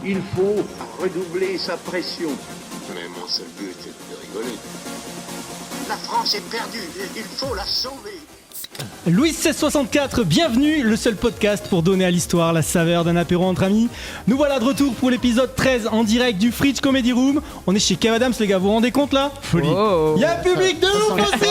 il faut redoubler sa pression. Mais mon seul but est de rigoler. La France est perdue, il faut la sauver. Louis 1664, bienvenue, le seul podcast pour donner à l'histoire la saveur d'un apéro entre amis. Nous voilà de retour pour l'épisode 13 en direct du Fridge Comedy Room. On est chez Kev Adams, les gars, vous vous rendez compte là ? Folie. Il y a un public de ouf aussi,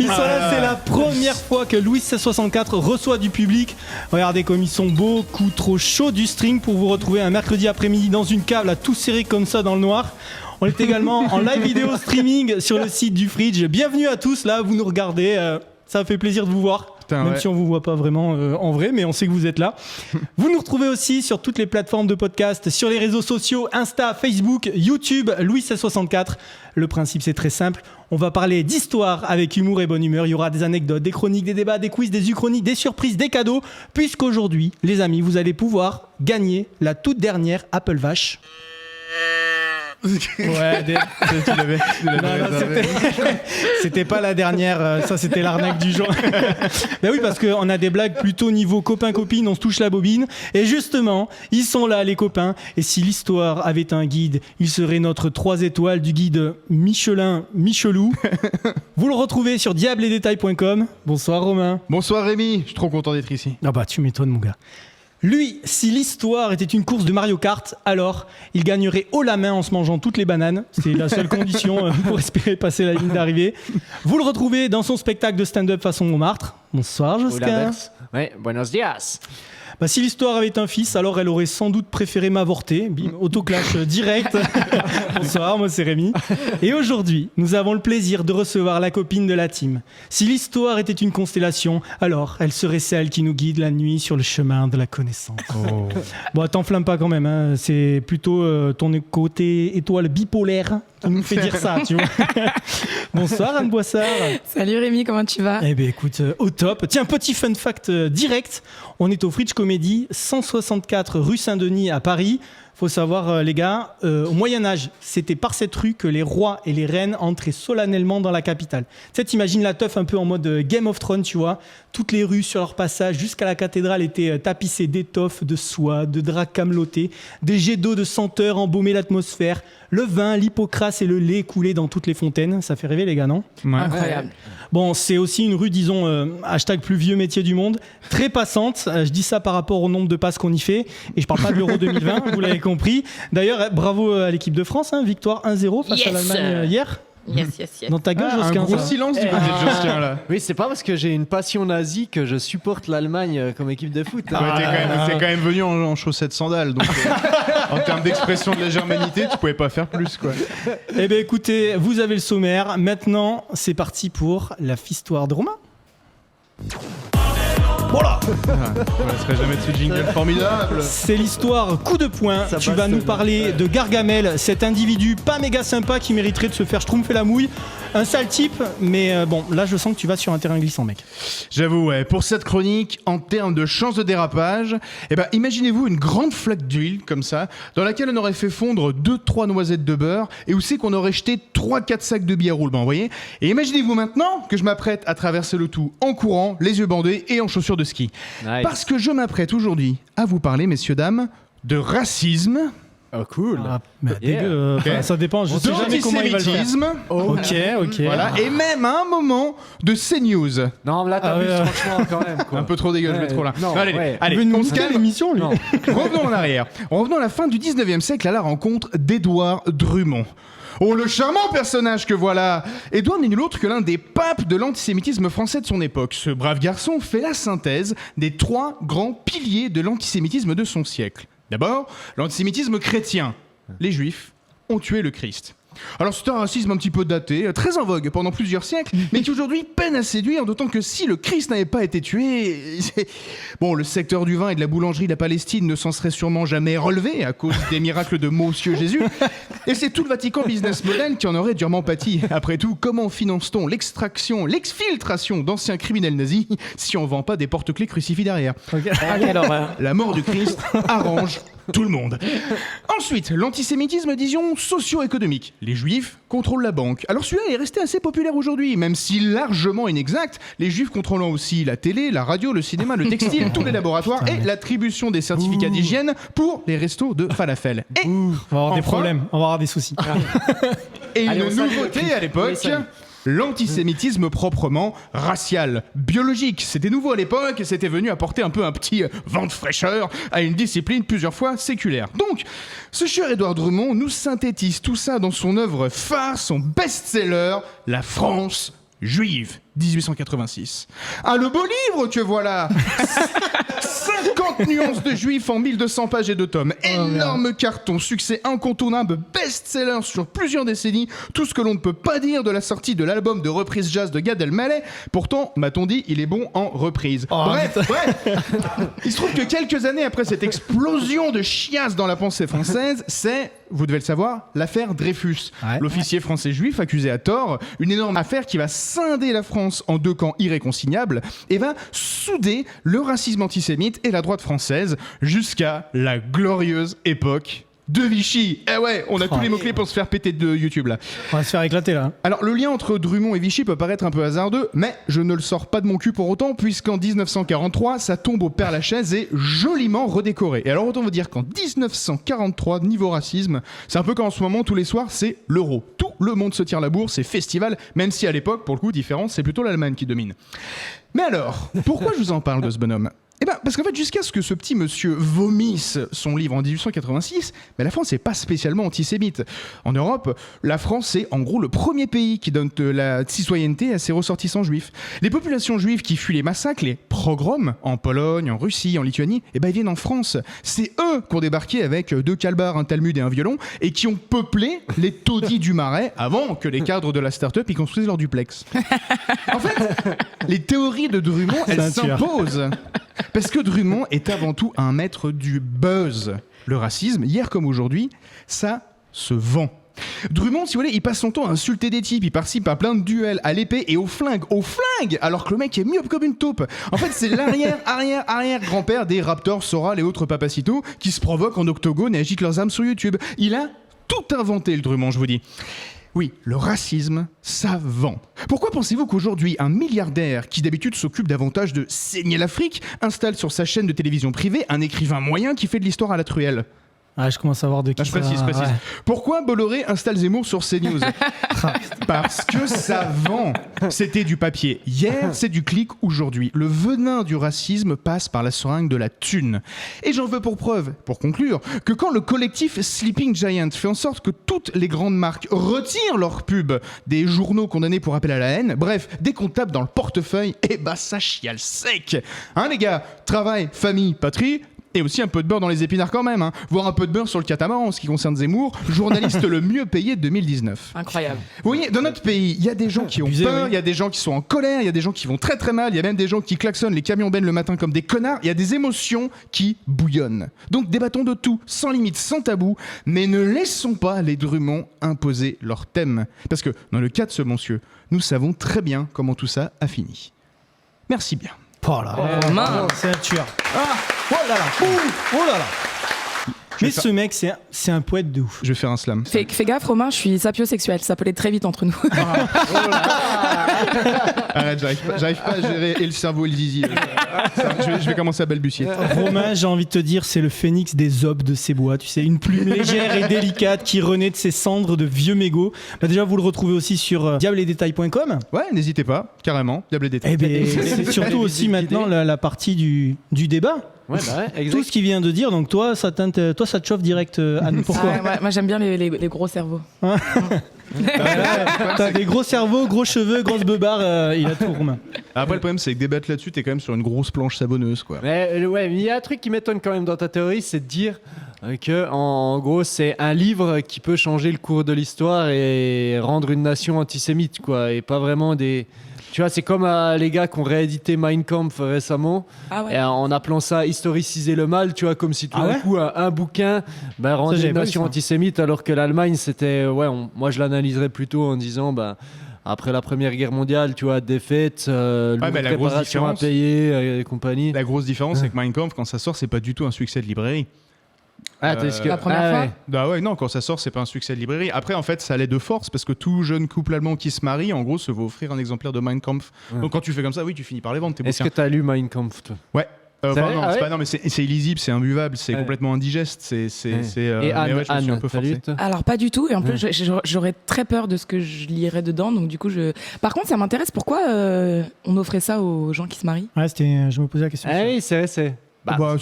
Ils sont là, c'est la première fois que Louis 1664 reçoit du public. Regardez comme ils sont beaucoup trop chauds du string pour vous retrouver un mercredi après-midi dans une cave là, tout serré comme ça dans le noir. On est également en live vidéo streaming sur le site du Fridge. Bienvenue à tous, là, vous nous regardez. Ça fait plaisir de vous voir. Putain, même ouais. si on vous voit pas vraiment en vrai, mais on sait que vous êtes là. Vous nous retrouvez aussi sur toutes les plateformes de podcast, sur les réseaux sociaux, Insta, Facebook, YouTube, Louis 1664. Le principe, c'est très simple. On va parler d'histoire avec humour et bonne humeur. Il y aura des anecdotes, des chroniques, des débats, des quiz, des uchroniques, des surprises, des cadeaux. Puisqu'aujourd'hui, les amis, vous allez pouvoir gagner la toute dernière Apple Vache. Ouais, Tu l'avais c'était pas la dernière, ça c'était l'arnaque du jour. Ben oui, parce qu'on a des blagues plutôt niveau copain-copine, on se touche la bobine. Et justement, ils sont là les copains. Et si l'histoire avait un guide, il serait notre 3 étoiles du guide Michelin Michelou. Vous le retrouvez sur diabledesdétails.com. Bonsoir Romain. Bonsoir Rémi, je suis trop content d'être ici. Ah bah tu m'étonnes mon gars. Lui, si l'histoire était une course de Mario Kart, alors il gagnerait haut la main en se mangeant toutes les bananes. C'est la seule condition pour espérer passer la ligne d'arrivée. Vous le retrouvez dans son spectacle de stand-up façon Montmartre. Bonsoir Josquin. Ouais, buenos dias. Bah, si l'histoire avait un fils, alors elle aurait sans doute préféré m'avorter. Bim, autoclash direct. Bonsoir, moi c'est Rémi. Et aujourd'hui, nous avons le plaisir de recevoir la copine de la team. Si l'histoire était une constellation, alors elle serait celle qui nous guide la nuit sur le chemin de la connaissance. Oh. Bon, t'enflamme pas quand même, hein. C'est plutôt ton côté étoile bipolaire qui nous fait dire ça, tu vois. Bonsoir Anne Boissard. Salut Rémi, comment tu vas ? Eh bien écoute, au top. Tiens, petit fun fact direct. On est au Fridge Comedy, 164 rue Saint-Denis à Paris. Faut savoir, les gars, au Moyen-Âge, c'était par cette rue que les rois et les reines entraient solennellement dans la capitale. Tu sais, t'imagines la teuf un peu en mode Game of Thrones, tu vois. Toutes les rues sur leur passage jusqu'à la cathédrale étaient tapissées d'étoffes, de soie, de draps camelotés. Des jets d'eau de senteur embaumaient l'atmosphère. Le vin, l'hypocrase et le lait coulaient dans toutes les fontaines. Ça fait rêver, les gars, non ? Ouais. Incroyable. Bon, c'est aussi une rue, disons, hashtag plus vieux métier du monde, très passante. Je dis ça par rapport au nombre de passes qu'on y fait. Et je parle pas de l'Euro 2020, vous l'avez compris. D'ailleurs, bravo à l'équipe de France, hein, victoire 1-0 face à l'Allemagne hier. Yes. Dans ta gueule, Un Josquin. gros ça. silence du côté de Josquin là. Oui, c'est pas parce que j'ai une passion nazie que je supporte l'Allemagne comme équipe de foot. Ouais, t'es quand même venu en chaussettes sandales, donc en termes d'expression de la germanité, tu pouvais pas faire plus quoi. Eh bien, écoutez, vous avez le sommaire. Maintenant, c'est parti pour la fistoire de Romain. Voilà. On ne laisserait jamais de ce jingle formidable. C'est l'histoire coup de poing. Ça Tu passe, vas nous ça parler de Gargamel, cet individu pas méga sympa qui mériterait de se faire schtroumpfer la mouille. Un sale type, mais bon, là je sens que tu vas sur un terrain glissant, mec. J'avoue, ouais, pour cette chronique, en termes de chance de dérapage, imaginez-vous une grande flaque d'huile, comme ça, dans laquelle on aurait fait fondre 2-3 noisettes de beurre, et où c'est qu'on aurait jeté 3-4 sacs de billes à roulement, vous voyez ? Et imaginez-vous maintenant que je m'apprête à traverser le tout en courant, les yeux bandés et en chaussures de ski. Nice. Parce que je m'apprête aujourd'hui à vous parler, messieurs, dames, de racisme, Oh, cool. Yeah. Dégueu, enfin, ça dépend, je sais jamais comment il va le faire. d'antisémitisme, Ok. voilà, et même à un moment de CNews. Non, là, t'abuses franchement quand même. Quoi. Un peu trop dégueu, je vais Ouais. trop là. Non, allez, ouais. allez, Il veut nous on se niquer calme. l'émission, lui. Non. Revenons en arrière. Revenons à la fin du 19e siècle à la rencontre d'Édouard Drummond. Oh, le charmant personnage que voilà! Édouard n'est nul autre que l'un des papes de l'antisémitisme français de son époque. Ce brave garçon fait la synthèse des 3 grands piliers de l'antisémitisme de son siècle. D'abord, l'antisémitisme chrétien. Les Juifs ont tué le Christ. Alors c'est un racisme un petit peu daté, très en vogue pendant plusieurs siècles, mais qui aujourd'hui peine à séduire, d'autant que si le Christ n'avait pas été tué... Bon, le secteur du vin et de la boulangerie de la Palestine ne s'en serait sûrement jamais relevé à cause des miracles de Monsieur Jésus, et c'est tout le Vatican Business Model qui en aurait durement pâti. Après tout, comment finance-t-on l'exfiltration d'anciens criminels nazis si on vend pas des porte-clés crucifix derrière ? Ah, quelle horreur. La mort du Christ arrange tout le monde. Ensuite, l'antisémitisme, disons, socio-économique. Les juifs contrôlent la banque. Alors celui-là est resté assez populaire aujourd'hui, même si largement inexact, les juifs contrôlant aussi la télé, la radio, le cinéma, le textile, tous les laboratoires et l'attribution des certificats d'hygiène pour les restos de falafel. Et On va avoir des enfin, problèmes, on va avoir des soucis. et Allez, une on salue nouveauté le clip. à l'époque, Oui, salut. l'antisémitisme proprement racial, biologique. C'était nouveau à l'époque et c'était venu apporter un petit vent de fraîcheur à une discipline plusieurs fois séculaire. Donc, ce cher Édouard Drumont nous synthétise tout ça dans son œuvre phare, son best-seller, La France juive, 1886. Ah, le beau livre que voilà 50 nuances de juifs en 1200 pages et 2 tomes. Énorme carton, succès incontournable, best-seller sur plusieurs décennies. Tout ce que l'on ne peut pas dire de la sortie de l'album de reprise jazz de Gad Elmaleh. Pourtant, m'a-t-on dit, il est bon en reprise. Bref. Il se trouve que quelques années après cette explosion de chiasse dans la pensée française, c'est, vous devez le savoir, l'affaire Dreyfus. Ouais. L'officier français juif accusé à tort, une énorme affaire qui va scinder la France en deux camps irréconciliables et va souder le racisme antisémite et la droite française jusqu'à la glorieuse époque de Vichy. Eh ouais, on a tous les mots-clés pour se faire péter de YouTube là. On va se faire éclater là. Alors le lien entre Drummond et Vichy peut paraître un peu hasardeux, mais je ne le sors pas de mon cul pour autant, puisqu'en 1943, sa tombe au Père-Lachaise est joliment redécorée. Et alors autant vous dire qu'en 1943, niveau racisme, c'est un peu comme en ce moment, tous les soirs, c'est l'euro. Tout le monde se tire la bourse, c'est festival, même si à l'époque, pour le coup, différence, c'est plutôt l'Allemagne qui domine. Mais alors, pourquoi je vous en parle de ce bonhomme ? Eh ben, parce qu'en fait, jusqu'à ce que ce petit monsieur vomisse son livre en 1886, ben la France n'est pas spécialement antisémite. En Europe, la France, c'est en gros le premier pays qui donne de la citoyenneté à ses ressortissants juifs. Les populations juives qui fuient les massacres, les pogroms, en Pologne, en Russie, en Lituanie, eh ben, ils viennent en France. C'est eux qui ont débarqué avec 2 calbars, un Talmud et un violon, et qui ont peuplé les taudis du Marais avant que les cadres de la start-up y construisent leur duplex. En fait, les théories de Drummond, elles un tueur. s'imposent. Parce que Drummond est avant tout un maître du buzz. Le racisme, hier comme aujourd'hui, ça se vend. Drummond, si vous voulez, il passe son temps à insulter des types, il participe à plein de duels à l'épée et au flingue, alors que le mec est myope comme une taupe. En fait, c'est l'arrière-grand-père des Raptors, Soral et autres papacitos qui se provoquent en octogone et agitent leurs armes sur YouTube. Il a tout inventé, le Drummond, je vous dis. Oui, le racisme, ça vend. Pourquoi pensez-vous qu'aujourd'hui, un milliardaire qui d'habitude s'occupe davantage de saigner l'Afrique installe sur sa chaîne de télévision privée un écrivain moyen qui fait de l'histoire à la truelle ? Ah, je commence à voir de qui Je précise. ouais. Pourquoi Bolloré installe Zemmour sur CNews ? Parce que ça vend. C'était du papier hier, c'est du clic aujourd'hui. Le venin du racisme passe par la seringue de la thune. Et j'en veux pour preuve, pour conclure, que quand le collectif Sleeping Giant fait en sorte que toutes les grandes marques retirent leurs pubs des journaux condamnés pour appel à la haine, bref, dès qu'on tape dans le portefeuille, ça chiale sec. Hein les gars, travail, famille, patrie. Et aussi un peu de beurre dans les épinards quand même, hein. Voire un peu de beurre sur le catamaran en ce qui concerne Zemmour, journaliste le mieux payé de 2019. Incroyable. Vous voyez, dans notre pays, il y a des gens qui ont Abusé, peur, oui. il y a des gens qui sont en colère, il y a des gens qui vont très très mal, il y a même des gens qui klaxonnent les camions bennes le matin comme des connards, il y a des émotions qui bouillonnent. Donc débattons de tout, sans limite, sans tabou, mais ne laissons pas les Drummond imposer leur thème. Parce que dans le cas de ce monsieur, nous savons très bien comment tout ça a fini. Merci bien. Oh là là, mince. c'est un tueur. Ah, oh là là, oh là là. Mais ce mec, c'est un poète de ouf. Je vais faire un slam. Fais gaffe, Romain, je suis sapiosexuel. Ça peut aller très vite entre nous. Arrête, j'arrive pas à gérer et le cerveau et le zizi. Je vais commencer à balbutier. Romain, j'ai envie de te dire, c'est le phénix des obes de ces bois. Tu sais, une plume légère et délicate qui renaît de ses cendres de vieux mégots. Bah déjà, vous le retrouvez aussi sur diabledesdetails.com. Ouais, n'hésitez pas, carrément. Diable et détails. Et ben, c'est surtout aussi maintenant la partie du débat. Ouais, bah ouais, exact. Tout ce qu'il vient de dire, donc toi, ça te chauffe direct, Anne. Pourquoi Ah, ouais, moi, j'aime bien les gros cerveaux. T'as des gros cerveaux, gros cheveux, grosse beubare, il a tout, Romain. Après, le problème, c'est que débattre là-dessus, t'es quand même sur une grosse planche savonneuse, quoi. Mais ouais, mais il y a un truc qui m'étonne quand même dans ta théorie, c'est de dire que en gros c'est un livre qui peut changer le cours de l'histoire et rendre une nation antisémite, quoi, et pas vraiment des... Tu vois, c'est comme les gars qui ont réédité Mein Kampf récemment, Ah ouais. et en appelant ça historiciser le mal, tu vois, comme si tout Ah d'un ouais coup un bouquin rendait j'avais une pas vu nation ça. antisémite, alors que l'Allemagne c'était, moi je l'analyserais plutôt en disant après la Première Guerre mondiale, tu vois, défaite, la grosse préparation à différence- payer et compagnie. La grosse différence, c'est que Mein Kampf, quand ça sort, c'est pas du tout un succès de librairie. La première fois. Bah ouais, non, quand ça sort, c'est pas un succès de librairie. Après, en fait, ça allait de force parce que tout jeune couple allemand qui se marie, en gros, se veut offrir un exemplaire de Mein Kampf. Ouais. Donc quand tu fais comme ça, oui, tu finis par les vendre, tes Est-ce bouquins. que t'as lu Mein Kampf, toi? Ouais. C'est vrai? Non, Ah c'est ouais pas, non, mais c'est illisible, c'est imbuvable, c'est Ouais. complètement indigeste. Et mais Anne, ouais, je me suis un peu t'as lu, forcé. toi Alors pas du tout, et en plus j'aurais très peur de ce que je lirais dedans, donc du coup Par contre ça m'intéresse, pourquoi on offrait ça aux gens qui se marient? Ouais, je me posais la question. Ah oui, c'est vrai.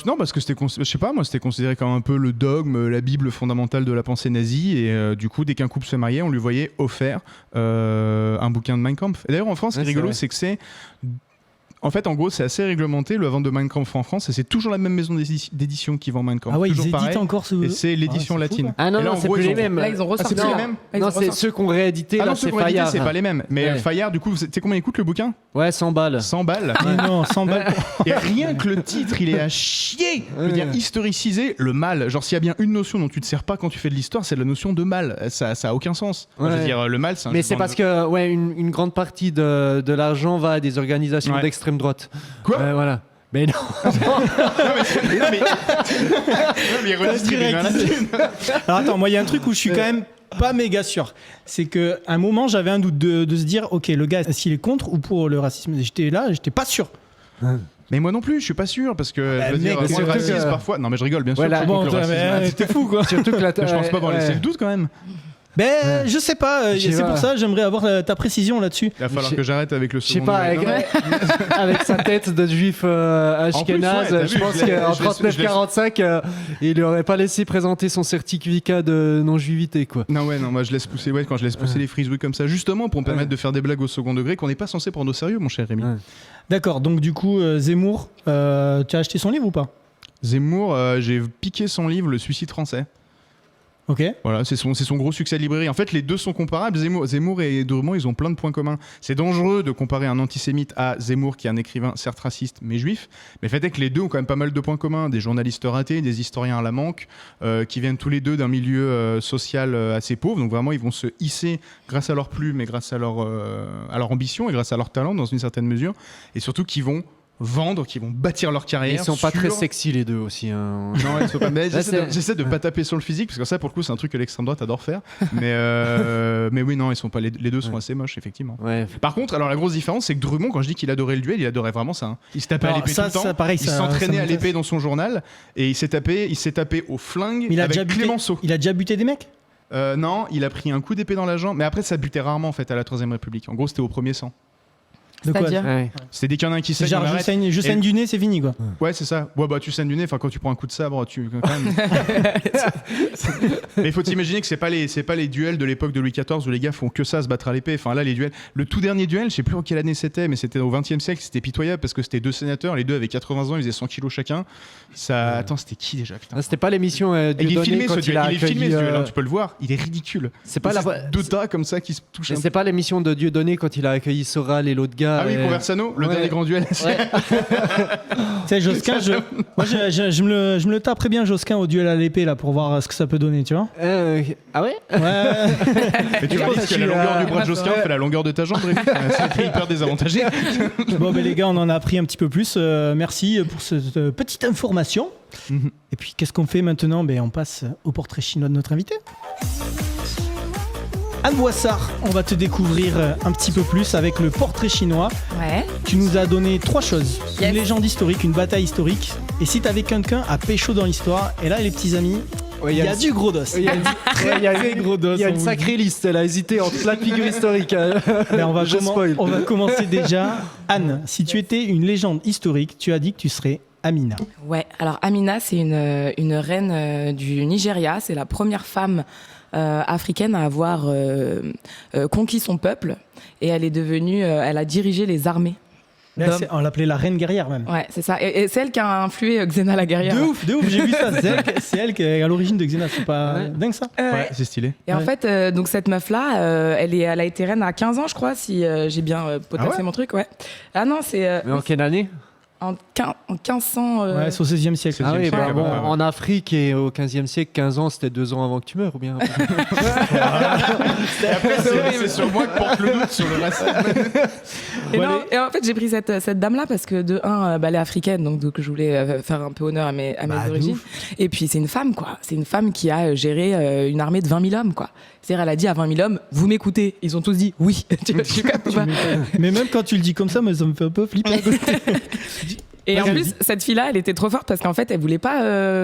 Non, parce que je sais pas, moi, c'était considéré comme un peu le dogme, la Bible fondamentale de la pensée nazie, et du coup, dès qu'un couple se mariait, on lui voyait offert un bouquin de Mein Kampf. Et d'ailleurs, en France, ce qui est rigolo, c'est que c'est... En fait, en gros, c'est assez réglementé, la vente de Mein Kampf en France, et c'est toujours la même maison d'édition qui vend Mein Kampf. Ah ouais, ils toujours éditent pareil, encore ce. et c'est l'édition Ah, c'est fou, latine. Ah non, Et là, non, en c'est gros, plus ils les ont- mêmes. Là ils ont ressorti c'est pas les là. mêmes Là, ils Non, ont c'est ressorti. ceux qu'on réédité, Ah là, non, c'est ceux qu'on a édité, Fayard. c'est pas les mêmes. Mais Ouais. Fayard, du coup, tu sais combien il coûte le bouquin Ouais, 100 balles. 100 balles. Mais non, 100 balles. Et rien que le titre, il est à chier. Je veux dire, Ouais. historiciser le mal. Genre, s'il y a bien une notion dont tu te sers pas quand tu fais de l'histoire, c'est la notion de mal. Ça a aucun sens. Enfin, je veux Ouais. dire, le mal, c'est un Mais jeu c'est de parce que une grande partie de l'argent va à des organisations Ouais. d'extrême droite. Quoi Voilà. Mais non. Non, mais il redistribue Direct, bien la thune. Alors attends, moi il y a un truc où je suis quand même pas méga sûr. C'est qu'à un moment j'avais un doute de se dire, ok, le gars, est-ce qu'il est contre ou pour le racisme? J'étais là, j'étais pas sûr. Mais moi non plus, je suis pas sûr parce que je veux dire, mec, moi, le surtout racisme que- parfois. Non, mais je rigole, bien sûr. Voilà. je suis Bon, contre le racisme. t'es fou quoi. Surtout que la Mais je pense pas m'en laisser ouais. le doute quand même. Ben, je sais pas, Je sais c'est pas. pour ça j'aimerais avoir ta précision là-dessus. Il va falloir Je- que j'arrête avec le Je sais second pas, degré. avec, Non, non. avec sa tête de juif ashkénaze, t'as je vu, pense je l'ai- qu'en je l'ai- 39-45, il lui aurait pas laissé présenter son certificat de non-juivité, quoi. Non, moi je laisse pousser, quand je laisse pousser les frisouilles comme ça, justement pour me permettre de faire des blagues au second degré qu'on n'est pas censé prendre au sérieux, mon cher Rémi. Ouais. D'accord, donc du coup, Zemmour, tu as acheté son livre ou pas? Zemmour, j'ai piqué son livre, Le Suicide français. Ok. Voilà, c'est son gros succès de librairie. En fait, les deux sont comparables. Zemmour et Drummond, ils ont plein de points communs. C'est dangereux de comparer un antisémite à Zemmour, qui est un écrivain certes raciste, mais juif. Mais le fait est que les deux ont quand même pas mal de points communs. Des journalistes ratés, des historiens à la manque, qui viennent tous les deux d'un milieu social assez pauvre. Donc vraiment, ils vont se hisser grâce à leur plume et grâce à leur ambition et grâce à leur talent dans une certaine mesure. Et surtout, qui vont vendre, qui vont bâtir leur carrière. Ils sont pas sur- très sexy, les deux aussi. Hein. Non, ils sont pas. Mais Là, j'essaie de pas taper sur le physique parce que ça, pour le coup, c'est un truc que l'extrême droite adore faire. Mais oui, non, ils sont pas. Les deux sont Ouais. assez moches, effectivement. Ouais. Par contre, alors la grosse différence, c'est que Drummond, quand je dis qu'il adorait le duel, il adorait vraiment ça. Hein. Il se tapait à Alors, l'épée ça, tout le temps. ça, pareil, il ça- s'entraînait ça à m'intéresse. l'épée dans son journal et il s'est tapé au flingue Mais il a avec déjà buté, Clémenceau. il a déjà buté des mecs? Non, il a pris un coup d'épée dans la jambe, mais après ça butait rarement en fait à la Troisième République. En gros, c'était au premier sang. De quoi? C'est-à-dire Ouais. C'était dès qu'il y en a un qui C'est saigne, genre, on je arrête. saigne du nez, c'est fini quoi. Ouais, c'est ça. Ouais, bah tu saignes du nez. Enfin, quand tu prends un coup de sabre, tu quand même. Mais il faut t'imaginer que c'est pas les duels de l'époque de Louis XIV où les gars font que ça, se battre à l'épée. Enfin là, les duels. Le tout dernier duel, je sais plus en quelle année c'était, mais c'était au XXe siècle. C'était pitoyable parce que c'était deux sénateurs, les deux avaient 80 ans, ils faisaient 100 kilos chacun. Ça. Attends, c'était qui déjà? Putain. Ah, c'était pas l'émission Et il est Dieudonné filmé ce quand duel. a Il est filmé ce accueilli, duel. Hein, tu peux le voir. Il est ridicule. C'est pas la deux tas comme ça qui se touchent. un peu. c'est pas l'émission de Dieudonné quand il a accueilli Soral et l'autre gars. Ah oui, et- Conversano, le Ouais. dernier grand duel. Tu sais, Josquin, moi je me le taperais bien Josquin au duel à l'épée là pour voir ce que ça peut donner, tu vois. Ah ouais. Ouais. Et tu réalises que la longueur du bras de Josquin Ouais. fait la longueur de ta jambe, Rémi. C'est hyper désavantagé. Bon, ben les gars, on en a appris un petit peu plus. Merci pour cette petite information. Mhm. Et puis, qu'est-ce qu'on fait maintenant? Ben, on passe au portrait chinois de notre invité. Anne Boissard, on va te découvrir un petit peu plus avec le portrait chinois. Ouais. Tu nous as donné 3 choses. Yes. Une légende historique, une bataille historique. Et si t'avais quelqu'un à pécho dans l'histoire, et là, les petits amis, Ouais, il y a du gros dos. Il y a une, il y a Très gros dos. il y a on une vous sacrée liste. Elle a hésité entre plein de figures historiques. Hein. Ben, on, va Je spoil. on va commencer déjà. Anne, si tu étais une légende historique, tu as dit que tu serais Amina. Ouais, alors Amina, c'est une reine du Nigeria. C'est la première femme africaine à avoir conquis son peuple. Et elle est devenue, elle a dirigé les armées. Là, d'hommes. on l'appelait la reine guerrière même. Ouais, c'est ça. Et c'est elle qui a influé Xena la guerrière. De ouf, j'ai vu ça. C'est elle qui est à l'origine de Xena. C'est pas Ouais. dingue ça? Ouais. Ouais, c'est stylé. Et en Ouais. fait, donc cette meuf-là, elle a été reine à 15 ans, je crois, si j'ai bien potassé Ah ouais mon truc, ouais. Ah non, c'est... Mais en quelle année? En 1500. Ouais, c'est au 16e siècle. Ah oui, bah, siècle, bon, ouais. en Afrique et au 15e siècle, 15 ans, c'était 2 ans avant que tu meurs, ou bien C'est sur moi que porte le doute sur le reste. Et, Bon, non, et en fait, j'ai pris cette dame-là parce que de un, elle est africaine, donc je voulais faire un peu honneur à mes de origines. Et puis c'est une femme, quoi. C'est une femme qui a géré une armée de 20 000 hommes, quoi. C'est-à-dire, elle a dit à 20 000 hommes, vous m'écoutez. Ils ont tous dit oui. Tu captes ou pas? Mais même quand tu le dis comme ça, moi, ça me fait un peu flipper. à côté. Et en Vas-y. plus, cette fille-là, elle était trop forte parce qu'en fait, elle voulait pas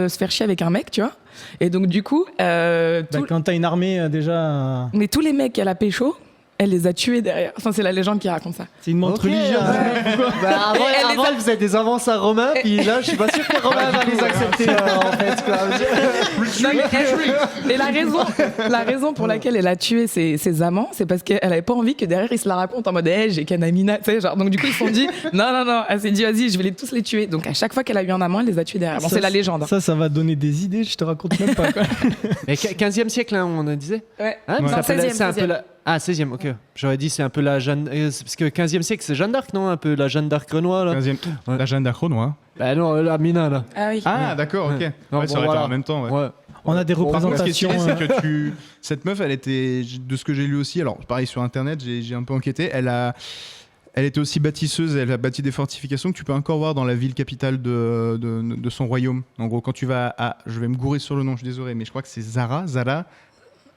se faire chier avec un mec, tu vois. Et donc, du coup, Quand t'as une armée, déjà, mais tous les mecs qu'elle a pécho, elle les a tués derrière. Enfin, c'est la légende qui raconte ça. c'est une montre Ok, religieuse. Bah, avant, Et elle avant, les a- elle faisait des avances à Romain, puis là, je suis pas sûr que Romain va les accepter, en fait. Quoi. Non, mais et la raison pour laquelle elle a tué ses amants, c'est parce qu'elle avait pas envie que derrière ils se la racontent en mode hey, j'ai qu'un Amina, tu sais, genre. Donc du coup ils se sont dit non, elle s'est dit vas-y, je vais tous les tuer. Donc à chaque fois qu'elle a eu un amant, elle les a tués derrière. Bon, Ça, c'est la légende. Ça va donner des idées, je te raconte même pas. Quoi. Mais 15e siècle, hein, on disait Ouais. Hein, Non, ça s'appelle- 16e, c'est un peu la... Ah, 16e, ok. J'aurais dit c'est un peu la Jeanne... parce que 15e siècle, c'est Jeanne d'Arc, non? Un peu la Jeanne d'Arc Renoir, là. 15e. Ouais. La Jeanne d'Arc Renoir. Bah non, la Mina, là. Ah oui. Ah, d'accord, ok. Ouais. Ouais, Non, ça bon, aurait été voilà. en même temps. Ouais. Ouais. On a des Par contre, ce qui est représentations. stylé, c'est que cette meuf, elle était, de ce que j'ai lu aussi, alors pareil sur internet, j'ai un peu enquêté, elle était aussi bâtisseuse, elle a bâti des fortifications que tu peux encore voir dans la ville capitale de son royaume. En gros, quand tu vas à, je vais me gourer sur le nom, je suis désolé, mais je crois que c'est Zara.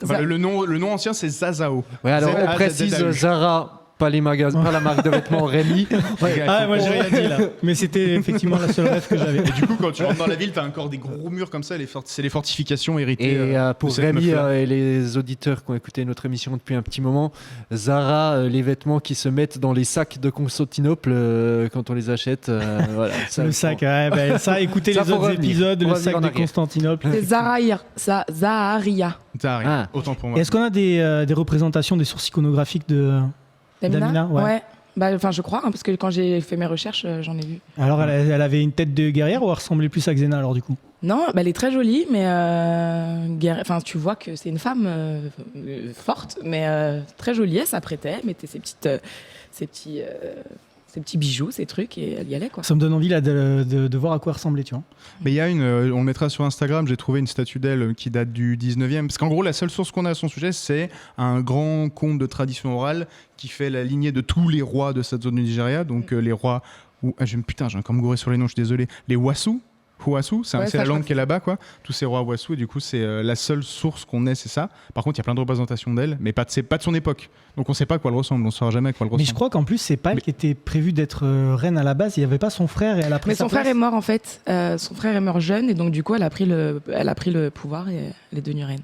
Enfin, le nom ancien, c'est Zazao. Ouais, alors on Z-A-Z-A-U. précise Zara, pas les magasins, pas la marque de vêtements Rémi. Ah, moi j'ai rien dit là. Mais c'était effectivement la seule rêve que j'avais. Et du coup, quand tu rentres dans la ville, t'as encore des gros murs comme ça, c'est les fortifications héritées. Et pour de cette Rémi meuf-là. et les auditeurs qui ont écouté notre émission depuis un petit moment, Zara, les vêtements qui se mettent dans les sacs de Constantinople quand on les achète, voilà. Ça, Le sac, ouais, ben, ça, écoutez Ça, les faut autres revenir. épisodes, le Revenir sac en de arrière. Constantinople. C'est Zaharia. T'as rien, Ah. autant pour moi. Est-ce qu'on a des représentations des sources iconographiques de. D'Amina, ouais. Bah, enfin, je crois, hein, parce que quand j'ai fait mes recherches, j'en ai vu. Alors, elle avait une tête de guerrière ou elle ressemblait plus à Xena alors du coup? Non, bah, elle est très jolie, mais enfin, tu vois que c'est une femme forte, mais très jolie. Elle s'apprêtait, elle mettait ses petits bijoux, ces trucs, et elle y allait, quoi. Ça me donne envie là de voir à quoi elle ressemblait, tu vois. Mais il y a on le mettra sur Instagram, j'ai trouvé une statue d'elle qui date du 19e. Parce qu'en gros, la seule source qu'on a à son sujet, c'est un grand conte de tradition orale qui fait la lignée de tous les rois de cette zone du Nigeria. Donc les rois. Putain, j'ai encore me gourer sur les noms, je suis désolé. Les Wasu. Huasu, c'est Ouais, c'est ça, la je langue crois qui est là-bas, quoi. Tous ces rois Wasu, et du coup, c'est la seule source qu'on ait, c'est ça. Par contre, il y a plein de représentations d'elle, mais c'est pas de son époque. Donc on sait pas à quoi elle ressemble, on saura jamais à quoi elle ressemble. Mais je crois qu'en plus, c'est pas elle qui était prévue d'être reine à la base. Il n'y avait pas son frère et elle a pris Mais sa son frère place. est mort, en fait. Son frère est mort jeune, et donc, du coup, elle a pris le pouvoir et elle est devenue reine.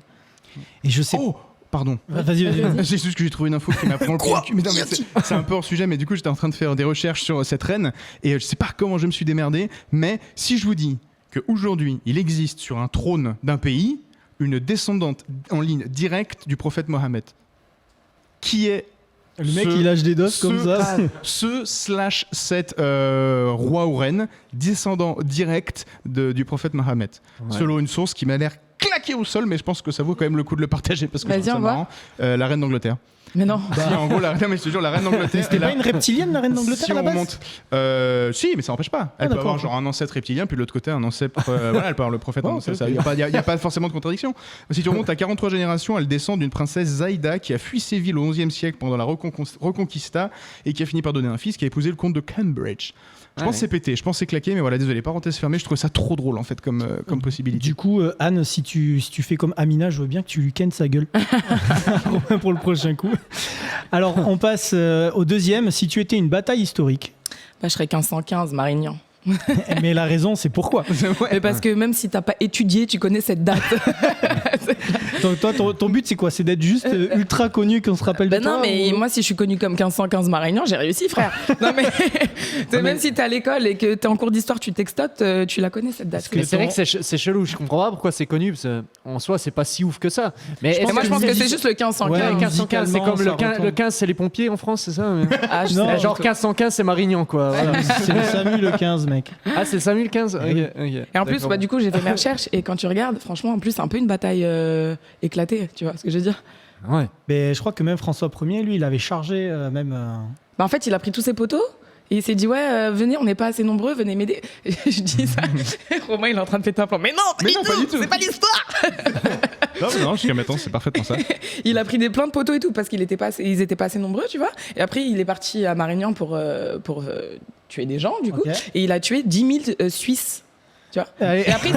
Et je sais. Oh, pardon. Vas-y. C'est juste que j'ai trouvé une info qui m'apprend le cul. Mais non, mais c'est un peu hors sujet, mais du coup, j'étais en train de faire des recherches sur cette reine et je sais pas comment je me suis démerdé, mais si je vous dis qu'aujourd'hui, il existe sur un trône d'un pays une descendante en ligne directe du prophète Mohammed, qui est Le mec, il lâche des dos comme ça. cette roi ou reine, descendant direct du prophète Mohammed. Ouais. Selon une source qui m'a l'air claquée au sol, mais je pense que ça vaut quand même le coup de le partager parce que je Vas-y, trouve ça on voit. marrant. La reine d'Angleterre. Mais non. Si, en gros, non, mais je te jure, la reine d'Angleterre. C'était elle pas a- une reptilienne, la reine d'Angleterre si à la on base remonte, si, mais ça n'empêche pas. Elle peut d'accord. avoir genre un ancêtre reptilien, puis de l'autre côté un ancêtre. Voilà, elle peut avoir le prophète. Oh, ancêtre, ok, ça, y a pas forcément de contradiction. Si tu remontes à 43 générations, elle descend d'une princesse Zaïda qui a fui Séville au XIe siècle pendant la Reconquista et qui a fini par donner un fils qui a épousé le comte de Cambridge. Je pense que c'est pété, je pense que c'est claqué, mais voilà, désolé, parenthèse fermée, je trouve ça trop drôle en fait comme possibilité. Du coup, Anne, si tu fais comme Amina, je veux bien que tu lui kennes sa gueule pour le prochain coup. Alors, on passe au deuxième. Si tu étais une bataille historique, Bah, je serais 1515, Marignan. mais la raison, c'est pourquoi. Mais parce que même si t'as pas étudié, tu connais cette date. Donc, toi, ton but, c'est quoi? C'est d'être juste ultra connu, qu'on se rappelle de Ben toi non, mais ou- moi, si je suis connue comme 1515 Marignan, j'ai réussi, frère. Non, mais, même si t'es à l'école et que t'es en cours d'histoire, tu textotes, tu la connais, cette date. Mais c'est vrai que c'est chelou, je comprends pas pourquoi c'est connu, parce qu'en soi c'est pas si ouf que ça. Mais Et moi, je pense que c'est musique- juste le 1515. Ouais, le 1515, c'est comme musicalement, ça le 15 c'est les pompiers en France, c'est ça Ah, je Non. sais. Genre 1515 c'est Marignan quoi. Voilà. C'est le SAMU, le 15, mec. Ah c'est 5015 Ok. Et en plus, bah, du coup, j'ai fait mes recherches et quand tu regardes, franchement, en plus, c'est un peu une bataille éclatée, tu vois ce que je veux dire? Ouais. Mais je crois que même François Ier, lui, il avait chargé même. Bah, en fait, il a pris tous ses poteaux Et il s'est dit venez, on n'est pas assez nombreux, venez m'aider. Je dis ça. Romain il est en train de péter un plan. Mais non, pas du tout, c'est pas l'histoire. Non, jusqu'à maintenant, c'est parfaitement ça. Il a pris plein de poteaux et tout parce qu'ils étaient pas assez nombreux, tu vois. Et après il est parti à Marignan pour tuer des gens du coup. Ok. Et il a tué 10 000 Suisses. Tu vois. Et après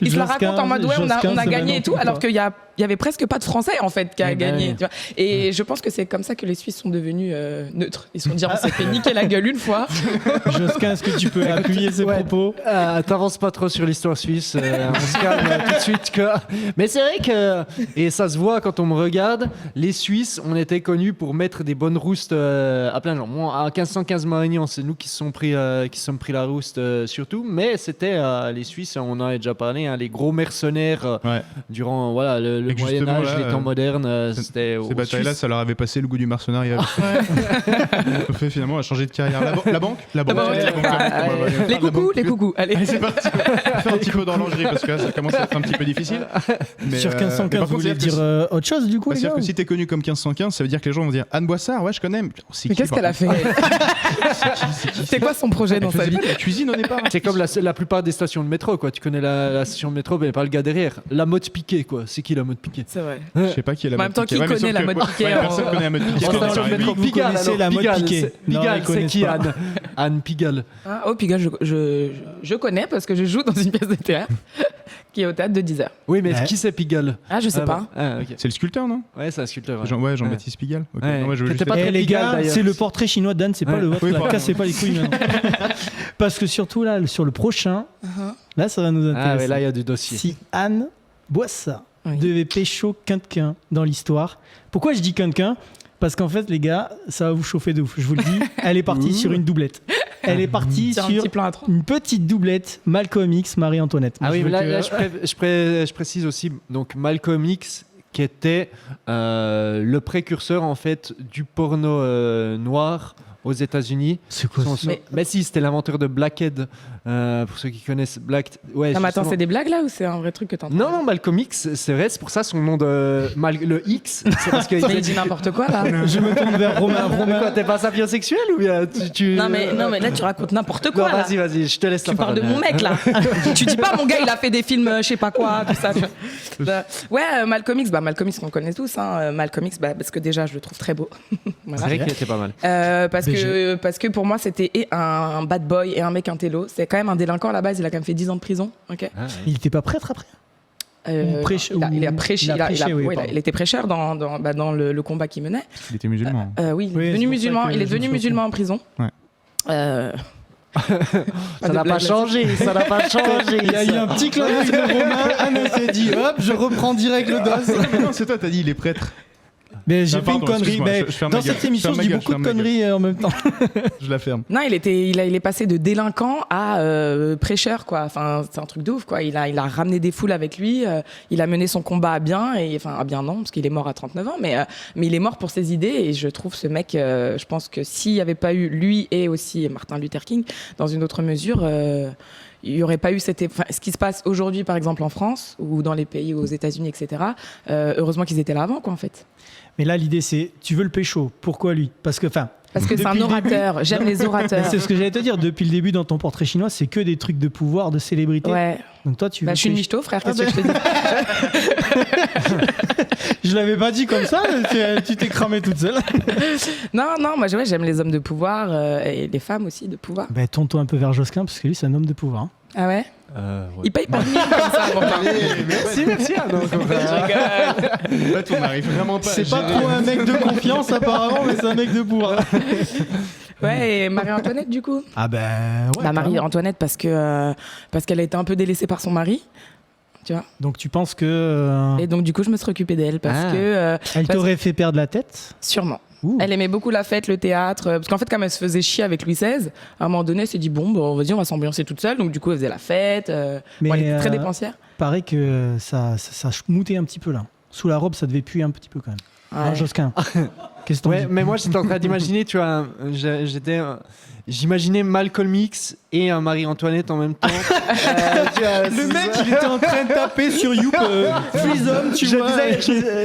il se la raconte en mode on a gagné et tout, alors qu'il y avait presque pas de Français en fait qui a gagné. Tu vois. Et je pense que c'est comme ça que les Suisses sont devenus neutres. Ils se sont dit on s'est fait niquer la gueule une fois. Josquin, est-ce que tu peux appuyer ces propos? T'avances pas trop sur l'histoire suisse, on se calme tout de suite. Mais c'est vrai que, et ça se voit quand on me regarde, les Suisses, on était connus pour mettre des bonnes roustes à plein de gens. Moi, à 1515 Marignan, c'est nous qui sommes pris la rouste surtout, mais c'était les Suisses, on en a déjà parlé, hein, les gros mercenaires durant le Et que justement, Moyen-Âge, là, les temps modernes. C'était Ces batailles-là, ça leur avait passé le goût du mercenariat. Le fait finalement à changer de carrière. La banque. Les coucous. Allez. Allez, c'est parti. On va faire un petit peu d'horlogerie parce que là, ça commence à être un petit peu difficile. Mais, Sur 1515, vous voulez dire autre chose du coup, les c'est-à-dire gars que si t'es connu comme 1515, ça veut dire que les gens vont dire Anne Boissard, ouais, je connais. Mais qu'est-ce qu'elle a fait? C'est quoi son projet dans sa vie? La cuisine au départ. C'est comme la plupart des stations de métro, quoi. Tu connais la station de métro, mais pas le gars derrière. La mode Piquet, quoi. C'est qui la mode Piquet? C'est vrai. Je sais pas qui est la En même temps, qui connaît la mode Piquet? Personne connaît la mode Piquet. Est-ce que Station de métro, vous Pigalle, connaissez alors, la mode Pigalle, Piquet? Non, Pigalle, ils c'est connaissent qui pas. Anne Pigalle. Pigalle, je connais parce que je joue dans une pièce de théâtre qui est au théâtre de 10h. Oui, mais Ouais. qui c'est Pigalle? Ah, je sais pas. Ok. C'est le sculpteur, non? Ouais, c'est un sculpteur. Jean-Baptiste Pigalle. Ok. Ouais. Non, moi, je veux T'étais juste pas être- très les Pigalle, gars, d'ailleurs. c'est le portrait chinois d'Anne, c'est pas Ouais. le vôtre. Oui, Là, pardon. cassez pas les couilles maintenant. Parce que surtout là, sur le prochain, là, ça va nous Ah, intéresser. ouais, là, il y a du dossier. Si Anne Boissard Oui. devait pécho quelqu'un dans l'histoire, pourquoi je dis quelqu'un? Parce qu'en fait, les gars, ça va vous chauffer de ouf. Je vous le dis, elle est partie sur une doublette. Elle est partie C'est un sur petit plan à 3. une petite doublette Malcolm X, Marie-Antoinette. Ah oui, Je mais veux là, que- je précise aussi, donc Malcolm X, qui était le précurseur en fait du porno noir aux États-Unis. C'est quoi ça? Mais si, c'était l'inventeur de Blackhead, pour ceux qui connaissent Black. Ouais, Non, mais attends, justement. c'est des blagues là ou c'est un vrai truc que t'entends? Non, Malcolm X, c'est vrai, c'est pour ça son nom de le X, c'est parce que Mais il dit n'importe quoi là. Je me tourne vers Romain. Quoi, t'es pas sapiosexuel ou bien tu... Non mais là tu racontes n'importe Non, quoi là. vas-y, je te laisse Tu la parles de parole. mon mec là. Tu dis pas mon gars il a fait des films je sais pas quoi tout ça. Malcolm X, Malcolm X qu'on connaît tous hein. Malcolm X parce que déjà je le trouve très beau. Voilà. C'est vrai qu'il était pas mal. Parce que pour moi c'était et un bad boy et un mec intello. C'est quand même un délinquant à la base. Il a quand même fait 10 ans de prison. Ok. Il était pas prêtre après? Ou prêche- il a prêché. il a prêché, oui, pardon. Il était prêcheur dans le combat qu'il menait. Il était musulman. Oui, il Oui, est c'est devenu pour ça musulman. que Il est je devenu me musulman en prison. Ouais. Ça n'a pas changé, ça n'a pas changé. Il y a eu un petit clin d'œil de Romain. Anne s'est dit hop, je reprends direct le dos. Non, c'est toi, t'as dit il est prêtre. Mais j'ai Non, fait une pardon, connerie. excuse-moi, Mais je ferme dans ma gueule, cette émission, je je ferme dis ma beaucoup de gueule, conneries en même temps. Je la ferme. Non, il est passé de délinquant à prêcheur, quoi. Enfin, c'est un truc de ouf, quoi. Il a ramené des foules avec lui. Il a mené son combat à bien, à bien non, parce qu'il est mort à 39 ans, mais il est mort pour ses idées. Et je trouve ce mec, je pense que s'il n'y avait pas eu lui et aussi Martin Luther King, dans une autre mesure, il n'y aurait pas eu ce qui se passe aujourd'hui, par exemple en France ou dans les pays aux États-Unis, etc. Heureusement qu'ils étaient là avant, quoi, en fait. Mais là, l'idée, c'est tu veux le pécho. Pourquoi lui? Parce que c'est un orateur. J'aime les orateurs. c'est ce que j'allais te dire. Depuis le début, dans ton portrait chinois, c'est que des trucs de pouvoir, de célébrité. Ouais. Donc toi, tu veux. Je suis une michto, frère. Qu'est-ce que je te dis? Je l'avais pas dit comme ça. Tu t'es cramé toute seule. Non, moi j'aime les hommes de pouvoir et les femmes aussi de pouvoir. Ben, tourne-toi un peu vers Josquin parce que lui, c'est un homme de pouvoir. Hein. Ah ouais? Ouais. Il paye pas de mine comme ça. Bon, Merci. En fait, on arrive vraiment pas. C'est pas trop un mec de confiance apparemment, mais c'est un mec de pouvoir. Ouais, et Marie-Antoinette du coup? Ah ben ouais. Marie-Antoinette parce qu'elle a été un peu délaissée par son mari. Tu vois? Donc tu penses que Et donc du coup je me suis occupée d'elle parce que elle t'aurait fait perdre la tête? sûrement. Ouh. Elle aimait beaucoup la fête, le théâtre, parce qu'en fait comme elle se faisait chier avec Louis XVI, à un moment donné elle s'est dit bon vas-y on va s'ambiancer toute seule, donc du coup elle faisait la fête. Mais elle était très dépensière. Paraît que ça schmoutait un petit peu là. Sous la robe, ça devait puer un petit peu quand même. Ouais. Alors Josquin, qu'est-ce que t'en Ouais, dis? mais moi j'étais en train d'imaginer, tu vois, J'imaginais Malcolm X et un Marie-Antoinette en même temps. Le mec, il était en train de taper sur Youp Freedom, tu vois.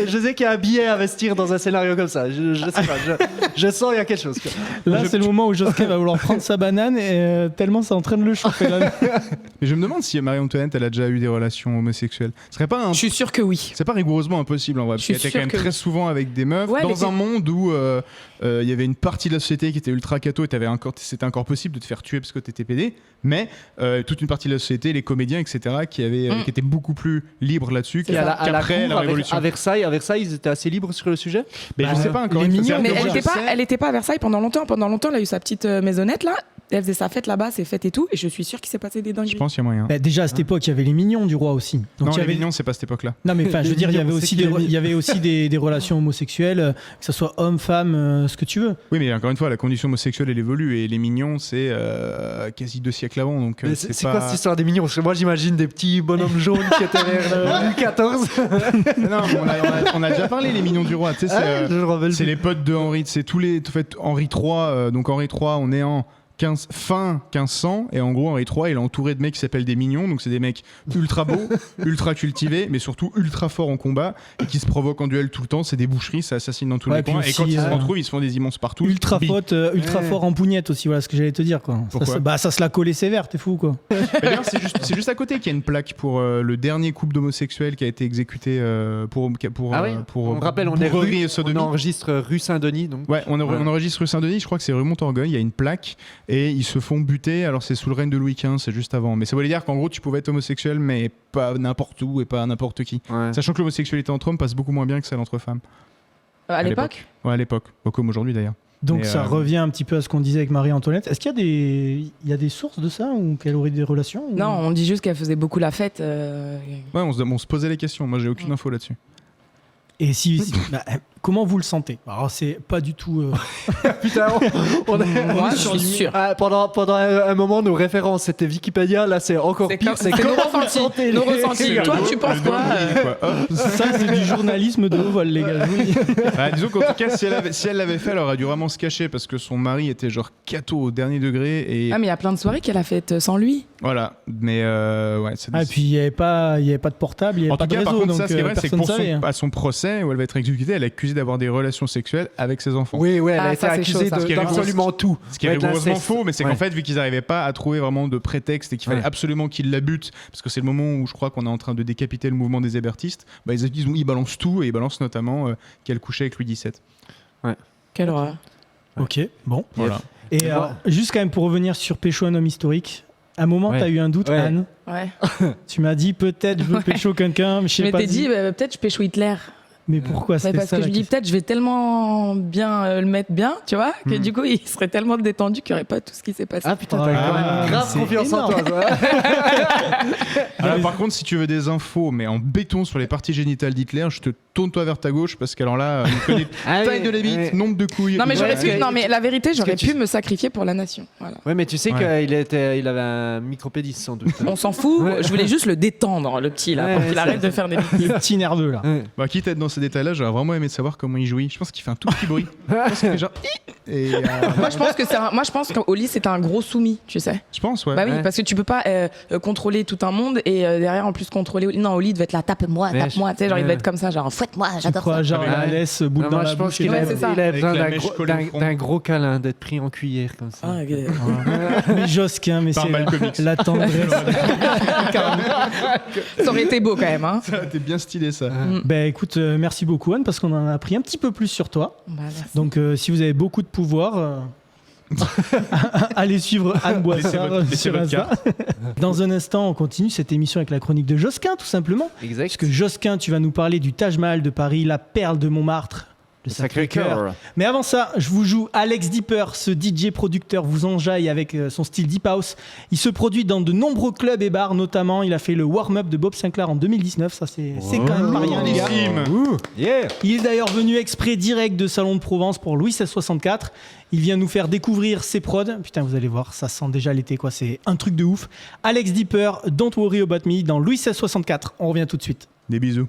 Je sais qu'il y a un billet à investir dans un scénario comme ça. Je sais pas. Je sens qu'il y a quelque chose. Quoi. Là, c'est le moment où Josquin va vouloir prendre sa banane et tellement c'est en train de le chauffer là. Mais je me demande si Marie-Antoinette, elle a déjà eu des relations homosexuelles. Ce serait pas Je suis sûre que oui. C'est pas rigoureusement impossible en vrai, parce Je qu'elle suis était quand même sûre que très oui. souvent avec des meufs, Ouais, dans un monde où il y avait une partie de la société qui était ultra catho et c'était encore possible de te faire tuer parce que t'étais pédé, mais toute une partie de la société, les comédiens, etc., qui étaient beaucoup plus libres là-dessus Et à la qu'après cour, la Révolution. à Versailles, ils étaient assez libres sur le sujet. Mais je sais pas encore. les une fois, mignons, c'est-à-dire Mais que elle moi, n'était je sais- elle était pas à Versailles pendant longtemps. Pendant longtemps, elle a eu sa petite maisonnette là. Elle faisait sa fête là-bas, ses fêtes et tout. Et je suis sûre qu'il s'est passé des dingueries. Je pense qu'il y a moyen. Bah, déjà à cette époque, il y avait les mignons du roi aussi. Donc Non, il y les avait mignons, c'est pas cette époque-là. Non mais enfin, je veux dire, il y avait mignons, aussi c'est que les il y avait aussi des relations homosexuelles, que ce soit homme, femme, ce que tu veux. Oui, mais encore une fois, la condition homosexuelle, elle évolue et les mignons, c'est quasi 2 siècles avant. Donc Mais c'est c'est pas... quoi cette histoire des mignons? Parce que moi, j'imagine des petits bonhommes jaunes qui étaient vers Louis XIV. Non, on a déjà parlé les mignons du roi. Tu sais, Je me rappelle c'est plus. les potes de Henri. C'est tous les. En fait, Henri III. Donc Henri III, on est en fin 1500 et en gros Henri III il est entouré de mecs qui s'appellent des mignons, donc c'est des mecs ultra beaux, ultra cultivés, mais surtout ultra forts en combat et qui se provoquent en duel tout le temps. C'est des boucheries, ça assassine dans tous Ouais, les puis coins aussi, et quand ils se retrouvent ils se font des immenses partout. Ultra Bi. ultra fort en pougnette aussi, voilà ce que j'allais te dire quoi. Pourquoi Ça se l'a collé sévère, t'es fou quoi. D'ailleurs c'est juste à côté qu'il y a une plaque pour le dernier couple d'homosexuels qui a été exécuté pour Ah oui, pour on rappelle, on est bourrerie et on sodomie. enregistre rue Saint-Denis. Donc. Ouais, on enregistre rue Saint-Denis, je crois que c'est rue Montorgueil, il y a une plaque et ils se font buter, alors c'est sous le règne de Louis XV, c'est juste avant. Mais ça voulait dire qu'en gros tu pouvais être homosexuel mais pas n'importe où et pas n'importe qui. Ouais. Sachant que l'homosexualité entre hommes passe beaucoup moins bien que celle entre femmes. À l'époque Ouais, à l'époque. Bon, comme aujourd'hui d'ailleurs. Donc Mais, ça revient un petit peu à ce qu'on disait avec Marie-Antoinette. Est-ce qu'il y a des sources de ça ou qu'elle aurait des relations ou... Non, on dit juste qu'elle faisait beaucoup la fête. Ouais, on se posait les questions, moi j'ai aucune info là-dessus. Et comment vous le sentez? Alors c'est pas du tout. Putain, on est- Moi, je suis sûre. Ah, pendant un moment, nos références c'était Wikipédia. Là, c'est encore pire. C'est nos ressentis. Nos ressentis. Toi, tu penses quoi Ça c'est du journalisme de haut vol les gars. Je vous le dis. Bah, disons qu'en tout cas, si elle l'avait fait, elle aurait dû vraiment se cacher parce que son mari était genre catho au dernier degré et Ah, mais il y a plein de soirées qu'elle a faites sans lui. voilà. Mais ouais, c'est Ah, et puis il n'y avait pas de portable, il n'y avait en pas tout de cas, par réseau, contre, donc ça, ce qui est vrai, c'est que personne pour savait. à son procès où elle va être exécutée, elle est accusée d'avoir des relations sexuelles avec ses enfants. Oui, elle Ah, a été ça, c'est accusée chaud, ça. Ce qui est d'absolument tout. Ce qui est Ouais, de rigoureusement l'inceste. faux, mais c'est Ouais. qu'en fait, vu qu'ils n'arrivaient pas à trouver vraiment de prétexte et qu'il fallait Ouais. absolument qu'ils la butent, parce que c'est le moment où je crois qu'on est en train de décapiter le mouvement des hébertistes, bah, ils balancent tout et ils balancent notamment qu'elle couchait avec Louis XVII. Quelle horreur. Ok, bon. Voilà. Et Et voilà. juste quand même pour revenir sur Pécho, un homme historique, à un moment Ouais. t'as eu un doute, Ouais. Anne. Ouais. Tu m'as dit peut-être je veux pécho quelqu'un, mais je Je sais pas. m'étais dit, peut-être je pécho Hitler. Mais pourquoi Ouais, c'était parce ça que je la me dis, question. peut-être je vais tellement bien le mettre bien, tu vois, que du coup, il serait tellement détendu qu'il n'y aurait pas tout ce qui s'est passé. Ah putain, Ah, t'as quand mais même grave c'est confiance en toi. énorme. ça. Alors, par contre, si tu veux des infos, mais en béton sur les parties génitales d'Hitler, je te tourne-toi vers ta gauche parce qu'alors là, on connaît Ah oui, taille de la bite, ouais. nombre de couilles. Non, mais Ouais, non, mais la vérité, j'aurais que tu- pu me sacrifier pour la nation. Voilà. Ouais, mais tu sais Ouais. qu'il avait un micropédis sans doute. On s'en fout, Ouais. je voulais juste le détendre, le petit, là, Ouais, pour qu'il ça- arrête de faire des bêtises. Le petit nerveux là. Ouais. Bah, quitte à être dans ces détails-là, j'aurais vraiment aimé savoir comment il jouit. Je pense qu'il fait un tout petit bruit. Je pense qu'il fait genre et Moi, je pense qu'au lit, c'est un gros soumis, tu sais. je pense, ouais. Bah oui, Ouais. parce que tu peux pas contrôler tout un monde et derrière, en plus, contrôler. Non, Oli devait être là, tape-moi, Ouais, tape-moi, tu sais, genre, il ouais. devait être comme ça, genre, fouette-moi, Tu j'adore crois ça. genre Ouais. la laisse boule Non, dans moi, la je pense bouche et qu'il Ouais, a, c'est ça. il a Avec besoin la d'un mèche gros, collée au d'un- front. d'un gros câlin, d'être pris en cuillère comme ça. Ah, ok. Mais Josquin, mais Par c'est Malcolm X. la tendresse. Ça aurait été beau quand même, hein. Ça, t'es bien stylé ça. Ben écoute, merci beaucoup Anne parce qu'on en a appris un petit peu plus sur toi. Bah, merci. Donc si vous avez beaucoup de pouvoir, allez suivre Anne Boissard laissez sur votre Insta. Dans un instant, on continue cette émission avec la chronique de Josquin tout simplement. Exact. Parce que Josquin, tu vas nous parler du Taj Mahal de Paris, la perle de Montmartre, le Sacré-Cœur. Mais avant ça, je vous joue Alex Deeper, ce DJ producteur vous enjaille avec son style Deep House. Il se produit dans de nombreux clubs et bars, notamment il a fait le warm-up de Bob Sinclair en 2019, ça c'est quand même pas rien les gars. Yeah. Il est d'ailleurs venu exprès direct de Salon de Provence pour Louis 1664. Il vient nous faire découvrir ses prods. Putain, vous allez voir, ça sent déjà l'été quoi, c'est un truc de ouf. Alex Deeper, Don't Worry About Me dans Louis 1664. On revient tout de suite. Des bisous.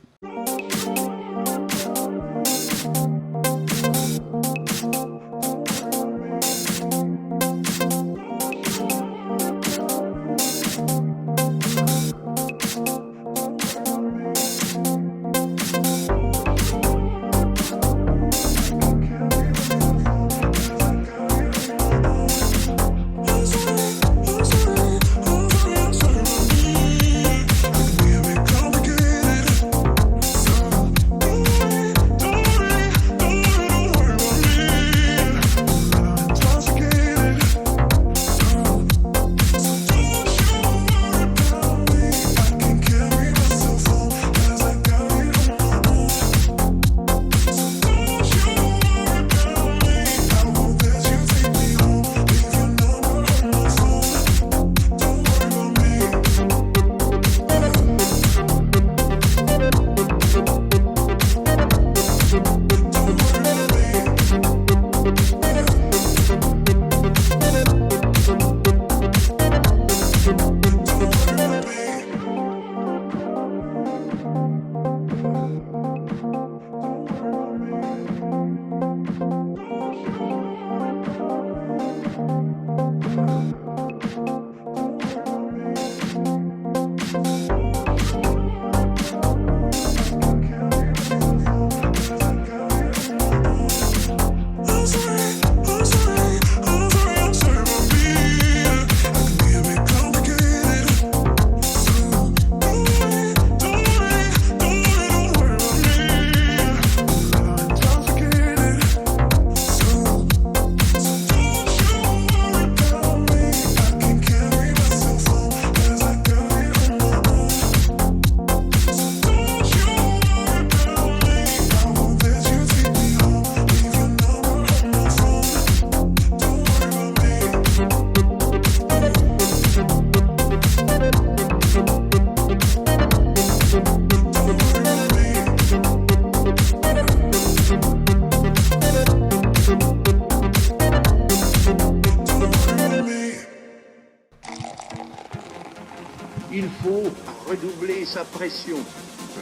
Mirabeau a redoublé sa pression.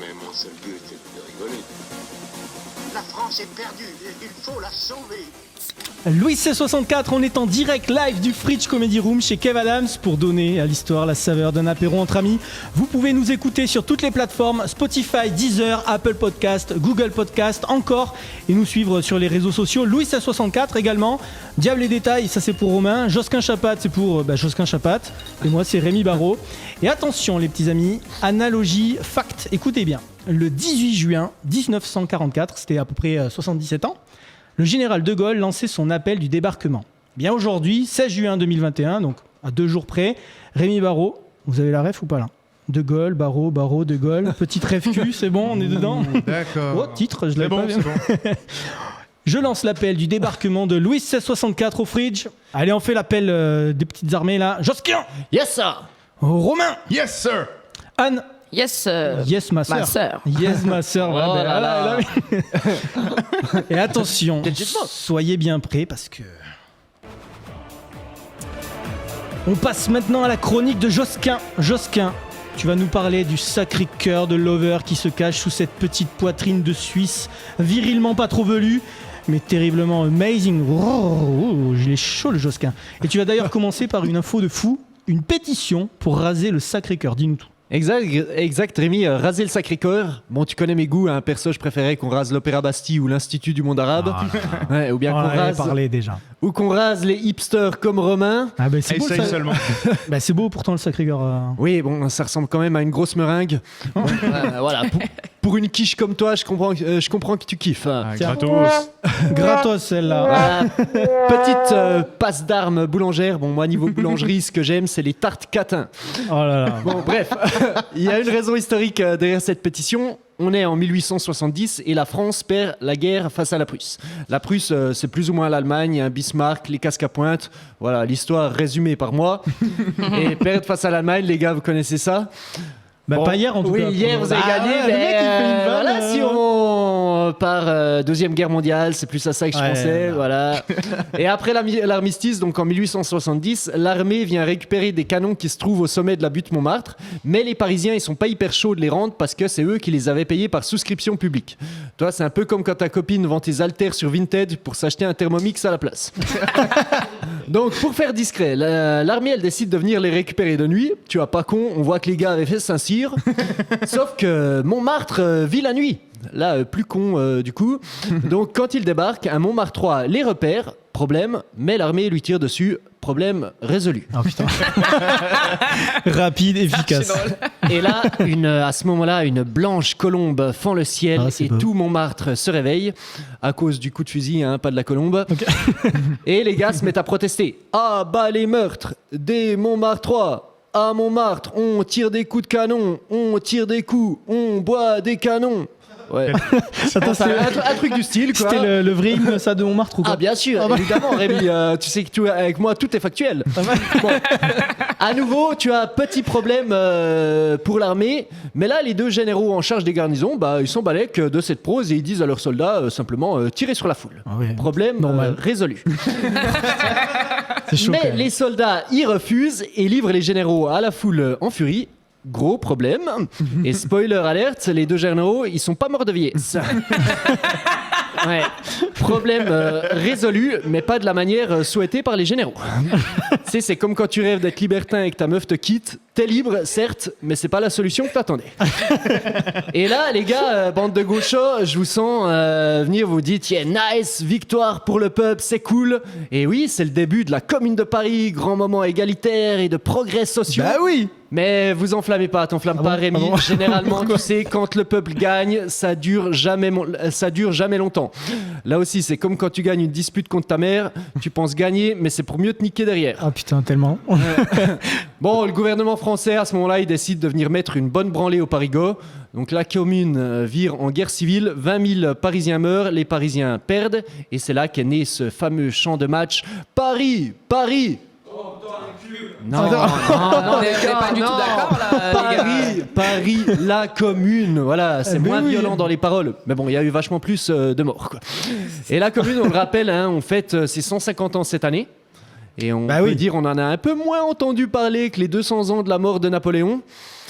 Mais mon seul but est de rigoler. La France est perdue, il faut la sauver. Louis C64, on est en direct live du Fridge Comedy Room chez Kev Adams pour donner à l'histoire la saveur d'un apéro entre amis. Vous pouvez nous écouter sur toutes les plateformes Spotify, Deezer, Apple Podcast, Google Podcast encore et nous suivre sur les réseaux sociaux. Louis C64 également. Diable et détails, ça c'est pour Romain. Josquin Chapat, c'est pour Josquin Chapat. Et moi c'est Rémi Barraud. Et attention les petits amis, analogie, fact, écoutez bien. Le 18 juin 1944, c'était à peu près 77 ans, le général de Gaulle lançait son appel du débarquement. Bien aujourd'hui, 16 juin 2021, donc à 2 jours près, Rémi Barraud, vous avez la ref ou pas là ? De Gaulle, Barraud, De Gaulle, petite ref Q, c'est bon, on est dedans. D'accord. Oh, titre, je l'avais pas bien. C'est bon. Je lance l'appel du débarquement de Louis 1664 au Fridge. Allez, on fait l'appel des petites armées là. Josquin, Yes, sir. Romain, Yes, sir. Anne, Yes, yes ma sœur. ma sœur. Yes ma sœur. Oh là là. Et attention, Legitment. soyez bien prêts parce que... On passe maintenant à la chronique de Josquin. Josquin, tu vas nous parler du sacré cœur de Lover qui se cache sous cette petite poitrine de Suisse, virilement pas trop velue, mais terriblement amazing. Oh, il est chaud le Josquin. Et tu vas d'ailleurs commencer par une info de fou, une pétition pour raser le sacré cœur. Dis-nous tout. Exact, Rémi, raser le Sacré-Cœur. Bon, tu connais mes goûts, hein, perso, je préférais qu'on rase l'Opéra Bastille ou l'Institut du monde arabe. Ouais, ou bien On qu'on en avait rase, parlé déjà. ou qu'on rase les hipsters comme Romain. Ah ben c'est beau, Essaye ça. seulement. Bah, c'est beau pourtant le sacré cœur. Oui, bon, ça ressemble quand même à une grosse meringue. Voilà, pour une quiche comme toi, je comprends que tu kiffes. Tiens. Gratos. Gratos celle-là. Voilà. Petite passe d'armes boulangère. Bon, moi, niveau boulangerie, ce que j'aime, c'est les tartes catins. Oh là là. Bon, bref, il y a une raison historique derrière cette pétition. On est en 1870 et la France perd la guerre face à la Prusse. La Prusse, c'est plus ou moins l'Allemagne, un Bismarck, les casques à pointe. Voilà, l'histoire résumée par moi. Et perdre face à l'Allemagne, les gars, vous connaissez ça ? Bah, Bon, pas hier en tout cas. Oui, hier vous avez gagné, le mais mec il fait une vanne. voilà, si on part Deuxième Guerre mondiale, c'est plus à ça que je Ouais, pensais, bah. voilà. Et après l'armistice, donc en 1870, l'armée vient récupérer des canons qui se trouvent au sommet de la butte Montmartre, mais les Parisiens, ils sont pas hyper chauds de les rendre parce que c'est eux qui les avaient payés par souscription publique. Toi, c'est un peu comme quand ta copine vend tes haltères sur Vinted pour s'acheter un Thermomix à la place. Donc, pour faire discret, l'armée, elle décide de venir les récupérer de nuit. Tu vois, pas con, on voit que les gars avaient fait Saint-Cyr. Sauf que Montmartre vit la nuit. Là, plus con, du coup. Donc, quand ils débarquent, un Montmartre 3 les repère. Problème, mais l'armée lui tire dessus. Problème résolu. Oh putain. Rapide, efficace. Et là, à ce moment-là, une blanche colombe fend le ciel Ah, c'est et beau. tout Montmartre se réveille à cause du coup de fusil, hein, pas de la colombe. Ok. Et les gars se mettent à protester. Ah bah les meurtres des Montmartre 3. À Montmartre, on tire des coups de canon, on tire des coups, on boit des canons. Ouais. Attends, Enfin, un truc du style, quoi. c'était le vrai hymne ça de Montmartre ou quoi? Ah bien sûr, Ah bah. évidemment Rémi, tu sais que avec moi tout est factuel. Bon. À nouveau, tu as un petit problème pour l'armée, mais là les deux généraux en charge des garnisons, bah, ils s'en balèquent de cette prose et ils disent à leurs soldats simplement tirer sur la foule. Ah ouais. Problème Normal. résolu. C'est chaud. quand Mais même. les soldats y refusent et livrent les généraux à la foule en furie. Gros problème. Et spoiler alerte, les deux généraux, ils sont pas morts de vieillesse. Ouais. Problème résolu, mais pas de la manière souhaitée par les généraux. Tu sais, c'est comme quand tu rêves d'être libertin et que ta meuf te quitte. T'es libre, certes, mais c'est pas la solution que t'attendais. Et là, les gars, bande de gauchos, je vous sens venir vous dites, yeah, nice, victoire pour le peuple, c'est cool. Et oui, c'est le début de la Commune de Paris, grand moment égalitaire et de progrès sociaux. Bah oui. Mais vous enflammez pas, t'enflamme pas Rémi. Ah bon Généralement, tu sais, quand le peuple gagne, ça dure jamais longtemps. Là aussi, c'est comme quand tu gagnes une dispute contre ta mère, tu penses gagner, mais c'est pour mieux te niquer derrière. Ah putain, tellement. Bon, le gouvernement français, à ce moment-là, il décide de venir mettre une bonne branlée au Parigot. Donc la commune vire en guerre civile, 20 000 Parisiens meurent, les Parisiens perdent, et c'est là qu'est né ce fameux chant de match « Paris, Paris !» Non, non, On n'est pas du tout d'accord là, les gars. Paris, la commune. Voilà, c'est Mais moins oui. violent dans les paroles. Mais bon, il y a eu vachement plus de morts, quoi. Et la commune, on le rappelle, hein, on fête ses 150 ans cette année. Et on Bah peut oui. dire on en a un peu moins entendu parler que les 200 ans de la mort de Napoléon.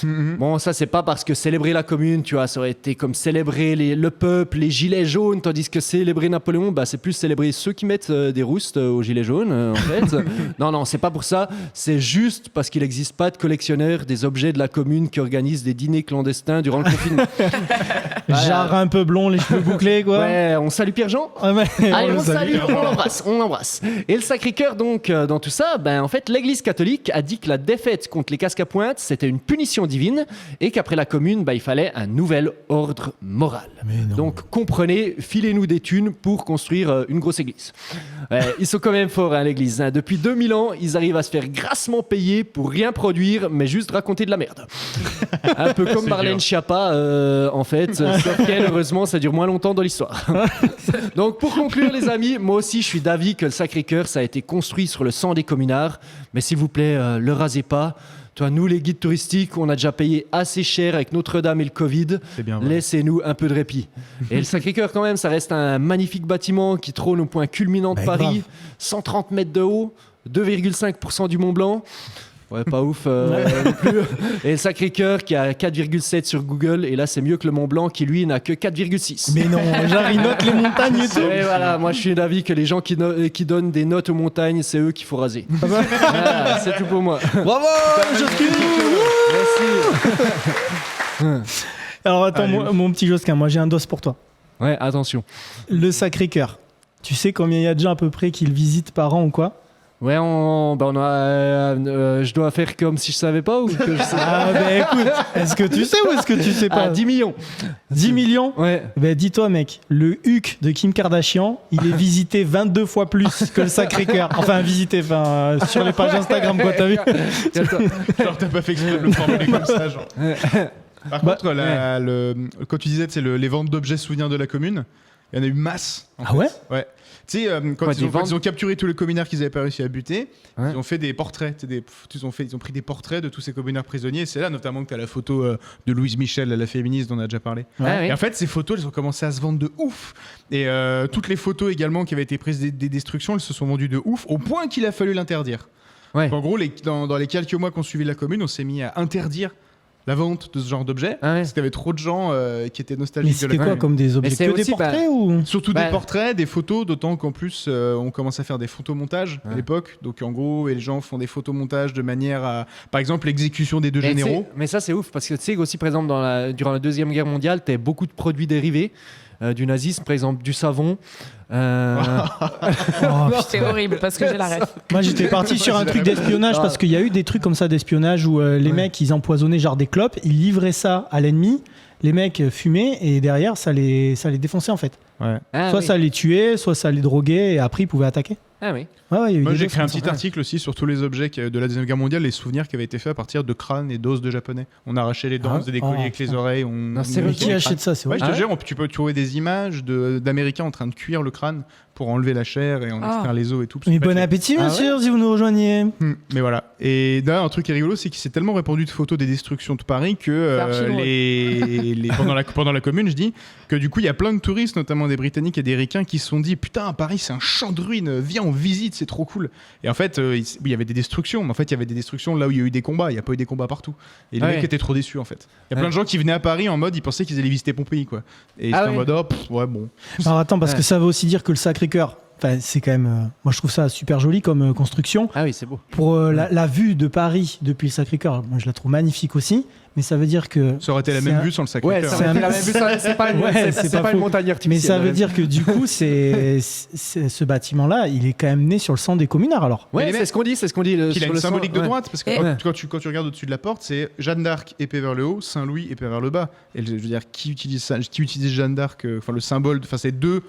Bon, ça, c'est pas parce que célébrer la commune, tu vois, ça aurait été comme célébrer le peuple, les gilets jaunes, tandis que célébrer Napoléon, bah, c'est plus célébrer ceux qui mettent des roustes aux gilets jaunes, en fait. Non, c'est pas pour ça. C'est juste parce qu'il n'existe pas de collectionneurs des objets de la commune qui organisent des dîners clandestins durant le confinement. Genre un peu blond, les cheveux bouclés, quoi. Ouais, on salue Pierre-Jean. Ah ouais, Allez, le on salue, on l'embrasse. Et le Sacré-Cœur, donc, dans tout ça, en fait, l'Église catholique a dit que la défaite contre les casques à pointe, c'était une punition divine et qu'après la commune, il fallait un nouvel ordre moral. Donc, comprenez, filez-nous des thunes pour construire une grosse église. Ils sont quand même forts, hein, l'Église. Hein. Depuis 2000 ans, ils arrivent à se faire grassement payer pour rien produire, mais juste raconter de la merde. Un peu comme Marlène Schiappa, en fait. Sauf qu'elle, heureusement, ça dure moins longtemps dans l'histoire. Donc, pour conclure, les amis, moi aussi, je suis d'avis que le Sacré-Cœur, ça a été construit sur le sang des communards. Mais s'il vous plaît, le rasez pas. Toi, nous, les guides touristiques, on a déjà payé assez cher avec Notre-Dame et le Covid. C'est bien vrai. Laissez-nous un peu de répit. Et le Sacré-Cœur, quand même, ça reste un magnifique bâtiment qui trône au point culminant de Paris. Grave. 130 mètres de haut, 2,5% du Mont Blanc. Ouais, pas ouf non plus. Et le Sacré-Cœur qui a 4,7 sur Google. Et là, c'est mieux que le Mont Blanc qui, lui, n'a que 4,6. Mais non, genre ils notent les montagnes et tout. Et voilà, moi je suis d'avis que les gens qui donnent des notes aux montagnes, c'est eux qu'il faut raser. Voilà, c'est tout pour moi. Bravo, Josquin. Merci. Alors attends, mon petit Josquin, moi j'ai un dos pour toi. Ouais, attention. Le Sacré-Cœur. Tu sais combien il y a de gens à peu près qui le visitent par an ou quoi? Ouais, je dois faire comme si je savais pas ou que je sais. Ah ben écoute, est-ce que tu sais ou est-ce que tu sais pas? 10 millions. 10 millions? Ouais. Ben dis-toi mec, le HUC de Kim Kardashian, il est visité 22 fois plus que le Sacré-Cœur. Enfin visité, sur les pages Instagram quoi, t'as vu? Genre, t'as pas fait exprès de le formuler comme ça, genre. Par contre, quand tu disais, c'est les ventes d'objets souvenirs de la commune, il y en a eu masse. En Ah fait. ouais? Ouais. Tu sais, quand ils ont capturé tous les communards qu'ils n'avaient pas réussi à buter, Ouais. ils ont fait des portraits. Ils ont pris des portraits de tous ces communards prisonniers. C'est là notamment que tu as la photo de Louise Michel, la féministe dont on a déjà parlé. Ouais. Et en fait, ces photos, elles ont commencé à se vendre de ouf. Et toutes les photos également qui avaient été prises des destructions, elles se sont vendues de ouf, au point qu'il a fallu l'interdire. Ouais. En gros, dans les quelques mois qu'on suivi la commune, on s'est mis à interdire la vente de ce genre d'objets. Ah ouais. Parce qu'il y avait trop de gens qui étaient Mais nostalgiques de c'était la quoi commune. comme des objets? c'est Que des aussi, portraits ou? Surtout Bah, des portraits, des photos, d'autant qu'en plus on commence à faire des photomontages à Ouais. l'époque. Donc en gros, les gens font des photomontages de manière à, par exemple, l'exécution des deux Mais généraux. tu sais- Mais ça, c'est ouf parce que tu sais aussi, par exemple, durant la Deuxième Guerre mondiale, tu as beaucoup de produits dérivés du nazisme, par exemple du savon. Oh, C'est horrible parce que j'ai la ref. Moi j'étais parti sur un truc d'espionnage parce qu'il y a eu des trucs comme ça d'espionnage où les mecs ils empoisonnaient genre des clopes, ils livraient ça à l'ennemi, les mecs fumaient et derrière ça les défonçait en fait. Ouais. Soit ça les tuait, soit ça les droguait et après ils pouvaient attaquer. Ah oui. Ouais, il y a eu Moi, des j'ai choses écrit un comme ça. petit article aussi sur tous les objets de la Deuxième Guerre mondiale, les souvenirs qui avaient été faits à partir de crânes et d'os de japonais. On arrachait les dents, on faisait des colliers avec les putain. oreilles. c'est on vrai. Qui achète ça, c'est Ouais, vrai. je te jure, tu peux trouver des images d'Américains en train de cuire le crâne pour enlever la chair et en Ah. extraire les os et tout. parce Mais qu'en fait, bon appétit, bien Ah sûr, si vous nous rejoignez. Mais voilà. Et d'ailleurs, un truc qui est rigolo, c'est qu'il s'est tellement répandu de photos des destructions de Paris que C'est archi drôle. pendant la commune, je dis, que du coup, il y a plein de touristes, notamment des Britanniques et des Ricains, qui se sont dit putain, Paris, c'est un champ de ruines, viens, on visite, c'est trop cool. Et en fait, il y avait des destructions, mais en fait, il y avait des destructions là où il y a eu des combats, il n'y a pas eu des combats partout. Et les Ah mecs ouais. étaient trop déçus, en fait. Il y a plein Ouais. de gens qui venaient à Paris en mode, ils pensaient qu'ils allaient visiter Pompéi, quoi. Et ils Ah étaient en ouais. mode, oh, ouais, bon. Alors attends, parce Ouais. que ça veut aussi dire que le Sacré-Cœur, c'est quand même. Moi je trouve ça super joli comme construction. Ah oui, c'est beau. Pour la vue de Paris depuis le Sacré-Cœur, moi je la trouve magnifique aussi. Mais ça veut dire que. Ça aurait été la c'est même un- vue sans le Ouais, Sacré-Cœur. ça C'est aurait été un- la même vue, c'est pas une, Ouais, c'est c'est pas pas une faux. montagne Mais artificielle. ça veut dire que du coup, ce bâtiment-là, il est quand même né sur le sang des communards alors. Ouais, Mais les c'est mecs- ce qu'on dit, c'est ce qu'on dit. Qu'il a sur une le symbolique sang, de ouais. droite, parce que Et- quand tu regardes au-dessus de la porte, c'est Jeanne d'Arc épée vers le haut, Saint-Louis épée vers le bas. Et je veux dire, qui utilise Jeanne d'Arc, enfin le symbole, enfin c'est deux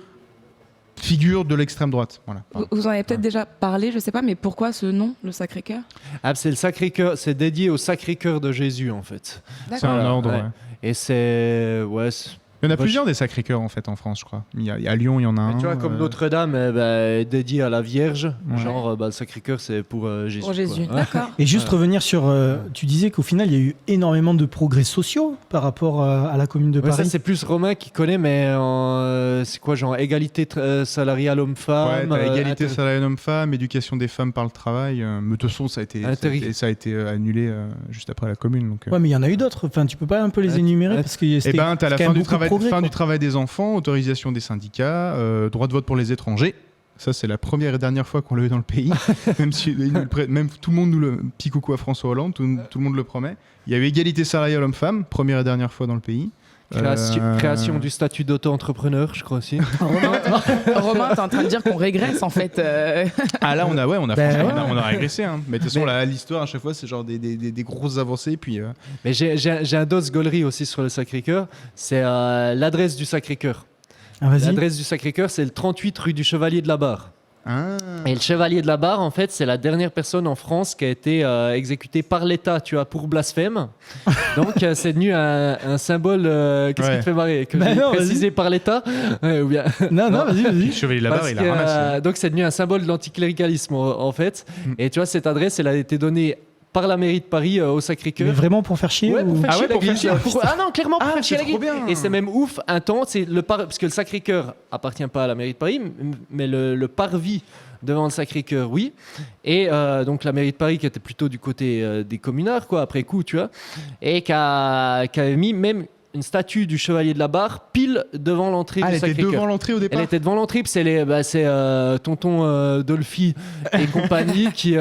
figures de l'extrême droite. Voilà. Vous en avez peut-être déjà parlé, je sais pas, mais pourquoi ce nom, le Sacré-Cœur? Ah, c'est le Sacré-Cœur, c'est dédié au Sacré-Cœur de Jésus en fait. C'est un D'accord. ordre. Ouais. Ouais. Et c'est Il y en a plusieurs des Sacré-Cœur en fait en France, je crois. Il y a à Lyon, il y en a un. Tu vois, comme Notre-Dame dédiée à la Vierge, genre le Sacré-Cœur c'est pour Jésus. Pour Jésus, quoi. d'accord. Et juste revenir sur, tu disais qu'au final il y a eu énormément de progrès sociaux par rapport à la commune de Ouais, Paris. ça c'est plus Romain qui connaît, mais c'est quoi, genre égalité salariale homme-femme, Ouais, t'as égalité salariale homme-femme, éducation des femmes par le travail. Mais de toute façon, ça a été annulé juste après la commune. Donc, Ouais, mais il y en a eu d'autres. Enfin, tu peux pas un peu les énumérer parce que c'était. t'as la quand fin même du beaucoup de travail, progrès, fin quoi. du travail des enfants, autorisation des syndicats, droit de vote pour les étrangers. Ça, c'est la première et dernière fois qu'on l'a eu dans le pays. même tout le monde nous le... Petit coucou à François Hollande, tout le monde le promet. Il y a eu égalité salariale homme-femme, première et dernière fois dans le pays. Création du statut d'auto-entrepreneur, je crois aussi. Romain, t'es en train de dire qu'on régresse en fait. Ah là, on a Ben franchement, on a régressé. Hein. Mais de toute façon, l'histoire à chaque fois, c'est genre des grosses avancées. Puis, Mais j'ai un dos gaulerie aussi sur le Sacré-Cœur. C'est l'adresse du Sacré-Cœur. Ah, vas-y. L'adresse du Sacré-Cœur, c'est le 38 rue du Chevalier de la Barre. Et le Chevalier de la Barre, en fait, c'est la dernière personne en France qui a été exécutée par l'État, tu vois, pour blasphème. Donc, c'est devenu un symbole. Qu'est-ce qui te fait marrer? Que j'ai précisé par l'État ou bien... Non, vas-y. le Chevalier de la Barre, Parce il a que, ramassé. donc, c'est devenu un symbole de l'anticléricalisme, en fait. Et tu vois, cette adresse, elle a été donnée par la mairie de Paris au Sacré-Cœur. Mais vraiment pour faire chier Ouais, ou... pour faire chier la pour faire Grille. chier. Ah non, clairement pour faire chier la trop Grille. bien. Et c'est même ouf, un temps, c'est parce que le Sacré-Cœur appartient pas à la mairie de Paris, mais le parvis devant le Sacré-Cœur, oui. Et donc la mairie de Paris qui était plutôt du côté des communards, quoi, après coup, tu vois, et qui avait mis même une statue du Chevalier de la Barre pile devant l'entrée du Elle était Sacré-Cœur. devant l'entrée au départ. Elle était devant l'entrée, puis c'est tonton Dolphy et compagnie qui,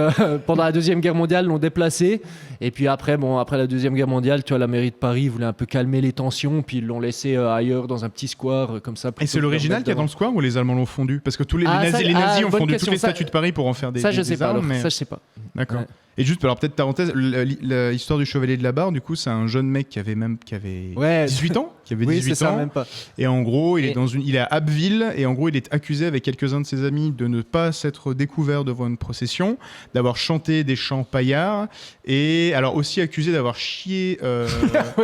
pendant la Deuxième Guerre mondiale, l'ont déplacé. Et puis après la Deuxième Guerre mondiale, tu vois, la mairie de Paris voulait un peu calmer les tensions, puis ils l'ont laissé ailleurs dans un petit square comme ça. Et c'est l'original qu'il y a dans le square ou les Allemands l'ont fondu? Parce que tous les nazis ont bonne fondu question. toutes les statues de Paris pour en faire des Ça, je sais pas. armes, Alors. mais- Ça, je sais pas. D'accord. Ouais. Et juste, alors peut-être parenthèse, l'histoire du Chevalier de la Barre, du coup, c'est un jeune mec qui avait 18 ans, Oui, c'est ça, ans. même pas. Et en gros, il est à Abbeville, et en gros, il est accusé avec quelques-uns de ses amis de ne pas s'être découvert devant une procession, d'avoir chanté des chants paillards, et alors aussi accusé d'avoir chié,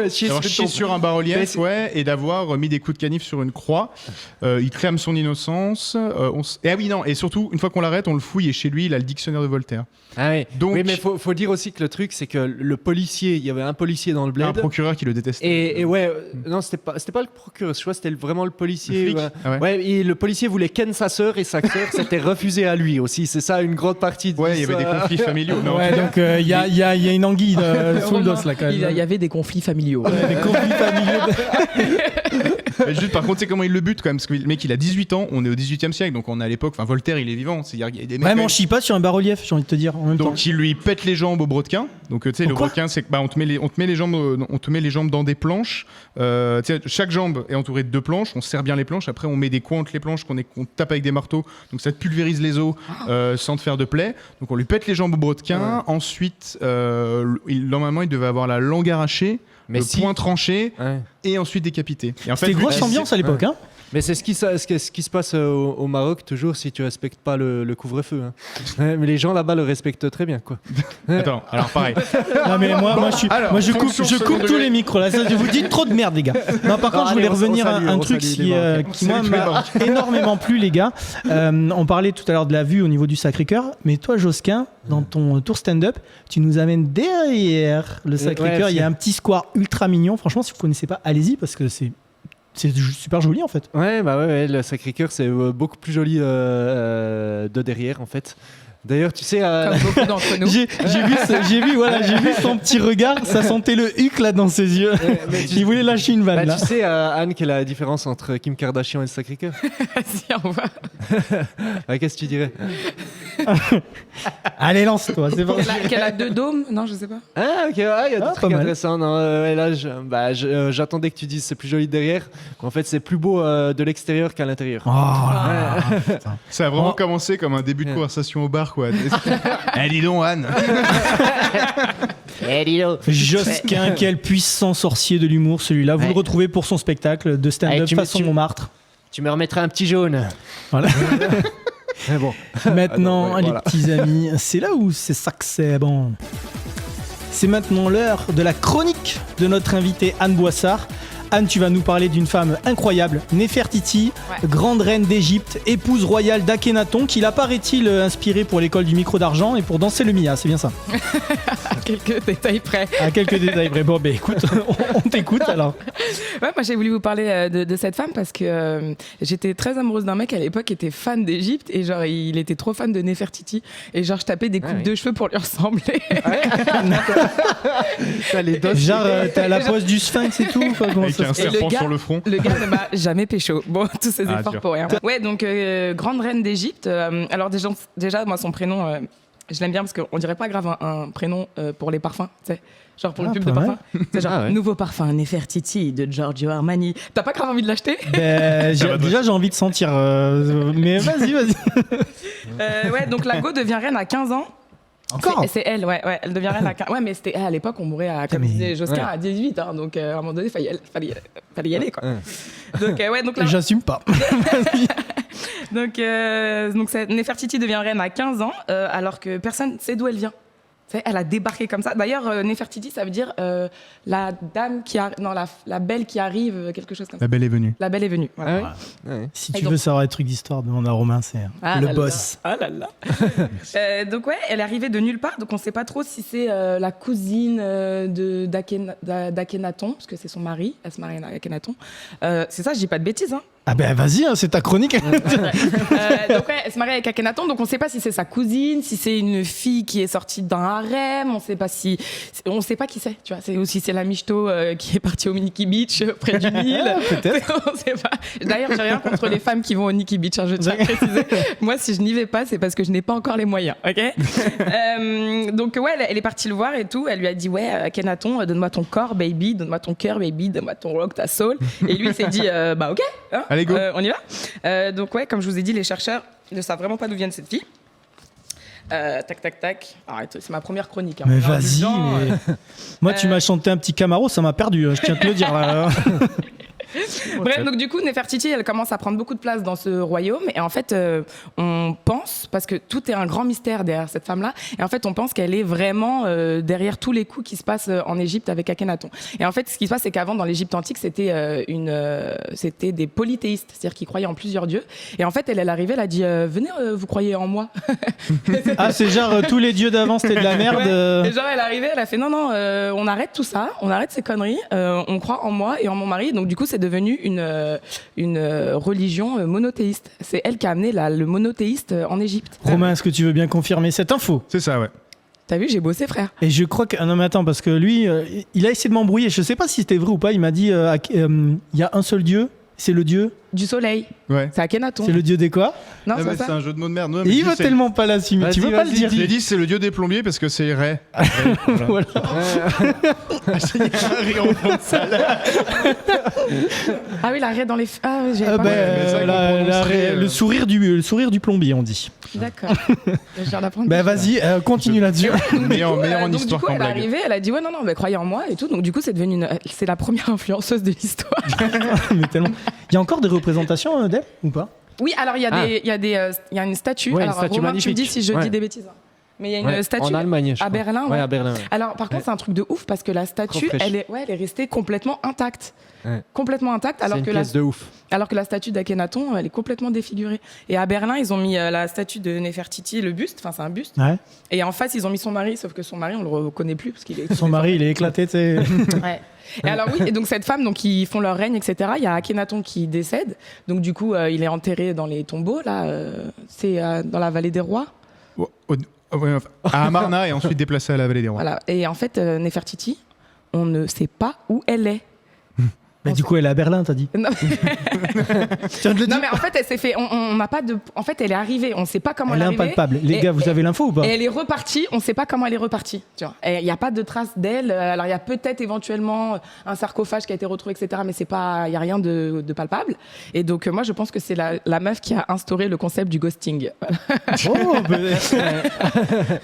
sur un bas-relief, et d'avoir mis des coups de canif sur une croix. Il clame son innocence. Et surtout, une fois qu'on l'arrête, on le fouille, et chez lui, il a le dictionnaire de Voltaire. Ah oui. Donc- Oui, mais faut dire aussi que le truc, c'est que le policier, il y avait un policier dans le bled. Un procureur qui le détestait. Et ouais, non, c'était pas le procureur, je crois que c'était vraiment le policier. Le flic. Ah ouais. Et le policier voulait ken sa sœur et sa sœur s'était refusée à lui aussi. C'est ça une grande partie de Ouais, il y avait des l'histoire. conflits familiaux. Non, Ouais, donc il y a une anguille sous le dos là quand même. Il y avait des conflits familiaux. Des conflits familiaux. Mais juste, par contre, c'est comment il le bute quand même, parce que le mec il a 18 ans, on est au 18e siècle, donc on est à l'époque, enfin Voltaire il est vivant, il y a des mecs. Ouais, mais on chie pas sur un bas-relief, j'ai envie de te dire en même temps. Donc il lui pète les jambes au brodequin. Donc tu sais, le Quoi brodequin, c'est que on te met les jambes dans des planches. Tu sais, chaque jambe est entourée de 2 planches. On serre bien les planches. Après, on met des coins entre les planches qu'on tape avec des marteaux. Donc ça te pulvérise les os sans te faire de plaie. Donc on lui pète les jambes au brodequin. Ensuite, normalement, il devait avoir la langue arrachée, Mais le si- poing tranché Ouais. et ensuite décapité. Et en C'était lui, grosse ambiance à l'époque, hein. Mais c'est ce qui se passe au Maroc toujours si tu respectes pas le couvre-feu. Hein. Ouais, mais les gens là-bas le respectent très bien, quoi. Attends, alors pareil. Non mais moi je coupe fonction second tous degré. les micros là. Ça, je vous dis trop de merde les gars. Non par contre je voulais allez, on revenir à salue, un on truc salue qui les Marocains. qui moi Salut tous les m'a Marocains. énormément plu les gars. On parlait tout à l'heure de la vue au niveau du Sacré-Cœur, mais toi Josquin, dans ton tour stand-up, tu nous amènes derrière le Sacré-Cœur. Ouais, Il y a un petit square ultra mignon. Franchement si vous connaissez pas, allez-y parce que c'est super joli en fait. Ouais, le Sacré-Cœur c'est beaucoup plus joli de derrière en fait. D'ailleurs, tu sais, Comme beaucoup d'entre nous. J'ai vu son petit regard, ça sentait le huc là dans ses yeux. mais Il voulait lâcher une vanne là. tu sais, Anne, quelle est la différence entre Kim Kardashian et le Sacré-Cœur? Si, on voit. Qu'est-ce que tu dirais? Allez lance-toi, c'est parti. Qu'elle a 2 dômes? Non, je sais pas. Ah, ok, il y a des pas trucs mal. intéressants. Non, là, j'attendais que tu dises c'est plus joli derrière. En fait, c'est plus beau de l'extérieur qu'à l'intérieur. Oh là là. Ça a vraiment Oh. commencé comme un début de conversation au bar, quoi. Eh, dis donc, Anne. Josquin, quel puissant sorcier de l'humour celui-là. Vous Ouais. le retrouvez pour son spectacle de stand-up Allez, façon Montmartre. Tu me remettras un petit jaune. Voilà. Mais bon. Maintenant, Ah non, ouais, les voilà. petits amis, c'est là où c'est ça que c'est bon. C'est maintenant l'heure de la chronique de notre invitée Anne Boissard. Anne, tu vas nous parler d'une femme incroyable, Néfertiti, grande reine d'Égypte, épouse royale d'Akhénaton, qui l'a, paraît-il, inspirée pour l'école du micro d'argent et pour danser le Mia, c'est bien ça? À quelques détails près. À quelques détails près. Bon, ben écoute, on t'écoute alors. Ouais, moi j'ai voulu vous parler de cette femme parce que j'étais très amoureuse d'un mec à l'époque qui était fan d'Égypte et genre il était trop fan de Néfertiti et genre je tapais des coupes de cheveux pour lui ressembler. Genre, t'as la pose du sphinx et tout, quoi, comment Avec ça un se fait? serpent sur le front. Le gars ne m'a jamais pécho. Bon, tous ces efforts dur. pour rien. Ouais, donc grande reine d'Égypte. Alors déjà, moi son prénom, je l'aime bien parce qu'on dirait pas grave un prénom pour les parfums, tu sais. Genre pour le pub de pas parfum. C'est genre nouveau parfum Néfertiti de Giorgio Armani. T'as pas grave envie de l'acheter? Ben, déjà, j'ai envie de sentir. Mais vas-y. Ouais, donc la Go devient reine à 15 ans. Encore C'est elle, ouais, elle devient reine à 15 ans. Ouais, mais c'était à l'époque, on mourait à, comme disait Josquin, à 18, hein, donc à un moment donné, fallait y aller, quoi. Donc là, J'assume pas. donc Néfertiti devient reine à 15 ans, alors que personne ne sait d'où elle vient. Tu sais, elle a débarqué comme ça. D'ailleurs, Néfertiti, ça veut dire la dame qui arrive, non, la belle qui arrive, quelque chose comme ça. La belle est venue. La belle est venue. Voilà. Si Et tu donc- veux savoir des trucs d'histoire, demande à Romain, c'est le boss. Ah là là. Donc ouais, elle est arrivée de nulle part, donc on ne sait pas trop si c'est la cousine d'Akhénaton, parce que c'est son mari, elle se marie à Akhénaton. C'est ça, je dis pas de bêtises, hein. Ah ben vas-y, hein, c'est ta chronique. Donc ouais, elle se marie avec Akhénaton, donc on ne sait pas si c'est sa cousine, si c'est une fille qui est sortie d'un harem, on ne sait pas qui c'est, tu vois. C'est aussi c'est la michto qui est partie au Nikki Beach près du Nil. Peut-être. On sait pas. D'ailleurs, j'ai rien contre les femmes qui vont au Nikki Beach, hein, je tiens à préciser. Moi, si je n'y vais pas, c'est parce que je n'ai pas encore les moyens, ok. Donc ouais, elle est partie le voir et tout. Elle lui a dit ouais, Akhénaton, donne-moi ton corps, baby, donne-moi ton cœur, baby, donne-moi ton rock, ta soul. Et lui s'est dit bah ok. Hein, Allez, go. on y va. Donc ouais, comme je vous ai dit, les chercheurs ne savent vraiment pas d'où vient cette fille. Tac. Arrête, c'est ma première chronique. Hein. Mais Alors, vas-y. dedans, Moi, tu m'as chanté un petit Camaro, ça m'a perdu. Je tiens à te le dire. Là. Bref, donc du coup, Néfertiti, elle commence à prendre beaucoup de place dans ce royaume. Et en fait, on pense, parce que tout est un grand mystère derrière cette femme-là, et en fait, on pense qu'elle est vraiment derrière tous les coups qui se passent en Égypte avec Akhénaton. Et en fait, ce qui se passe, c'est qu'avant, dans l'Égypte antique, c'était des polythéistes, c'est-à-dire qu'ils croyaient en plusieurs dieux. Et en fait, elle arrivait, elle a dit venez, vous croyez en moi. Ah, c'est genre tous les dieux d'avant, c'était de la merde. Ouais. Et genre, elle est arrivée, elle a fait non, on arrête tout ça, on arrête ces conneries, on croit en moi et en mon mari. Donc, du coup, c'est devenu une religion monothéiste. C'est elle qui a amené le monothéiste en Égypte. Romain, est-ce que tu veux bien confirmer cette info? C'est ça, ouais. T'as vu, j'ai bossé, frère. Et je crois que. Ah non, mais attends, parce que lui, il a essayé de m'embrouiller. Je sais pas si c'était vrai ou pas. Il m'a dit il y a un seul dieu, c'est le dieu. Du soleil. Ouais. C'est Akhénaton. C'est le dieu des quoi? Non, Ah c'est bah, pas c'est ça. un jeu de mots de merde. Non, Et mais il je veut sais. tellement pas l'assumer. Tu veux pas le dire? J'ai dit c'est le dieu des plombiers parce que c'est Ray. Voilà. Ah oui, l'arrêt dans les. Ah oui, j'avais Ah pas. ben, mais ça, qu'on prononcerait, le sourire du plombier, on dit. D'accord. Je viens d'apprendre. Ben vas-y, continue là-dessus. Meilleur en donc, histoire du coup, qu'en elle est blague. arrivée, elle a dit ouais, non, mais croyez en moi et tout. Donc, du coup, c'est la première influenceuse de l'histoire. Mais tellement. Il y a encore des représentations d'elle ou pas? Oui, alors il y a une statue. Ouais, une Alors, statue Romain, tu me dis magnifique. si je Ouais. dis des bêtises. hein. Mais il y a une Ouais, statue en Allemagne, je à crois. Berlin. Ouais, à Berlin. Ouais. Alors, par contre, c'est un truc de ouf parce que la statue, fraîche. elle est restée complètement intacte. Ouais. Complètement intacte, C'est alors une que, pièce de ouf. alors que la statue d'Akhénaton, elle est complètement défigurée. Et à Berlin, ils ont mis la statue de Néfertiti, le buste, enfin c'est un buste. Ouais. Et en face, ils ont mis son mari, sauf que son mari, on le reconnaît plus parce qu'il est. Son mari, il est éclaté, tu sais. Ouais. Et alors oui, et donc cette femme, donc ils font leur règne, etc. Il y a Akhénaton qui décède, donc du coup, il est enterré dans les tombeaux là. C'est dans la vallée des rois. À Amarna et ensuite déplacé à la vallée des rois. Voilà. Et en fait, Néfertiti, on ne sait pas où elle est. Bah, du coup, elle est à Berlin, t'as dit. Non, Tu viens de le non, dire. mais en fait, elle s'est fait. On n'a pas de. En fait, elle est arrivée. On ne sait pas comment Elle elle est est arrivée. impalpable. Les gars, vous avez l'info ou pas? Et elle est repartie. On ne sait pas comment elle est repartie. Tu vois. Il n'y a pas de traces d'elle. Alors, il y a peut-être éventuellement un sarcophage qui a été retrouvé, etc. Mais c'est pas. Il n'y a rien de palpable. Et donc, moi, je pense que c'est la meuf qui a instauré le concept du ghosting. Oh,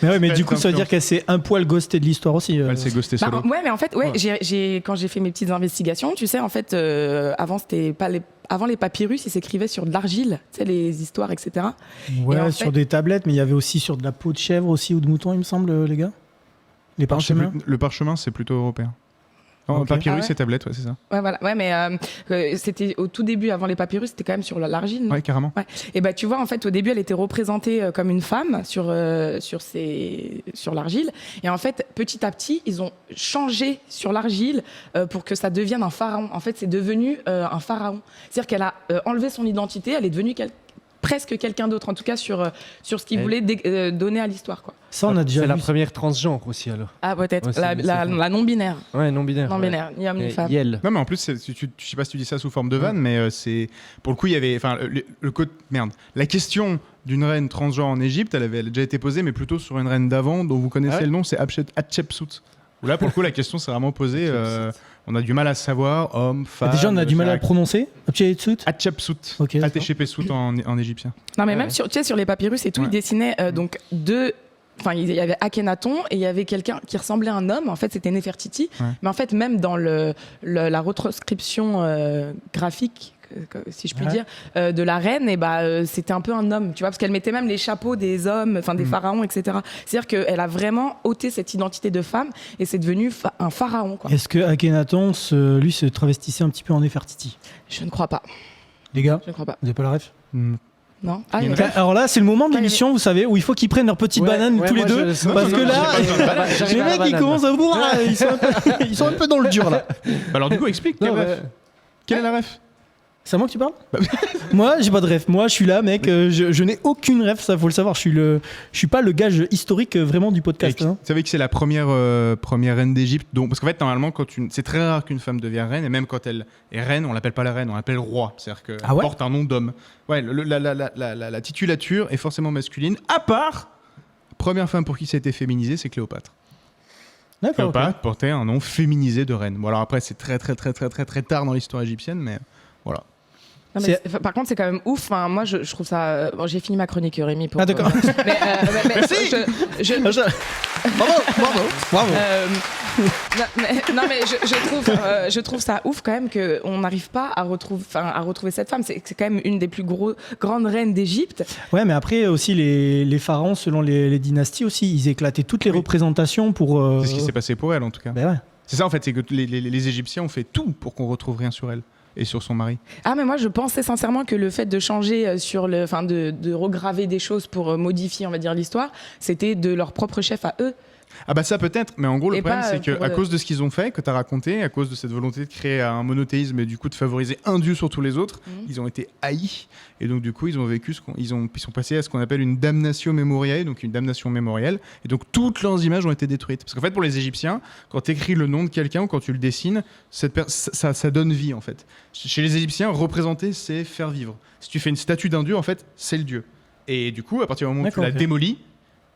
mais ouais, mais du coup, ça veut dire qu'elle s'est un poil ghostée de l'histoire aussi. Elle s'est ghostée Bah, solo. ouais, mais en fait, ouais, quand j'ai fait mes petites investigations, tu sais, en fait, avant, c'était pas avant les papyrus, ils s'écrivaient sur de l'argile, tu sais, les histoires, etc. Ouais, Et en sur fait- des tablettes, mais il y avait aussi sur de la peau de chèvre aussi ou de mouton, il me semble, les gars. Les Non, c'est parchemins. le parchemin, c'est plutôt européen. Non, Ok. papyrus Ah ouais. et tablette, ouais, c'est ça. Ouais, voilà. Ouais, mais c'était au tout début, avant les papyrus, c'était quand même sur l'argile. non Ouais, carrément. Ouais. Et bah tu vois, en fait, au début, elle était représentée comme une femme sur l'argile. Et en fait, petit à petit, ils ont changé sur l'argile pour que ça devienne un pharaon. En fait, c'est devenu un pharaon. C'est-à-dire qu'elle a enlevé son identité, elle est devenue presque quelqu'un d'autre, en tout cas sur ce qu'il voulait donner à l'histoire, quoi. Ça, on a déjà C'est la vu. première transgenre aussi alors. Ah, peut-être. Ouais, c'est la non-binaire. Ouais, non-binaire. Non-binaire, ni homme ni femme. Yel. Non, mais en plus, je sais pas si tu dis ça sous forme de vanne, mais c'est pour le coup, il y avait, enfin, la question d'une reine transgenre en Égypte, elle a déjà été posée, mais plutôt sur une reine d'avant, dont vous connaissez Ah ouais le nom, c'est Hatshepsut. Où là, pour le coup, la question s'est vraiment posée. On a du mal à savoir, homme, femme. Déjà, on a du mal à le prononcer. Hatshepsut. Hatshepsut. Ok, d'accord. Hatshepsut en égyptien. Non, mais Ah même ouais. sur, tu sais, sur les papyrus et tout, Ouais. ils dessinaient donc deux. Enfin, il y avait Akhenaton et il y avait quelqu'un qui ressemblait à un homme. En fait, c'était Néfertiti. Ouais. Mais en fait, même dans la retranscription graphique, si je puis Ouais. dire, de la reine, et c'était un peu un homme, tu vois, parce qu'elle mettait même les chapeaux des hommes, enfin des pharaons, etc. C'est-à-dire qu'elle a vraiment ôté cette identité de femme et c'est devenu un pharaon, quoi. Est-ce que Akhenaton, lui, se travestissait un petit peu en Néfertiti? Je ne crois pas. Les gars, Je ne crois pas. vous avez pas la ref? Non. Ah, Il y a il y une a- Alors là, c'est le moment de l'émission, vous savez, où il faut qu'ils prennent leur petite banane tous les deux. Parce que là, les mecs, ils commencent à bourrer. Ils sont un peu dans le dur, là. Alors, du coup, explique. Non, Quelle est la ref? C'est à moi que tu parles? Moi, j'ai pas de ref. Moi, je suis là, mec. Je n'ai aucune ref, ça faut le savoir. Je suis pas le gage historique vraiment du podcast. Vous Hein. savez que c'est la première reine d'Égypte. Parce qu'en fait, normalement, c'est très rare qu'une femme devienne reine. Et même quand elle est reine, on l'appelle pas la reine, on l'appelle roi. C'est-à-dire qu'elle Ah ouais porte un nom d'homme. Ouais, la titulature est forcément masculine. À part, première femme pour qui ça a été féminisé, c'est Cléopâtre. D'accord. ok. Cléopâtre portait un nom féminisé de reine. Bon, alors après, c'est très tard dans l'histoire égyptienne, mais voilà. Non, mais par contre, c'est quand même ouf. Enfin, moi, je trouve ça. Bon, j'ai fini ma chronique, Rémi. Pour, Ah, d'accord. Merci. Bravo. Je trouve ça ouf quand même qu'on n'arrive pas à retrouver cette femme. C'est quand même une des plus grandes reines d'Égypte. Ouais, mais après aussi les pharaons, selon les dynasties aussi, ils éclataient toutes les représentations pour. C'est ce qui s'est passé pour elle, en tout cas. Ben ouais. C'est ça, en fait, c'est que les Égyptiens ont fait tout pour qu'on retrouve rien sur elle et sur son mari. Ah, mais moi, je pensais sincèrement que le fait de changer de regraver des choses pour modifier, on va dire, l'histoire, c'était de leur propre chef à eux. Ah bah ça peut-être, mais en gros le Et problème pas, c'est pour qu'à cause de ce qu'ils ont fait, que tu as raconté, à cause de cette volonté de créer un monothéisme et du coup de favoriser un dieu sur tous les autres, ils ont été haïs et donc du coup ils ont vécu ils sont passés à ce qu'on appelle une damnatio memoriae, donc une damnation mémorielle, et donc toutes leurs images ont été détruites. Parce qu'en fait pour les Égyptiens, quand tu écris le nom de quelqu'un ou quand tu le dessines, ça donne vie en fait. Chez les Égyptiens, représenter c'est faire vivre. Si tu fais une statue d'un dieu, en fait c'est le dieu. Et du coup à partir du moment où tu D'accord, l'as ok. démoli,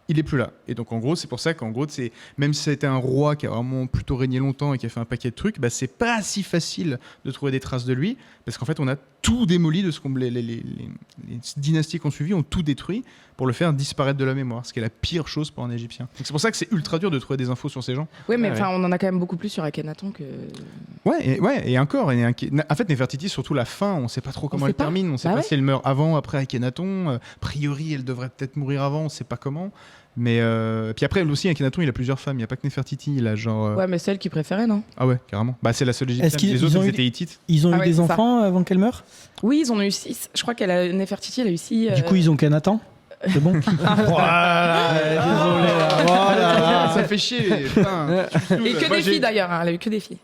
il est plus là. Et donc en gros, c'est pour ça qu'en gros, même si c'était un roi qui a vraiment plutôt régné longtemps et qui a fait un paquet de trucs, bah, c'est pas si facile de trouver des traces de lui, parce qu'en fait, on a tout démoli de ce qu'on les dynasties qui ont suivi ont tout détruit pour le faire disparaître de la mémoire, ce qui est la pire chose pour un Égyptien. Donc c'est pour ça que c'est ultra dur de trouver des infos sur ces gens. Oui, mais Ah enfin, on en a quand même beaucoup plus sur Akhenaton que. Et encore. En fait, Néfertiti, surtout la fin, on sait pas trop comment sait elle pas. termine. On sait Bah pas ouais. si elle meurt avant, après Akhenaton. A priori, elle devrait peut-être mourir avant, on sait pas comment. Mais puis après, aussi, Akhenaton, il a plusieurs femmes. Il n'y a pas que Néfertiti, il a genre. Ouais, mais celle qui préférait, non? Ah ouais, carrément. Bah, c'est la seule Est-ce égyptienne. qu'ils- Les ils autres, ont ils eu- étaient hittites. Ils ont Ah eu ouais, des c'est ça. enfants avant qu'elle meure. Oui, ils en ont eu 6. Je crois Néfertiti, elle a eu 6. Du coup, ils ont qu'un Nathan. C'est bon. Voilà, désolé. Voilà. Ça fait chier. Putain, tu me saoules. Et que Moi, des j'ai- filles d'ailleurs, hein, elle a eu que des filles.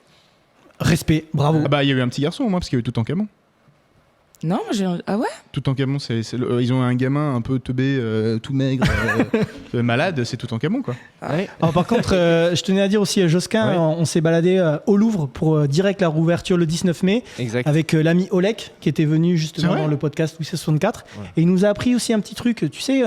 Respect, bravo. Ah bah, il y a eu un petit garçon au moins, parce qu'il y a eu Toutankhamon. Non, ah ouais? Toutankhamon, ils ont un gamin un peu teubé, tout maigre, malade, c'est Toutankhamon, quoi. Alors, par contre, je tenais à dire aussi à Josquin, Ouais. on s'est baladé au Louvre pour direct la rouverture le 19 mai Exact. avec l'ami Olek qui était venu justement C'est vrai dans le podcast Louis 64 Ouais. et il nous a appris aussi un petit truc. Tu sais,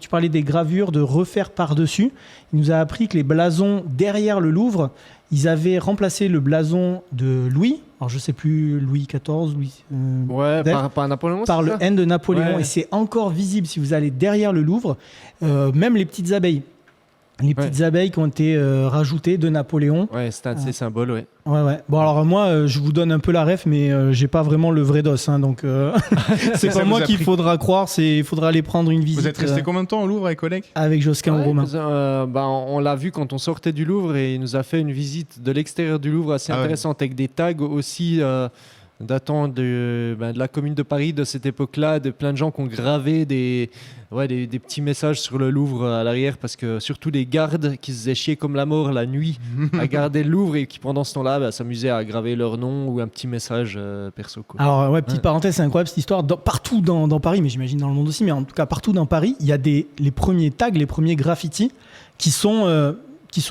tu parlais des gravures de refaire par-dessus. Il nous a appris que les blasons derrière le Louvre, ils avaient remplacé le blason de Louis. Alors je sais plus, Louis XIV, Louis. Ouais, Dave, par Napoléon. par c'est le ça N de Napoléon Ouais. et c'est encore visible si vous allez derrière le Louvre, même les petites abeilles. Les petites abeilles qui ont été rajoutées de Napoléon. Ouais, c'est un de ces symboles, ouais. Ouais. Bon, alors moi, je vous donne un peu la ref, mais j'ai pas vraiment le vrai dos. Hein, donc, c'est pas moi qu'il faudra croire. Il faudra aller prendre une visite. Vous êtes resté combien de temps au Louvre avec Oleg ? Avec Josquin ou Romain. On l'a vu quand on sortait du Louvre et il nous a fait une visite de l'extérieur du Louvre assez intéressante avec des tags aussi datant de la commune de Paris de cette époque-là, de plein de gens qui ont gravé des petits messages sur le Louvre à l'arrière, parce que surtout les gardes qui se faisaient chier comme la mort la nuit à garder le Louvre et qui pendant ce temps-là s'amusaient à graver leur nom ou un petit message perso. Quoi. Alors petite parenthèse, c'est incroyable cette histoire. Partout dans Paris, mais j'imagine dans le monde aussi, mais en tout cas partout dans Paris, il y a les premiers tags, les premiers graffitis qui sont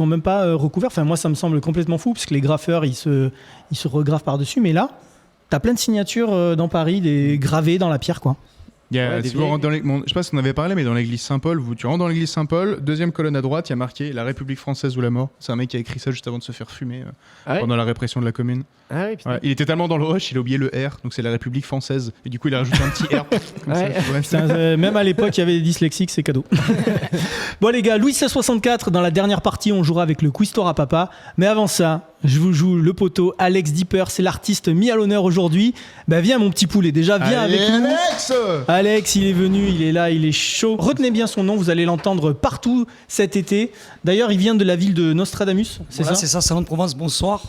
même pas recouverts. Enfin moi ça me semble complètement fou parce que les graffeurs ils se regravent par-dessus, mais là t'as plein de signatures dans Paris, des gravées dans la pierre, quoi. Je sais pas si on avait parlé, mais dans l'église Saint-Paul, tu rentres dans l'église Saint-Paul, deuxième colonne à droite, il y a marqué La République française ou la mort. C'est un mec qui a écrit ça juste avant de se faire fumer pendant la répression de la Commune. Ah oui, putain. Il était tellement dans le rush, il a oublié le R, donc c'est la République française. Et du coup, il a rajouté un petit R. Même à l'époque, il y avait des dyslexiques, c'est cadeau. Bon les gars, Louis XVI 64, dans la dernière partie, on jouera avec le Quiztor à papa. Mais avant ça, je vous joue le poteau Alex Dipper, c'est l'artiste mis à l'honneur aujourd'hui. Viens mon petit poulet, déjà viens avec nous. Alex, il est venu, il est là, il est chaud. Retenez bien son nom, vous allez l'entendre partout cet été. D'ailleurs, il vient de la ville de Nostradamus, c'est ça ? C'est ça, Salon de Provence. Bonsoir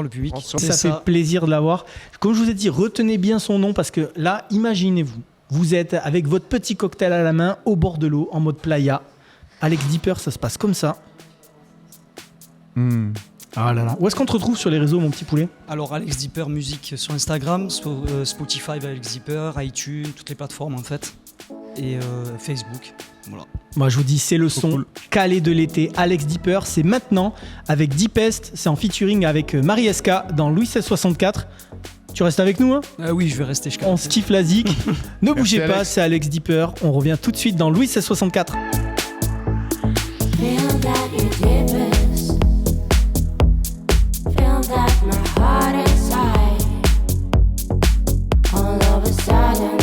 le public. Ça fait plaisir de l'avoir. Comme je vous ai dit, retenez bien son nom parce que là, imaginez-vous, vous êtes avec votre petit cocktail à la main au bord de l'eau en mode playa. Alex Dipper, ça se passe comme ça. Ah là là. Où est-ce qu'on te retrouve sur les réseaux, mon petit poulet ? Alors Alex Dipper musique sur Instagram, Spotify Alex Dipper, iTunes, toutes les plateformes en fait, et Facebook. Voilà. Moi je vous dis, c'est le son calé de l'été. Alex Dipper, c'est maintenant avec Deepest, c'est en featuring avec Marie SK dans Louis XVI 64. Tu restes avec nous, hein ? Oui, je vais rester jusqu'à. On se kiffe la zik. Ne bougez Alex. pas, c'est Alex Dipper. On revient tout de suite dans Louis XVI 64. Feel that you're deepest. Feel that my heart inside. All of a sudden,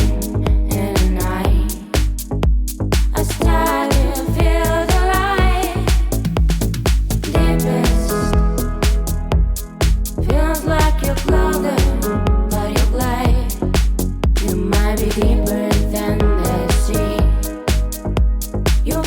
in a night, I start to feel the light. Deepest. Feels like you're closer, but you're glad. You might be deeper than the sea. You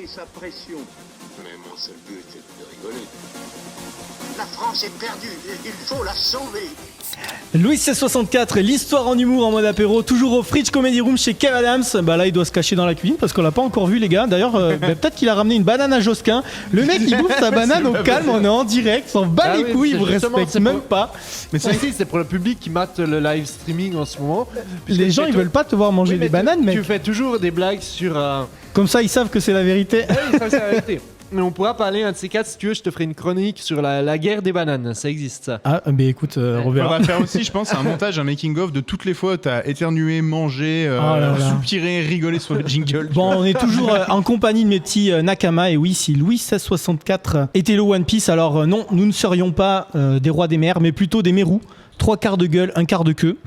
lâcher sa pression. Mais mon seul but est de rigoler. La France est perdue. Il faut la sauver. Louis 1664, l'histoire en humour en mode apéro, toujours au Fridge Comedy Room chez Kev Adams. Bah là, il doit se cacher dans la cuisine parce qu'on l'a pas encore vu, les gars. D'ailleurs, peut-être qu'il a ramené une banane à Josquin. Le mec, il bouffe sa banane au calme, on est en direct, s'en bat Ah les oui, couilles, il c'est vous justement, respecte c'est même pour- pas. Mais c'est pour le public qui mate le live streaming en ce moment. Les gens, ils veulent pas te voir manger Oui, mais des bananes, tu mec. fais toujours des blagues sur. Comme ça, ils savent que c'est la vérité. Oui, ça c'est la vérité. Mais on pourra parler un de ces quatre si tu veux. Je te ferai une chronique sur la guerre des bananes. Ça existe ça. Ah, bah écoute, on On verra. va faire aussi, je pense, un montage, un making-of de toutes les fois où t'as éternué, mangé, Oh là là. soupiré, rigolé sur le jingle. Bon, on est toujours en compagnie de mes petits Nakama. Et oui, si Louis 1664 était le One Piece, alors non, nous ne serions pas des rois des mers, mais plutôt des mérous. 3 quarts de gueule, 1 quart de queue.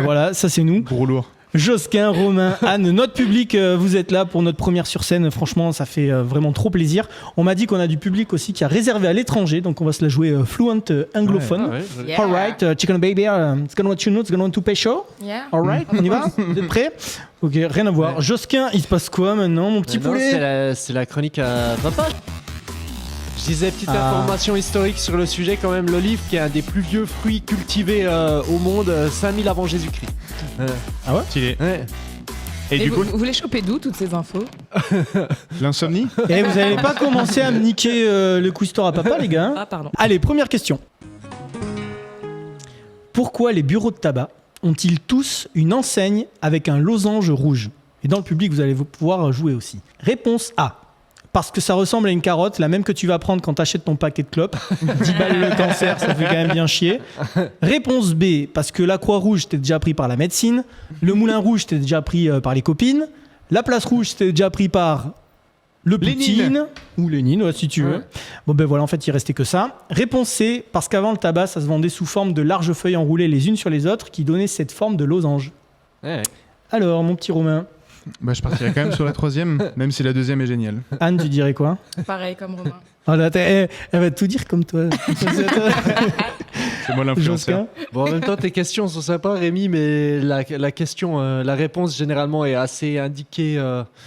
Voilà, ça c'est nous. Gros lourd. Josquin, Romain, Anne, notre public, vous êtes là pour notre première sur scène. Franchement, ça fait vraiment trop plaisir. On m'a dit qu'on a du public aussi qui a réservé à l'étranger, donc on va se la jouer fluent anglophone. Ah ouais, joli. Yeah. Alright, chicken baby, it's gonna what you know, it's gonna want to pay show. Yeah. Alright, on y va. Vous êtes prêts? Ok, rien à voir. Josquin, il se passe quoi maintenant, mon petit Non, poulet? c'est la chronique à papa. Je disais petite Ah. information historique sur le sujet quand même. L'olive qui est un des plus vieux fruits cultivés au monde, 5000 avant Jésus-Christ. Stylé. Ouais. Et Et du coup, vous les chopez d'où toutes ces infos? l'insomnie. Et vous allez pas commencer à me niquer le quiz-store à papa, les gars, hein? Ah pardon. Allez, première question. Pourquoi les bureaux de tabac ont-ils tous une enseigne avec un losange rouge? Et dans le public, vous allez pouvoir jouer aussi. Réponse A. Parce que ça ressemble à une carotte, la même que tu vas prendre quand tu achètes ton paquet de clopes. 10 balles le cancer, ça fait quand même bien chier. Réponse B. Parce que la Croix-Rouge, t'es déjà pris par la médecine. Le Moulin Rouge, t'es déjà pris par les copines. La Place Rouge, t'es déjà pris par le Poutine. Ou Lénine, ouais, si tu veux. Ouais. Bon ben voilà, en fait, il restait que ça. Réponse C. Parce qu'avant, le tabac, ça se vendait sous forme de larges feuilles enroulées les unes sur les autres qui donnaient cette forme de losange. Ouais. Alors, mon petit Romain, Bah, je partirais quand même sur la troisième, même si la deuxième est géniale. Anne, tu dirais quoi? Pareil comme Romain. Oh là, elle va tout dire comme toi. C'est moi l'influenceur. Josquin. Bon, en même temps, tes questions sont sympas, Rémi, mais la question, la réponse généralement est assez indiquée.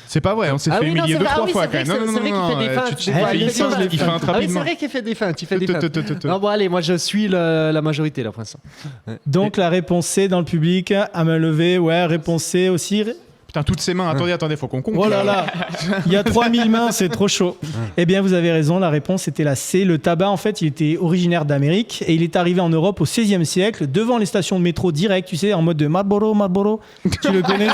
C'est pas vrai, on s'est Ah fait oui, non, humilier c'est deux, vrai, trois oui, fois c'est quand vrai même. que c'est vrai qu'il fait des feintes, tu des fois, il fais fait ça, des il fait un Ah oui, c'est rapidement. vrai qu'il fait des feintes, il fait des feintes. Non, bon, allez, moi je suis la majorité là pour l'instant. Donc la réponse C dans le public, à main levée, ouais, réponse C aussi. Putain, toutes ses mains, attendez, faut qu'on compte. Oh là là, il y a 3000 mains, c'est trop chaud. Eh bien, vous avez raison, la réponse était la C. Le tabac, en fait, il était originaire d'Amérique et il est arrivé en Europe au XVIe siècle, devant les stations de métro direct, tu sais, en mode de Marlboro, Marlboro. Tu le connais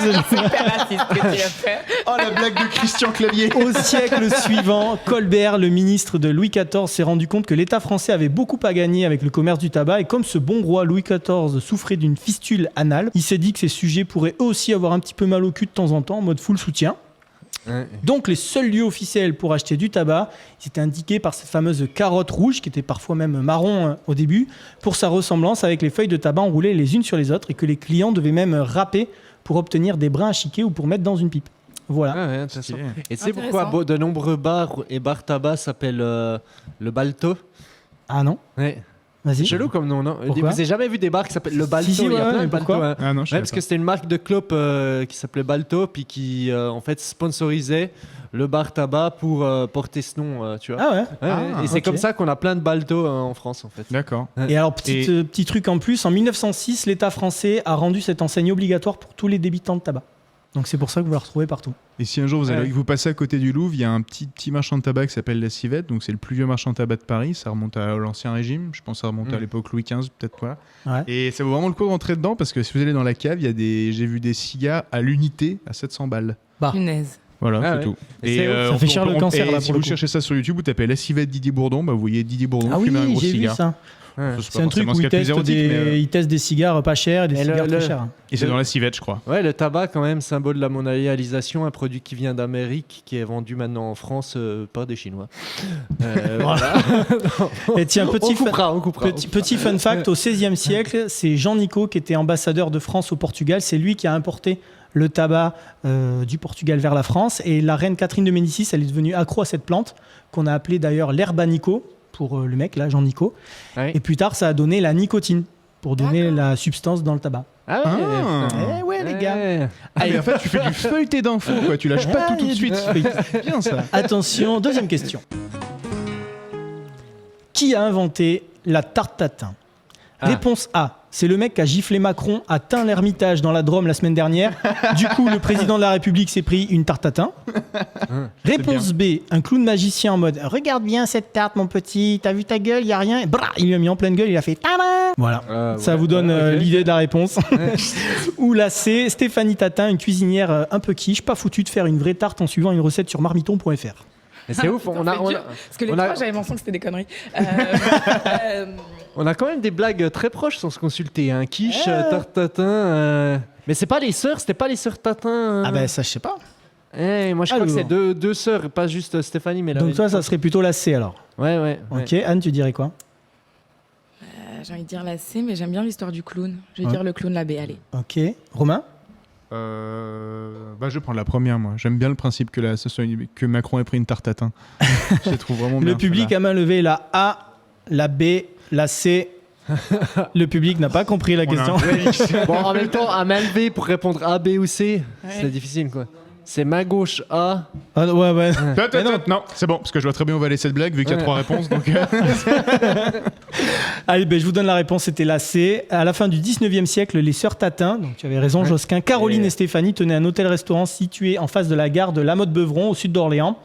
Oh la blague de Christian Clavier. Au siècle suivant, Colbert, le ministre de Louis XIV, s'est rendu compte que l'État français avait beaucoup à gagner avec le commerce du tabac et comme ce bon roi Louis XIV souffrait d'une fistule anale, il s'est dit que ces sujets pourraient eux aussi avoir un petit peu mal au cul de temps en temps en mode full soutien. Ouais. Donc les seuls lieux officiels pour acheter du tabac, c'était indiqué par cette fameuse carotte rouge qui était parfois même marron au début, pour sa ressemblance avec les feuilles de tabac enroulées les unes sur les autres et que les clients devaient même râper pour obtenir des brins à chiquer ou pour mettre dans une pipe. Voilà. Ah ouais, intéressant. Stylé. Et tu sais Intéressant. pourquoi de nombreux bars et bars tabac s'appellent le Balto? Ah non, Ouais. vas-y. Chelou comme nom, non? Pourquoi Vous avez jamais vu des bars qui s'appellent le Balto? Si, Il y a ouais, plein mais de Balto. pourquoi hein. Ah non, je Ouais, sais parce pas. que c'était une marque de clope qui s'appelait Balto, puis qui en fait sponsorisait le bar tabac pour porter ce nom, tu vois. Ah ouais. Ouais, Ah, et c'est ok. comme ça qu'on a plein de Balto en France, en fait. D'accord. Et alors, petit truc en plus, en 1906, l'État français a rendu cette enseigne obligatoire pour tous les débitants de tabac. Donc c'est pour ça que vous la retrouvez partout. Et si un jour Ouais. vous passez à côté du Louvre, il y a un petit marchand de tabac qui s'appelle la Civette, donc c'est le plus vieux marchand de tabac de Paris, ça remonte à l'ancien régime, je pense que ça remonte à l'époque Louis XV peut-être quoi. Ouais. Et ça vaut vraiment le coup de rentrer dedans parce que si vous allez dans la cave, j'ai vu des cigares à l'unité à 700 balles. Punaise. Voilà, Ah c'est ouais. tout. Et c'est- ça fait cher le cancer, et là, si pour vous le coup. cherchez ça sur YouTube, vous tapez la Civette Didier Bourdon, bah vous voyez Didier Bourdon Ah oui, fumer un gros j'ai vu cigare. ça. Ouais. C'est un truc où ils testent, ils testent des cigares pas chers et des Et cigares le- très chers. Et c'est dans la Civette, je crois. Ouais, le tabac, quand même, symbole de la mondialisation, un produit qui vient d'Amérique, qui est vendu maintenant en France par des Chinois. Voilà. Et tiens, on coupera. Petit fun fact, au XVIe siècle, c'est Jean Nicot qui était ambassadeur de France au Portugal. C'est lui qui a importé le tabac du Portugal vers la France. Et la reine Catherine de Médicis, elle est devenue accro à cette plante, qu'on a appelée d'ailleurs l'herbe à Nico, pour le mec, là, Jean Nicot. Ouais. Et plus tard, ça a donné la nicotine, pour donner la substance dans le tabac. Ah ouais. Ah. putain. Eh ouais, les gars. Ouais. Ah, mais en fait, tu fais du feuilleté d'infos, quoi. Tu lâches pas Ah, tout de il y a suite. C'est bien ça. Attention, deuxième question. Qui a inventé la tarte tatin? Réponse A. C'est le mec qui a giflé Macron à Tain-l'Hermitage dans la Drôme la semaine dernière. Du coup, le président de la République s'est pris une tarte tatin. Réponse B. Un clown magicien en mode « Regarde bien cette tarte, mon petit. T'as vu ta gueule, y a rien. » Brrr, il lui a mis en pleine gueule, il a fait « Tada !» Voilà. Ça vous donne ok. l'idée de la réponse. Ou la C. Stéphanie Tatin, une cuisinière un peu quiche, pas foutue de faire une vraie tarte en suivant une recette sur marmiton.fr. Mais c'est ouf, on a, Parce que les on a- trois, j'avais l'impression que c'était des conneries. on a quand même des blagues très proches sans se consulter. Hein. Quiche, tarte tatin. Mais c'est pas les sœurs, c'était pas les sœurs Tatin. Ah ben ça, je sais pas. Moi je crois que Alors. c'est deux sœurs, pas juste Stéphanie, mais la Donc toi, ça serait plutôt la C alors. Ouais. Ok, Anne, tu dirais quoi? J'ai envie de dire la C, mais j'aime bien l'histoire du clown. Je vais dire le clown, la B, allez. Ok. Romain? Je vais prendre la première, moi. J'aime bien le principe que Macron ait pris une tarte tatin. Je la trouve vraiment bien. Le public a main levée, la A, la B, la C. Le public n'a pas compris la question. Bon, en même temps, à main levée pour répondre A, B ou C, c'est difficile quoi. C'est main gauche A. Ah, ouais. Non, c'est bon, parce que je vois très bien où va aller cette blague, vu qu'il y a 3 réponses. Donc, Allez, je vous donne la réponse, c'était la C. À la fin du 19e siècle, les sœurs Tatin, donc tu avais raison Josquin, Caroline et Stéphanie tenaient un hôtel-restaurant situé en face de la gare de Lamotte-Beuvron, au sud d'Orléans.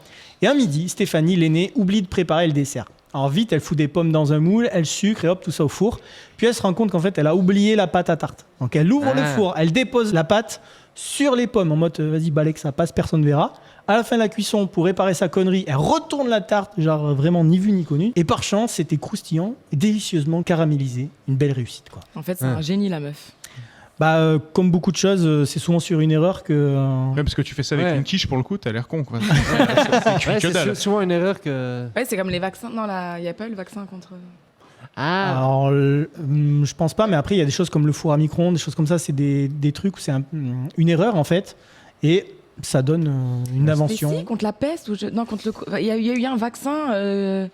Et un midi, Stéphanie, l'aînée, oublie de préparer le dessert. Alors vite, elle fout des pommes dans un moule, elle sucre et hop, tout ça au four. Puis elle se rend compte qu'en fait, elle a oublié la pâte à tarte. Donc elle ouvre le four, elle dépose la pâte sur les pommes en mode vas-y, balai que ça passe, personne ne verra. À la fin de la cuisson, pour réparer sa connerie, elle retourne la tarte, genre vraiment ni vu ni connu. Et par chance, c'était croustillant et délicieusement caramélisé. Une belle réussite, quoi. En fait, c'est un génie, la meuf. Comme beaucoup de choses, c'est souvent sur une erreur que. ouais, parce que tu fais ça avec Ouais. une quiche, pour le coup, t'as l'air con, quoi. Ouais, que dalle. c'est souvent une erreur que. Ouais, c'est comme les vaccins. Non, il n'y a pas eu le vaccin contre. Ah. Alors, je pense pas, mais après, il y a des choses comme le four à micro-ondes, des choses comme ça, c'est des trucs où c'est une erreur, en fait. Et ça donne une invention. Mais si, contre la peste non, contre le. Il y a eu un vaccin.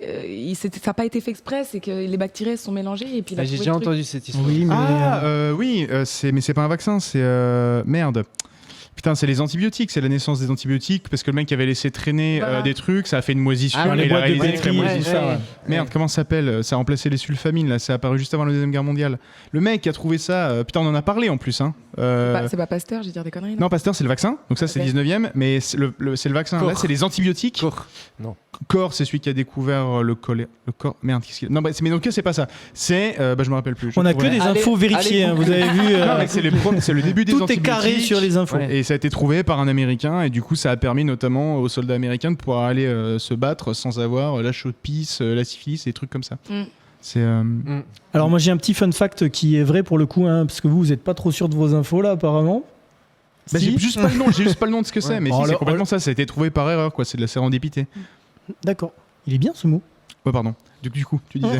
Ça n'a pas été fait exprès, c'est que les bactéries se sont mélangées et puis. il a J'ai trouvé déjà le truc. entendu cette histoire. Oui, mais. Mais c'est pas un vaccin, c'est merde. Putain, c'est les antibiotiques, c'est la naissance des antibiotiques, parce que le mec avait laissé traîner Voilà. des trucs, ça a fait une moisissure, Ah, et les il a boîtes de réalisé que la pétri, moisissure. tout ça, ouais. Merde, comment ça s'appelle? Ça a remplacé les sulfamines, là, c'est apparu juste avant la Deuxième Guerre mondiale. Le mec qui a trouvé ça, putain, on en a parlé en plus, hein. C'est pas Pasteur, je vais dire des conneries. Non, Pasteur, c'est le vaccin, donc ça c'est Ok. 19e, mais c'est le vaccin. Là, c'est les antibiotiques. Corps, c'est celui qui a découvert le choléra. Le corps, merde, qu'est-ce qu'il y a? Non, mais donc c'est pas ça. C'est, je me rappelle plus. On a que des infos vérifiées, hein, vous avez vu. Non, mais c'est le début des Tout est antibiotiques. carré sur les infos. Et ça a été trouvé par un Américain, et du coup, ça a permis notamment aux soldats américains de pouvoir aller se battre sans avoir la chaude-pisse, la syphilis, et des trucs comme ça. Mm. C'est. Alors, moi, j'ai un petit fun fact qui est vrai pour le coup, hein, parce que vous n'êtes pas trop sûr de vos infos, là, apparemment. Bah, Si. j'ai juste pas le nom de ce que c'est, mais Oh, si, c'est le- complètement ça. Ça a été trouvé par erreur, quoi. C'est de la sérendipité. D'accord. Il est bien ce mot. Ouais, pardon. Du coup, tu disais.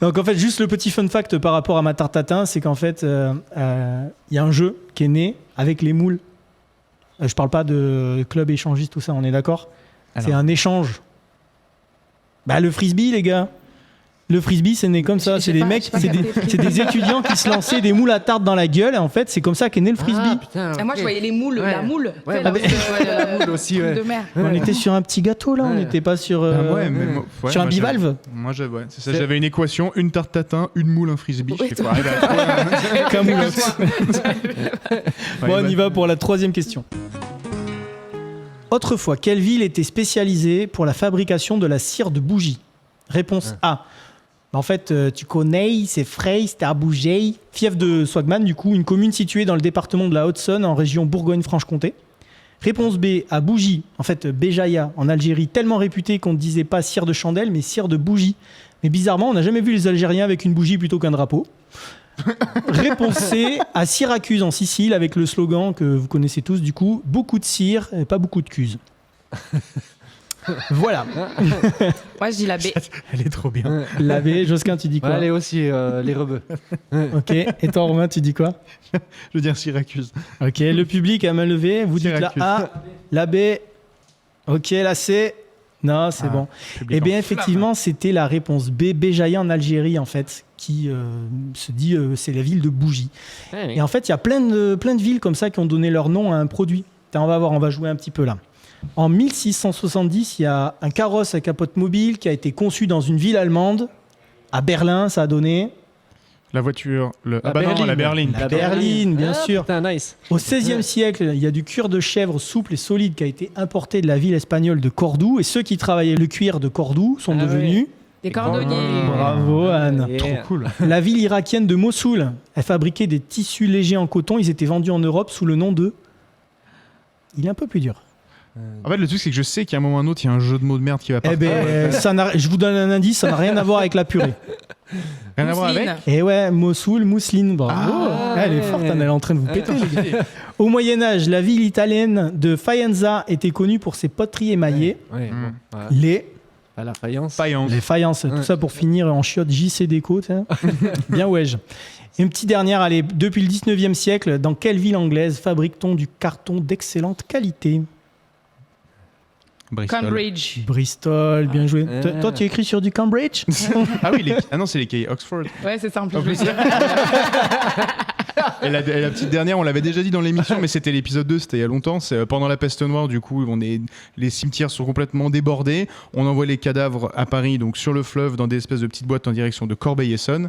Donc en fait, juste le petit fun fact par rapport à ma tarte tatin, c'est qu'en fait, il y a un jeu qui est né avec les moules. Je parle pas de club échangiste, tout ça, on est d'accord? C'est un échange. Le frisbee, les gars. Le frisbee, c'est né comme ça. J'ai C'est des pas- mecs, j'ai pas c'est capté. des étudiants qui se lançaient des moules à tarte dans la gueule. Et en fait, c'est comme ça qu'est né le frisbee. putain. Ah, moi, je voyais les moules, Ouais. la moule. Ouais, tu sais, bah, la moule aussi, truc ouais. de mer. On était sur un petit gâteau là, on Ouais. n'était pas sur, Ouais, mais ouais, sur un moi, bivalve. Moi, ouais, c'est ça. C'est- J'avais une équation, une tarte tatin, une moule, un frisbee. Oui, Je sais pas, arriver à trouver un- Camoulox. Ouais, Bon, on y va pour la troisième question. Autrefois, quelle ville était spécialisée pour la fabrication de la cire de bougie? Réponse A. En fait, tu connais, c'est Frey, c'était à Bougeil. Fief de Swagman, du coup, une commune située dans le département de la Haute-Saône, en région Bourgogne-Franche-Comté. Réponse B, à Bougie, en fait, Béjaïa, en Algérie, tellement réputée qu'on ne disait pas cire de chandelle, mais cire de bougie. Mais bizarrement, on n'a jamais vu les Algériens avec une bougie plutôt qu'un drapeau. Réponse C, à Syracuse, en Sicile, avec le slogan que vous connaissez tous, du coup, beaucoup de cire et pas beaucoup de cuse. Voilà. Moi, je dis la B. Elle est trop bien. La B, Josquin, tu dis quoi? Allez aussi, les rebeux. Ok. Et toi, Romain, tu dis quoi? Je veux dire Syracuse. Ok. Le public a main levée. Vous dites la Syracuse. A, la B. Ok, la C. Non, c'est bon. Eh bien, effectivement, c'était la réponse B, Béjaïa en Algérie, en fait, qui se dit c'est la ville de Bougie. Et en fait, il y a plein de villes comme ça qui ont donné leur nom à un produit. Tiens, on va voir, on va jouer un petit peu là. En 1670, il y a un carrosse à capote mobile qui a été conçu dans une ville allemande. À Berlin, ça a donné... La voiture, la berline. berline. La berline, bien sûr. Putain, nice. Au XVIe siècle, il y a du cuir de chèvre souple et solide qui a été importé de la ville espagnole de Cordoue. Et ceux qui travaillaient le cuir de Cordoue sont devenus... Des cordonniers. Bravo, Anne. Yeah. Trop cool. La ville irakienne de Mossoul, elle fabriquait des tissus légers en coton. Ils étaient vendus en Europe sous le nom de... Il est un peu plus dur. En fait, le truc, c'est que je sais qu'à un moment ou un autre, il y a un jeu de mots de merde qui va Eh partir. ben, je vous donne un indice, ça n'a rien à voir avec la purée. Rien à voir avec. Mousseline. Et ouais, Mossoul, mousseline, bravo. Elle est forte, Anne, elle est en train de vous péter, les gars. Au Moyen-Âge, la ville italienne de Faenza était connue pour ses poteries émaillées, Ouais, bon, voilà. les La faïence. Faïence. faïences, tout ça pour finir en chiotte JC Déco. Bien ouais. Une petite dernière, allez, depuis le 19e siècle, dans quelle ville anglaise fabrique-t-on du carton d'excellente qualité? Bristol. Cambridge. Bristol, bien joué. Toi, tu écris sur du Cambridge? Ah oui, non, c'est les cahiers Oxford. Ouais, c'est simple. En je veux plus. dire. Et la petite dernière, on l'avait déjà dit dans l'émission, mais c'était l'épisode 2, c'était il y a longtemps. C'est pendant la peste noire, du coup, les cimetières sont complètement débordés. On envoie les cadavres à Paris, donc sur le fleuve, dans des espèces de petites boîtes en direction de Corbeil-Essonnes.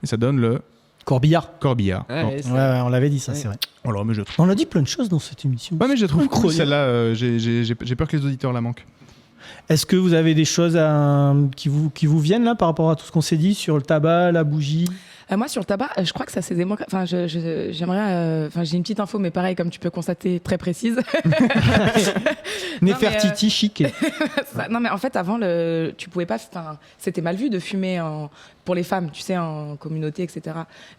Et ça donne le Corbillard. corbillard. Ouais, Bon. c'est- Ouais, on l'avait dit ça, c'est vrai. Alors, mais je trouve. On a dit plein de choses dans cette émission. Ouais, mais je la trouve cool Incroyable. celle-là. J'ai peur que les auditeurs la manquent. Est-ce que vous avez des choses qui vous viennent là par rapport à tout ce qu'on s'est dit sur le tabac, la bougie? Moi, sur le tabac, je crois que ça s'est démocratisé. Enfin, j'aimerais. Enfin, j'ai une petite info, mais pareil, comme tu peux constater, très précise. Nefertiti chic. Non, mais en fait, avant, tu pouvais pas. Enfin, c'était mal vu de fumer pour les femmes, tu sais, en communauté, etc.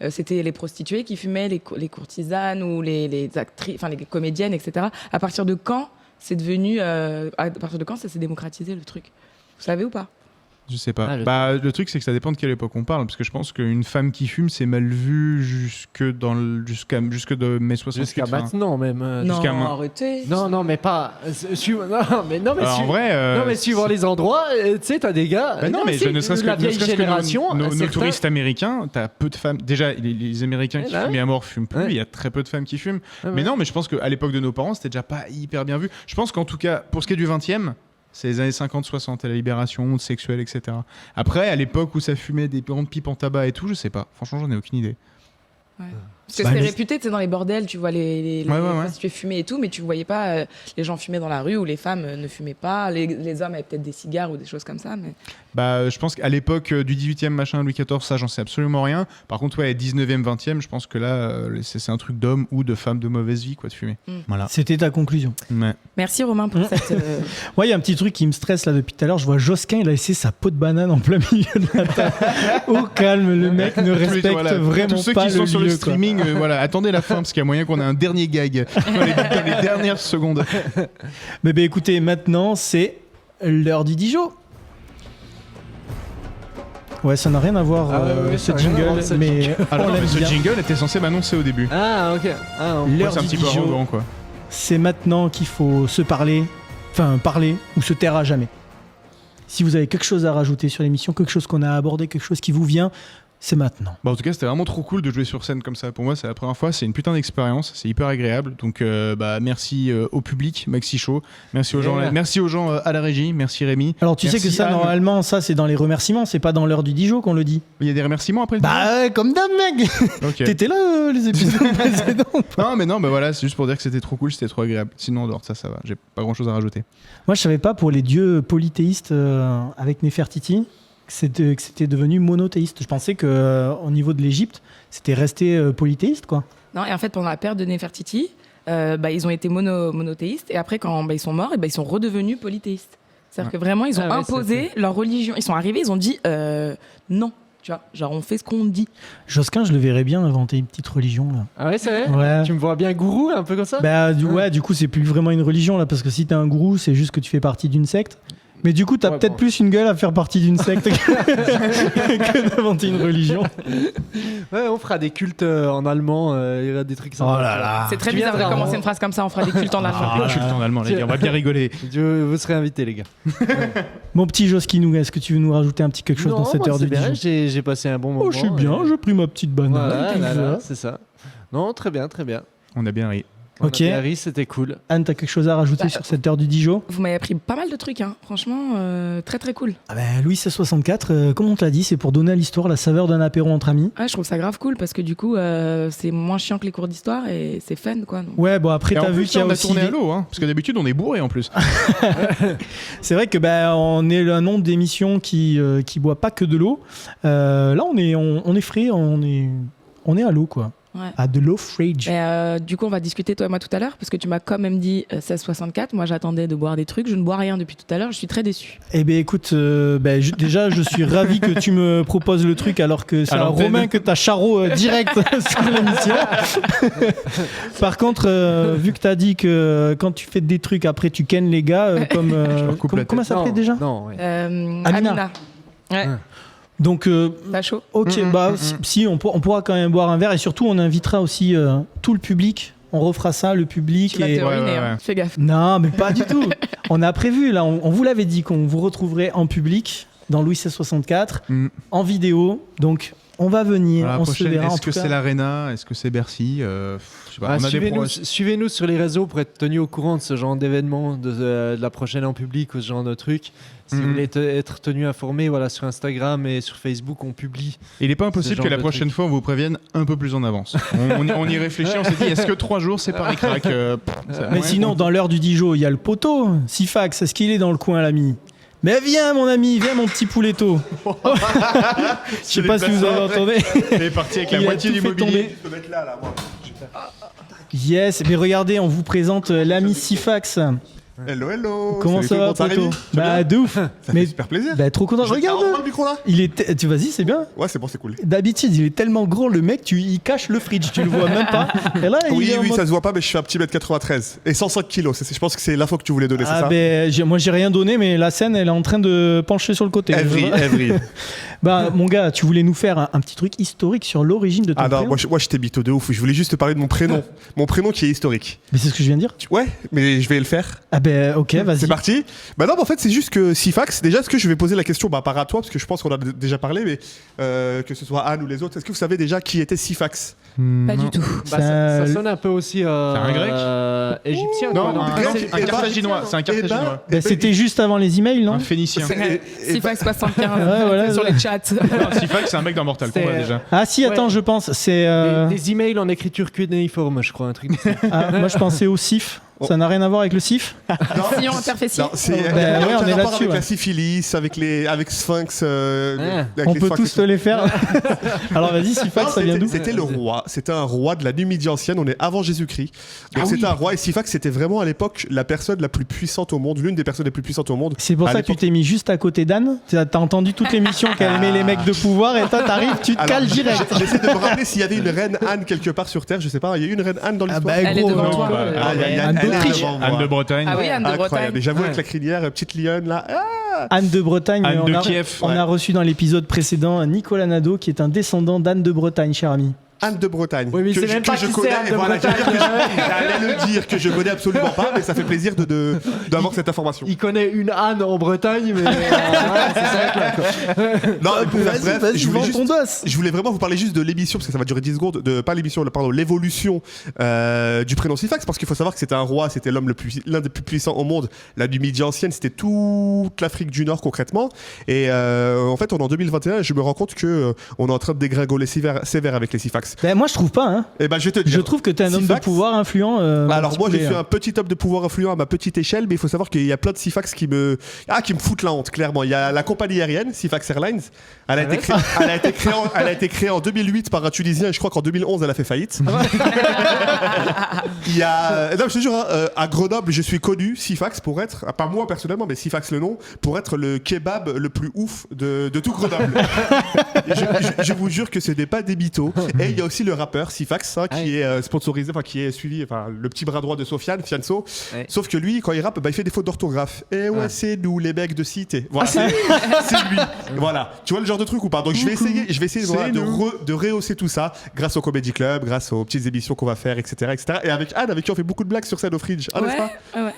C'était les prostituées qui fumaient, les courtisanes ou les actrices, enfin les comédiennes, etc. À partir de quand c'est devenu, à partir de quand ça s'est démocratisé le truc? Vous savez ou pas? Je sais pas. Ah, Le truc, c'est que ça dépend de quelle époque on parle. Parce que je pense qu'une femme qui fume, c'est mal vu jusque de mai 68. Jusqu'à enfin. maintenant, même. Non, jusqu'à main. arrêtez. Non, mais pas. Non, mais En vrai. Non, mais suivant les endroits, tu sais, t'as des gars. Bah non, mais c'est ne serait-ce que la vieille génération. nos certains- touristes américains, t'as peu de femmes. Déjà, les Américains qui bah fument à mort fument plus. Ouais. Il y a très peu de femmes qui fument. Ouais, Mais ouais. non, mais je pense qu'à l'époque de nos parents, c'était déjà pas hyper bien vu. Je pense qu'en tout cas, pour ce qui est du 20e, c'est les années 50-60, la libération, honte sexuelle, etc. Après, à l'époque où ça fumait des grandes pipes en tabac et tout, je sais pas. Franchement, j'en ai aucune idée. Parce que Bah, c'est mais- réputé, tu sais, dans les bordels, tu vois les Ouais. prostituées fumer et tout, mais tu voyais pas les gens fumer dans la rue ou les femmes ne fumaient pas. Les hommes avaient peut-être des cigares ou des choses comme ça. Mais... Bah, je pense qu'à l'époque du 18e, machin, Louis XIV, ça, j'en sais absolument rien. Par contre, ouais, 19e, 20e, je pense que là, c'est un truc d'homme ou de femme de mauvaise vie, quoi, de fumer. Voilà. C'était ta conclusion. Ouais. Merci Romain pour cette. Ouais, il y a un petit truc qui me stresse là depuis tout à l'heure. Je vois Josquin, il a laissé sa peau de banane en plein milieu de la table. Au calme, le mec ne respecte Voilà. vraiment Tous ceux pas qui sont le sur le lieu, quoi. streaming, voilà, attendez la fin parce qu'il y a moyen qu'on ait un dernier gag dans les dernières secondes. Mais ben, écoutez, maintenant c'est l'heure du Dijon. Ouais, ça n'a rien à voir ouais, ce ça n'a rien à voir jingle, avec ce mais Alors, on l'aime ce bien. jingle était censé m'annoncer au début. Ah, ok. Ah, non. L'heure C'est un du petit peu Dijon, arrogant, quoi. c'est maintenant qu'il faut se parler, enfin parler ou se taire à jamais. Si vous avez quelque chose à rajouter sur l'émission, quelque chose qu'on a abordé, quelque chose qui vous vient, c'est maintenant. Bah, en tout cas, c'était vraiment trop cool de jouer sur scène comme ça. Pour moi, c'est la première fois, c'est une putain d'expérience, c'est hyper agréable. Donc, bah, merci au public, Maxi Show. Merci aux gens, Yeah. merci aux gens à la régie, merci Rémi. Alors tu sais Merci que ça, Anne. normalement, ça c'est dans les remerciements, c'est pas dans l'heure du Dijon qu'on le dit. Il y a des remerciements après le Bah ouais, comme d'hab, mec. Ok. T'étais là les épisodes précédents. Non, mais voilà, c'est juste pour dire que c'était trop cool, c'était trop agréable. Sinon, en dehors de ça, ça va. J'ai pas grand chose à rajouter. Moi, je savais pas pour les dieux polythéistes avec Nefertiti que c'était devenu monothéiste. Je pensais que au niveau de l'Égypte, c'était resté polythéiste, quoi. Non, et en fait, pendant la période de Nefertiti, ils ont été monothéistes, et après, quand ils sont morts, ils sont redevenus polythéistes. C'est-à-dire que vraiment, ils ont Ah ouais, imposé leur religion. Ils sont arrivés, ils ont dit non. Tu vois, genre, on fait ce qu'on dit. Josquin, je le verrais bien inventer une petite religion là. Ah ouais, c'est vrai. Ouais. Tu me vois bien gourou, un peu comme ça. Bah, du coup, c'est plus vraiment une religion là, parce que si t'es un gourou, c'est juste que tu fais partie d'une secte. Mais du coup, t'as Ouais, peut-être bon. plus une gueule à faire partie d'une secte que d'inventer une religion. Ouais, on fera des cultes en allemand, il y aura des trucs sympas. Oh là là. C'est très Tu bizarre de viendras, commencer hein. une phrase comme ça, on fera des cultes en allemand. Ah, culte en allemand, les gars, on va bien rigoler. Vous serez invités, les gars. Mon petit Joskinou, est-ce que tu veux nous rajouter un petit quelque chose Non, dans cette moi, heure c'est du bien, Dijon? j'ai passé un bon moment. Oh, je suis bien, et- j'ai pris ma petite banane. Voilà, et puis là, voilà. c'est ça. Non, très bien, très bien. On a bien ri. On Ok. a bien ri, c'était cool. Anne, t'as quelque chose à rajouter sur cette heure du Dijon? Vous m'avez appris pas mal de trucs, hein. Franchement, très très cool. Ah ben, Louis 1664, comme on te l'a dit, c'est pour donner à l'histoire la saveur d'un apéro entre amis. Ouais, je trouve ça grave cool parce que du coup, c'est moins chiant que les cours d'histoire et c'est fun, quoi. Donc. Ouais, bon après Et en t'as vu plus, qu'il y a on a aussi... tourné à les- l'eau, hein, parce que d'habitude, on est bourré en plus. C'est vrai que on est un nombre d'émissions qui boit pas que de l'eau. Là, on est frais, on est à l'eau, quoi. Ouais. À de l'eau fridge. Et, du coup, on va discuter toi et moi tout à l'heure parce que tu m'as quand même dit 1664. Moi, j'attendais de boire des trucs. Je ne bois rien depuis tout à l'heure. Je suis très déçue. Eh ben écoute, déjà je suis ravi que tu me proposes le truc alors que c'est À un l'antenne. Romain que t'as charreau direct sur l'émission. Par contre, vu que t'as dit que quand tu fais des trucs après tu kennes les gars, comme leur coupe la comment tête. ça s'appelait Non, déjà Non, ouais. Amina. Ouais. Donc T'as chaud. ok, si on pourra quand même boire un verre et surtout on invitera aussi tout le public. On refera ça, le public Tu vas et te ruiner, ouais, hein. ouais. Fais gaffe. non, mais pas du tout. On a prévu, là, on vous l'avait dit qu'on vous retrouverait en public dans Louis 1664, Mm. en vidéo. Donc, on va venir, La on se prochaine, verra. En est-ce tout que cas. c'est l'Arena? Est-ce que c'est Bercy? Je sais pas. Ah, on a des suivez-nous sur les réseaux pour être tenu au courant de ce genre d'événements, de la prochaine en public ou ce genre de trucs. Si vous voulez être tenu informé, voilà, sur Instagram et sur Facebook, on publie. Il n'est pas Ce impossible genre que la de prochaine truc. fois on vous prévienne un peu plus en avance. On y réfléchit, on s'est dit est-ce que 3 jours c'est pas ric-rac Mais sinon, dans l'heure du Dijon, il y a le poteau. Sifax, est-ce qu'il est dans le coin, l'ami? Mais viens, mon ami, viens, mon petit pouletto. Je sais pas si vous avez entendu. Il est parti avec la Il a moitié tout du fait mobilier. tomber. Je peux mettre là, moi. Yes, mais regardez, on vous présente l'ami Sifax. Hello, hello. Comment Salut ça tout le va, monde, ça poteau? Rémi Bah, de ouf. Ça Mais fait super plaisir. bah, trop content. Je Regarde. regarde le micro là. Tu vas-y, c'est bien. Ouais, c'est bon, c'est cool. D'habitude, il est tellement gros, le mec, il cache le fridge, tu le vois même pas. Et là, il Oui, est en oui, mode- ça se voit pas, mais je fais un petit mètre 93 et 105 kilos. Je pense que c'est l'info que tu voulais donner, c'est Ah ça ben, moi j'ai rien donné, mais la scène elle est en train de pencher sur le côté. Evry. Bah mon gars, tu voulais nous faire un petit truc historique sur l'origine de ton Ah non, prénom. moi j'étais mytho de ouf. Je voulais juste te parler de mon prénom. Mon prénom qui est historique. Mais c'est ce que je viens de dire. Ouais, mais je vais le faire. Ah ben ok, vas-y. C'est parti. Bah non, mais en fait, c'est juste que Sifax, déjà, est-ce que je vais poser la question par à toi, parce que je pense qu'on en a déjà parlé, mais que ce soit Anne ou les autres, est-ce que vous savez déjà qui était Sifax? Pas du tout. Bah, ça sonne un peu aussi un grec égyptien. Non, quoi, un grec, un Carthaginois. C'est un Carthaginois. Bah, c'était juste avant les emails, non? Un Phénicien. Sifax 75 voilà, sur ouais. les chats. Non, Sifax, c'est un mec dans Mortal Kombat C'était- déjà. Ah si, attends, Ouais. je pense, c'est... Des emails en écriture cunéiforme, je crois, un truc. comme ça. ah, moi je pensais au SIF. Ça n'a rien à voir avec le SIF? Sillon interfessier. Non, c'est Ben il y a ouais, aucun on est rapport là-dessus, avec ouais. la syphilis, avec Sphinx. Avec On les peut Sphinx tous et te les faire. Alors vas-y, Non, Sifax, ça vient d'où? c'était le roi. C'était un roi de la Numidie ancienne. On est avant Jésus-Christ. Donc c'était un roi. Et Sifax, c'était vraiment à l'époque la personne la plus puissante au monde, l'une des personnes les plus puissantes au monde. C'est pour À ça que tu l'époque- t'es mis juste à côté d'Anne. T'as entendu toute l'émission qu'elle aimait les mecs de pouvoir et toi t'arrives, tu te Alors, cales direct. J'essaie de me rappeler s'il y avait une reine Anne quelque part sur Terre. Je sais pas. Il y a eu une reine Anne dans Ah l'histoire. bah Elle est gros, devant non, toi. bah, Ah, il y a Anne elle est d'Autriche. devant moi. Anne de Bretagne. Ah oui, Anne de Incroyable. Bretagne. Et j'avoue avec la crinière, petite lionne là. Ah Anne de Bretagne, Anne on, de a, Kiev, on ouais. a reçu dans l'épisode précédent Nicolas Nadeau qui est un descendant d'Anne de Bretagne, cher ami. Anne de Bretagne. Oui, mais il que sait je, même que pas je qui connais. c'est, Anne Et de voilà, Bretagne. j'allais le dire que je connais absolument pas, mais ça fait plaisir d'avoir cette information. Il connaît une Anne en Bretagne, mais voilà, c'est ça, là, quoi. Non, pour faire bref, je voulais vends juste- ton dos. Je voulais vraiment vous parler juste de l'émission, parce que ça va durer 10 secondes, pas l'émission, pardon, l'évolution du prénom Sifax, parce qu'il faut savoir que c'était un roi, c'était l'un des plus puissants au monde. La Numidie ancienne, c'était toute l'Afrique du Nord concrètement. Et en fait, on est en 2021 et je me rends compte que on est en train de dégringoler sévère avec les Sifax. Ben, moi je trouve pas. Hein. Et ben, je vais te dire. Je trouve que t'es un homme de Sifax- pouvoir influent. Alors moi je suis un un petit homme de pouvoir influent à ma petite échelle, mais il faut savoir qu'il y a plein de Sifax qui me foutent la honte clairement. Il y a la compagnie aérienne Sifax Airlines. Elle a été créée en 2008 par un Tunisien et je crois qu'en 2011 elle a fait faillite. Il y a non, je te jure hein, à Grenoble je suis connu Sifax pour être pas moi personnellement mais Sifax le nom pour être le kebab le plus ouf de tout Grenoble. Je vous jure que ce n'est pas des mythos. Et il y a aussi le rappeur Sifax, qui est sponsorisé, enfin qui est suivi, enfin le petit bras droit de Sofiane, Fianso. Ouais. Sauf que lui, quand il rappe, il fait des fautes d'orthographe. Et ouais, c'est nous les mecs de cité. Voilà, c'est lui. Voilà, tu vois le genre de truc ou pas? Donc je vais essayer voilà, de rehausser tout ça grâce au Comedy Club, grâce aux petites émissions qu'on va faire, etc., etc. Et avec Anne, avec qui on fait beaucoup de blagues sur scène au Fridge. Ah, n'est-ce pas? Ouais.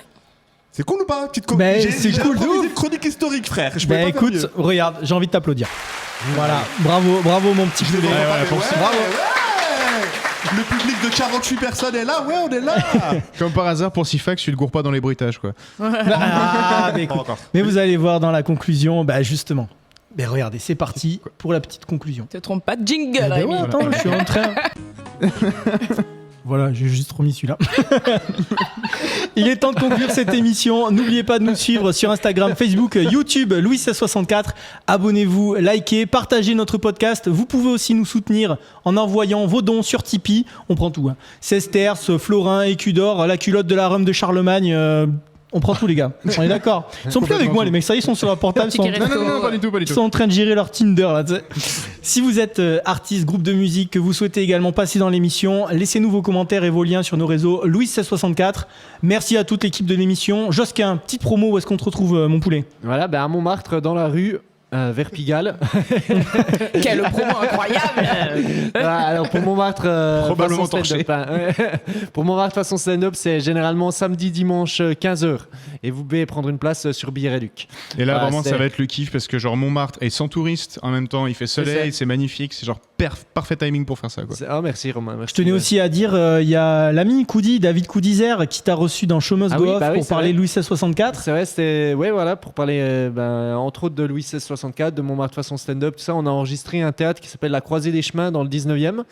C'est cool ou pas? Petite C'est cool de une chronique historique, frère. Je peux pas faire écoute, mieux. regarde, j'ai envie de t'applaudir. Voilà, bravo mon petit poulet. Bravo. Le public de 48 personnes est là, on est là. Comme par hasard, pour Sifax, tu le gourres pas dans les bruitages, quoi. Mais, écoute, Pas encore. mais vous allez voir dans la conclusion, justement. Regardez, c'est parti pour la petite conclusion. Te trompe pas de jingle, Ouais, Rémi. attends, je suis en train. Voilà, j'ai juste remis celui-là. Il est temps de conclure cette émission. N'oubliez pas de nous suivre sur Instagram, Facebook, YouTube, Louis1664. Abonnez-vous, likez, partagez notre podcast. Vous pouvez aussi nous soutenir en envoyant vos dons sur Tipeee. On prend tout. Sesterce, Florin, Écu d'Or, la culotte de la Rhum de Charlemagne. On prend tout, les gars. On est d'accord. Ils sont plus avec moi, les mecs. Ça y est, ils sont sur leur portable. Ils sont... Non, pas du tout. Ils sont en train de gérer leur Tinder là. Si vous êtes artiste, groupe de musique, que vous souhaitez également passer dans l'émission, laissez-nous vos commentaires et vos liens sur nos réseaux Louis1664. Merci à toute l'équipe de l'émission. Josquin, petite promo, où est-ce qu'on te retrouve, mon poulet? Voilà, à Montmartre, dans la rue. Vers Pigalle. Quelle promo incroyable. Alors pour Montmartre, Probablement façon stand-up, pour Montmartre façon stand-up, c'est généralement samedi, dimanche 15h. Et vous pouvez prendre une place sur Billet Réduc. Et là, Voilà, vraiment, c'est- ça va être le kiff parce que genre Montmartre est sans touristes en même temps, il fait soleil, c'est magnifique, c'est genre parfait timing pour faire ça, quoi. Ah, merci Romain. Merci. Je tenais aussi à dire, il y a l'ami Koudi, David Koudizer, qui t'a reçu dans Show Must Ah Go oui, Off bah oui, pour c'est parler vrai. Louis 1664. C'est vrai, c'était pour parler entre autres de Louis 1664, de Montmartre façon stand-up, tout ça. On a enregistré un théâtre qui s'appelle La Croisée des Chemins dans le 19e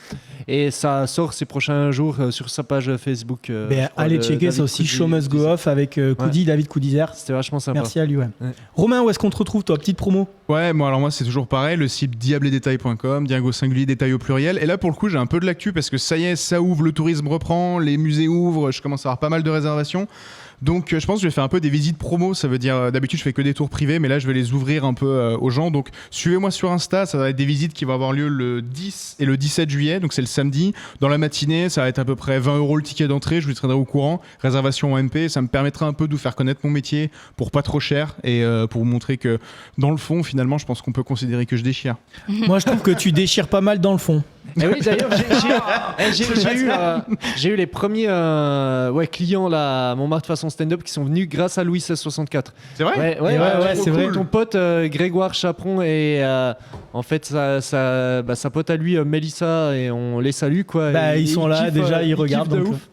et ça sort ces prochains jours sur sa page Facebook. je crois, Allez de checker David ça aussi, Coudi. Show Must Go Off avec Koudi, David Koudizer. C'était vachement sympa. Merci à lui. Ouais. Ouais. Romain, où est-ce qu'on te retrouve, toi? Petite promo. Ouais, moi c'est toujours pareil, le site diabledetail.com, Diago singulier, détail au pluriel. Et là pour le coup j'ai un peu de l'actu parce que ça y est, ça ouvre, le tourisme reprend, les musées ouvrent, je commence à avoir pas mal de réservations. Donc je pense que je vais faire un peu des visites promo, ça veut dire d'habitude je fais que des tours privés mais là je vais les ouvrir un peu aux gens. Donc suivez-moi sur Insta, ça va être des visites qui vont avoir lieu le 10 et le 17 juillet, donc c'est le samedi. Dans la matinée, ça va être à peu près 20 € le ticket d'entrée, je vous tiendrai au courant. Réservation en MP, ça me permettra un peu de vous faire connaître mon métier pour pas trop cher et pour vous montrer que dans le fond finalement je pense qu'on peut considérer que je déchire. Moi, je trouve que tu déchires pas mal dans le fond. Et oui, d'ailleurs, j'ai eu les premiers clients là, à Montmartre façon stand-up qui sont venus grâce à Louis 1664. C'est vrai? Ouais, c'est vrai. Ton pote Grégoire Chaperon et en fait sa pote à lui Mélissa, et on les salue quoi. Et Ils sont là kiffent, déjà, ils kiffent regardent. de donc, ouf.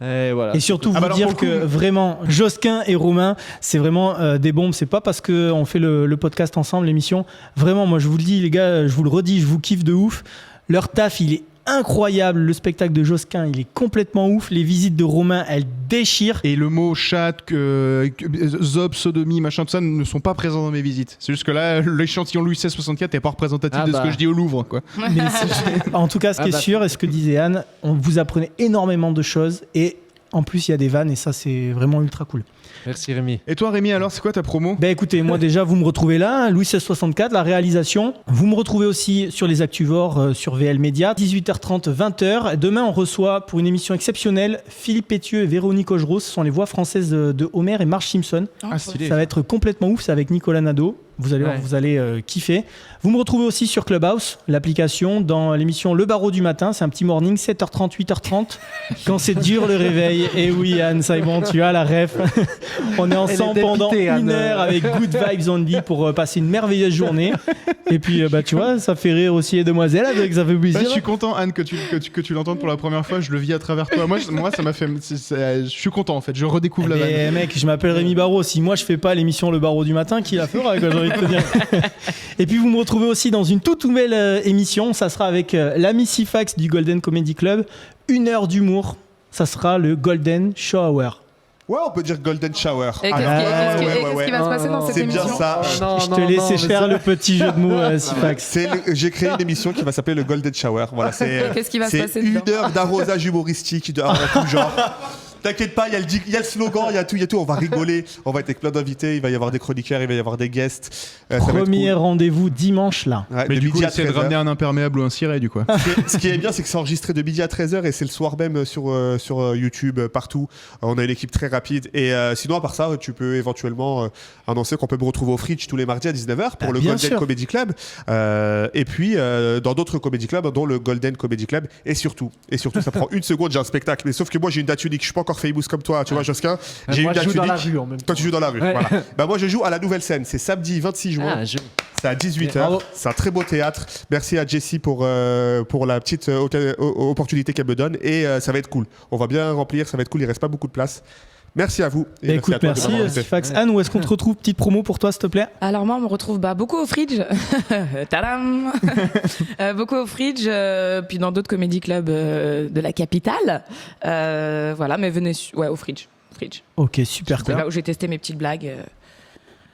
Et voilà. Et surtout Ah vous bah alors, dire pour le que coup- vraiment Josquin et Romain, c'est vraiment des bombes. C'est pas parce qu'on fait le podcast ensemble, l'émission. Vraiment, moi je vous le dis les gars, je vous le redis, je vous kiffe de ouf. Leur taf, il est incroyable. Le spectacle de Josquin, il est complètement ouf. Les visites de Romain, elles déchirent. Et le mot chat, zob, sodomie, machin, tout ça ne sont pas présents dans mes visites. C'est juste que là, l'échantillon Louis 1664 n'est pas représentatif Ah de ce bah. que je dis au Louvre, quoi. Mais en tout cas, ce qui est sûr, et ce que disait Anne, vous apprenez énormément de choses. Et en plus, il y a des vannes, et ça, c'est vraiment ultra cool. Merci Rémi. Et toi, Rémi, alors, c'est quoi ta promo? Écoutez, moi déjà, vous me retrouvez là, Louis 1664, la réalisation. Vous me retrouvez aussi sur les Actuvores, sur VL Média, 18h30, 20h. Demain, on reçoit pour une émission exceptionnelle Philippe Pétieux et Véronique Augereau. Ce sont les voix françaises de Homer et Marge Simpson. Ah, stylé. Ça va être complètement ouf, c'est avec Nicolas Nadeau. Vous allez voir, Ouais. vous allez kiffer. Vous me retrouvez aussi sur Clubhouse, l'application, dans l'émission Le Barreau du matin. C'est un petit morning, 7h30, 8h30. Quand c'est dur le réveil. Et oui, Anne, ça y est, bon, tu as la ref. On est ensemble Elle est pendant dépitée, Anne. 1 heure avec Good Vibes Only pour passer une merveilleuse journée. Et puis, tu vois, ça fait rire aussi les demoiselles, avec ça fait Ouais, plaisir. je suis content, Anne, que tu l'entendes pour la première fois. Je le vis à travers toi. Moi, ça m'a fait. Je suis content, en fait. Je redécouvre la vanne. Mais mec, je m'appelle Rémi Barreau. Si moi je fais pas l'émission Le Barreau du matin, qui la fera, quoi, j'ai envie de te dire. Et puis vous me retrouvez aussi dans une toute nouvelle émission. Ça sera avec l'ami Sifax du Golden Comedy Club. 1 heure d'humour. Ça sera le Golden Shower. Ouais, on peut dire Golden Shower. Et qu'est-ce qui va se passer dans cette C'est bien émission? ça. Je te laisse faire le petit jeu de mots, Sifax. J'ai créé une émission qui va s'appeler le Golden Shower. Voilà, Qu'est-ce qui va se passer C'est 1 dedans heure d'arrosage humoristique en tout genre. T'inquiète pas, il y a le slogan, il y a tout, on va rigoler, on va être avec plein d'invités, il va y avoir des chroniqueurs, il va y avoir des guests. Ça va être Premier cool. rendez-vous dimanche là. Ouais, Mais de du coup, midi à essayer de 13h. ramener un imperméable ou un ciré, du coup. Ce qui est bien, c'est que c'est enregistré de midi à 13h et c'est le soir même sur YouTube, partout. On a une équipe très rapide. Et sinon, à part ça, tu peux éventuellement annoncer qu'on peut me retrouver au Fridge tous les mardis à 19h pour le bien Golden sûr. Comedy Club. Et puis, dans d'autres Comedy Clubs, dont le Golden Comedy Club. Et surtout, ça prend une seconde, j'ai un spectacle. Mais sauf que moi, j'ai une date unique. Je suis pas encore famous comme toi, tu vois, Josquin. J'ai Moi, une je date joue dans la unique. rue en même temps. Toi, tu joues dans la rue. Voilà. Bah, moi, je joue à la Nouvelle Scène. C'est samedi 26 juin. Ah, je... C'est à 18h. Bravo. C'est un très beau théâtre. Merci à Jessie pour la petite opportunité qu'elle me donne. Et ça va être cool. On va bien remplir, ça va être cool. Il reste pas beaucoup de place. Merci à vous. Et Bah, écoute, à toi de merci m'avoir invité. Sifax. Anne, où est-ce qu'on te retrouve? Petite promo pour toi, s'il te plaît. Alors moi, on me retrouve beaucoup au Fridge. Tadam. Beaucoup au Fridge, puis dans d'autres comédie clubs de la capitale. Voilà, mais venez au Fridge. Ok, super C'est cool. là où j'ai testé mes petites blagues.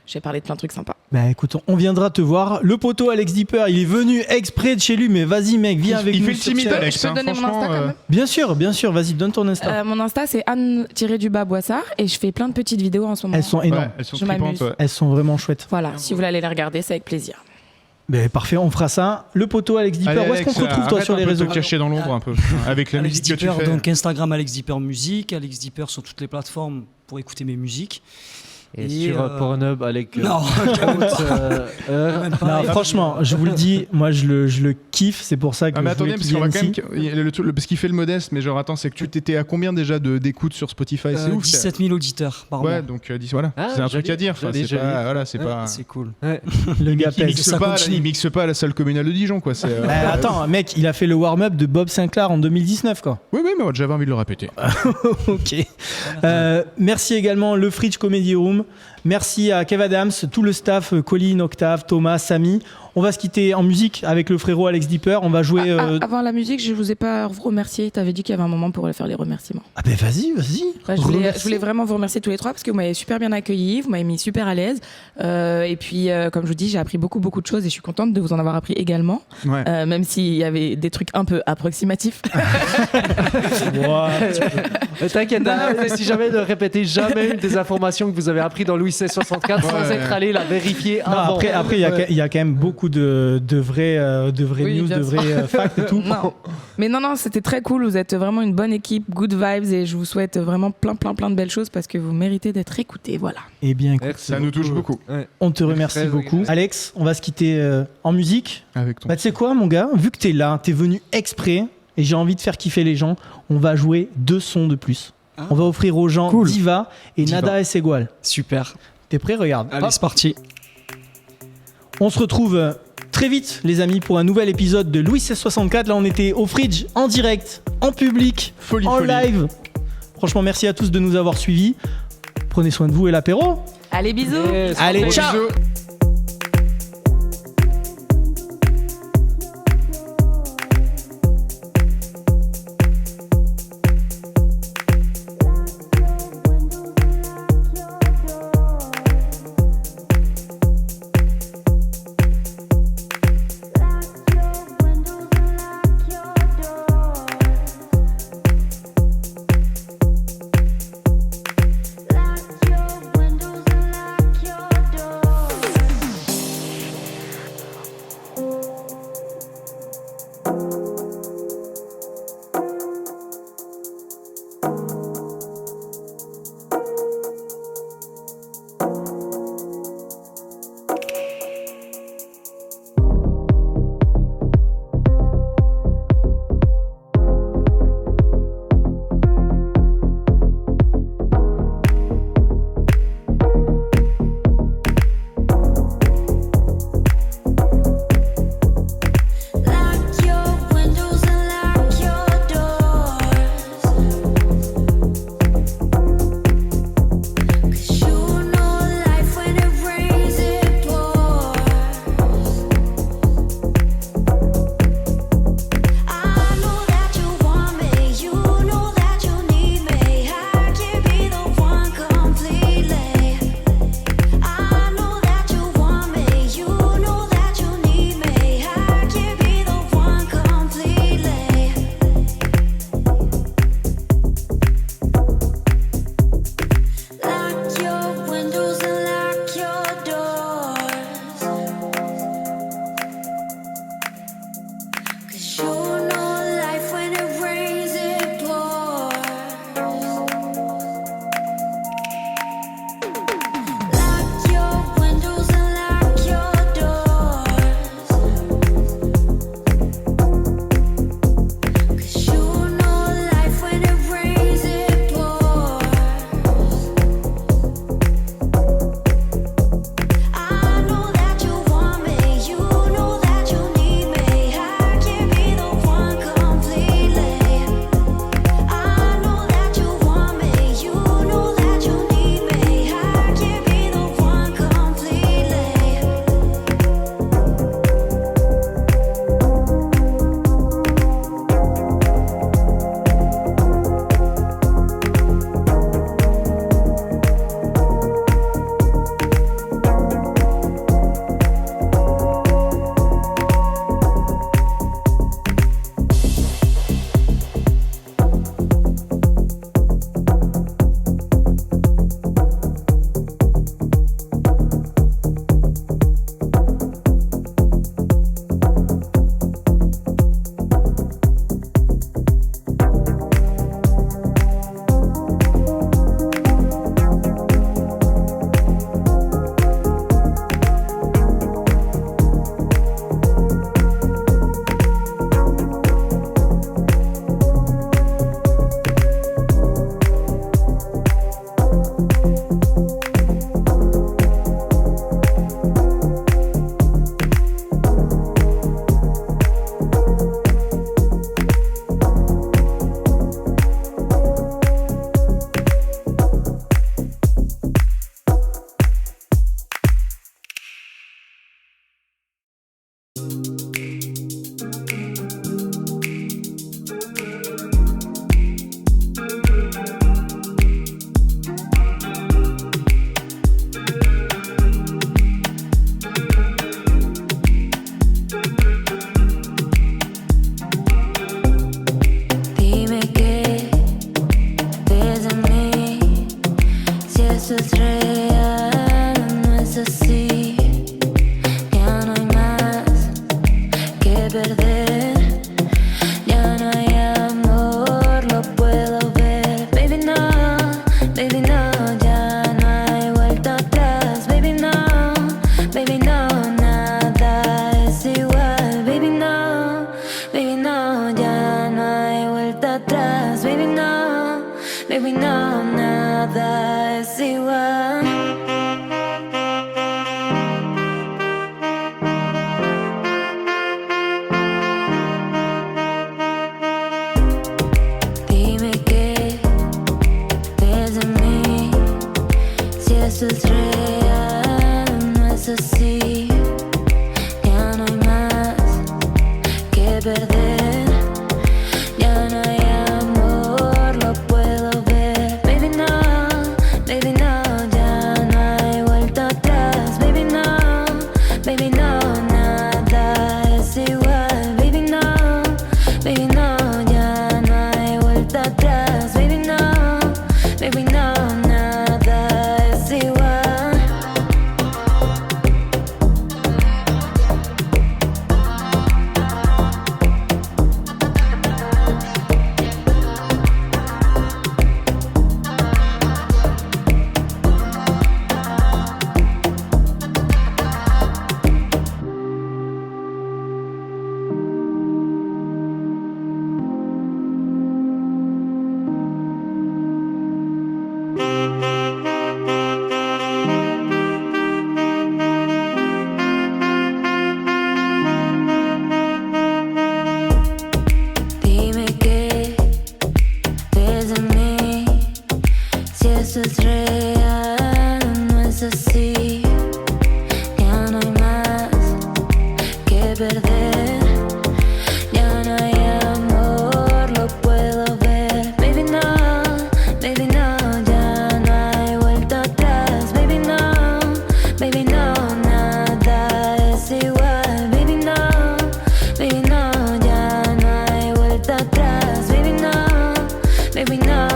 J'ai parlé de plein de trucs sympas. Bah écoute, on viendra te voir. Le poteau Alex Dipper, il est venu exprès de chez lui, mais vas-y mec, viens avec Il nous. fait le sur timide, scène. Alex. Je peux donner mon franchement, Insta quand même Bien sûr, vas-y, donne ton Insta. Mon Insta, c'est Anne-Boissard et je fais plein de petites vidéos en ce moment. Elles sont ouais, énormes. elles sont Je tripantes, m'amuse. ouais. Elles sont vraiment chouettes. Voilà, si vous voulez aller les regarder, c'est avec plaisir. Ben parfait, on fera ça. Le poteau Alex Dipper, Allez, où est-ce qu'on te Alex, retrouve toi arrête sur un les peu de réseaux? te cacher dans l'ombre un peu, avec la Alex musique que tu Dipper, fais. donc Instagram Alex Dipper Musique, Alex Dipper sur toutes les plateformes pour écouter mes musiques. Et Et, sur Pornhub avec... Non, même pas. Non, franchement, je vous le dis, moi je le kiffe, c'est pour ça que Ah mais je voulais attendez, parce qu'il qu'on va vienne quand même... ici. il y a le truc- parce qu'il fait le modeste, mais genre attends, c'est que tu t'étais à combien déjà d'écoutes sur Spotify? C'est ouf. 17 000 auditeurs par Ouais, mois. donc voilà, Ah, c'est un joli, truc à dire. Enfin, joli, c'est pas, joli. voilà, c'est pas. C'est cool. Le gars Il pèse. mixe ça pas, continue. il mixe pas à la salle communale de Dijon, quoi. C'est. Bah, attends, mec, il a fait le warm-up de Bob Sinclair en 2019, quoi. Oui, mais j'avais envie de le répéter. Ok. Merci également le Fridge Comedy Room. Merci à Kev Adams, tout le staff, Colin, Octave, Thomas, Samy. On va se quitter en musique avec le frérot Alex Dipper. On va jouer. Avant la musique, je vous ai pas remercié. T'avais dit qu'il y avait un moment pour faire les remerciements. Ah ben vas-y. Ouais, je voulais vraiment vous remercier tous les trois parce que vous m'avez super bien accueilli, vous m'avez mis super à l'aise. Et puis, comme je vous dis, j'ai appris beaucoup de choses et je suis contente de vous en avoir appris également. Ouais. Même s'il y avait des trucs un peu approximatifs. T'inquiète, si jamais ne répétez jamais une des informations que vous avez appris dans Louis XVI 64 sans Ouais. être allé la vérifier Non, avant. après, il y a quand même beaucoup de vraies Oui, news, bien de sûr. vrais facts et tout. Non. Mais non, c'était très cool. Vous êtes vraiment une bonne équipe, good vibes et je vous souhaite vraiment plein de belles choses parce que vous méritez d'être écoutés. Voilà. Eh bien, écoute, Merci Ça nous touche beaucoup. on te remercie Très beaucoup. agréable. Alex, on va se quitter en musique. Avec ton. Bah, tu sais quoi, mon gars, vu que t'es là, t'es venu exprès et j'ai envie de faire kiffer les gens, on va jouer 2 sons de plus. Ah. On va offrir aux gens Cool. Diva et Diva. Nada S égale. Super. T'es prêt? Regarde. Allez, Hop. c'est parti. On se retrouve très vite, les amis, pour un nouvel épisode de Louis XVI 64. Là, on était au Fridge, en direct, en public, Folie, en folie. live. Franchement, merci à tous de nous avoir suivis. Prenez soin de vous et l'apéro. Allez, bisous. Yes. Allez, Gros ciao. bisous. Lock your windows and lock your door. nada es igual. Dime qué ves en mí, si eso es real, no es así. Ya no hay más que perder, ya no hay amor, lo puedo ver. Baby no, ya no hay vuelta atrás. Baby no, nada es igual. Baby no, ya no hay vuelta atrás. Baby no, nada es igual. Dime qué ves en mí, si eso es real, no es así. Ya no hay más que perder, ya no hay amor, lo puedo ver. Baby no, ya no hay vuelta atrás. Baby no, nada es igual. Baby no, ya no hay vuelta atrás. Baby no,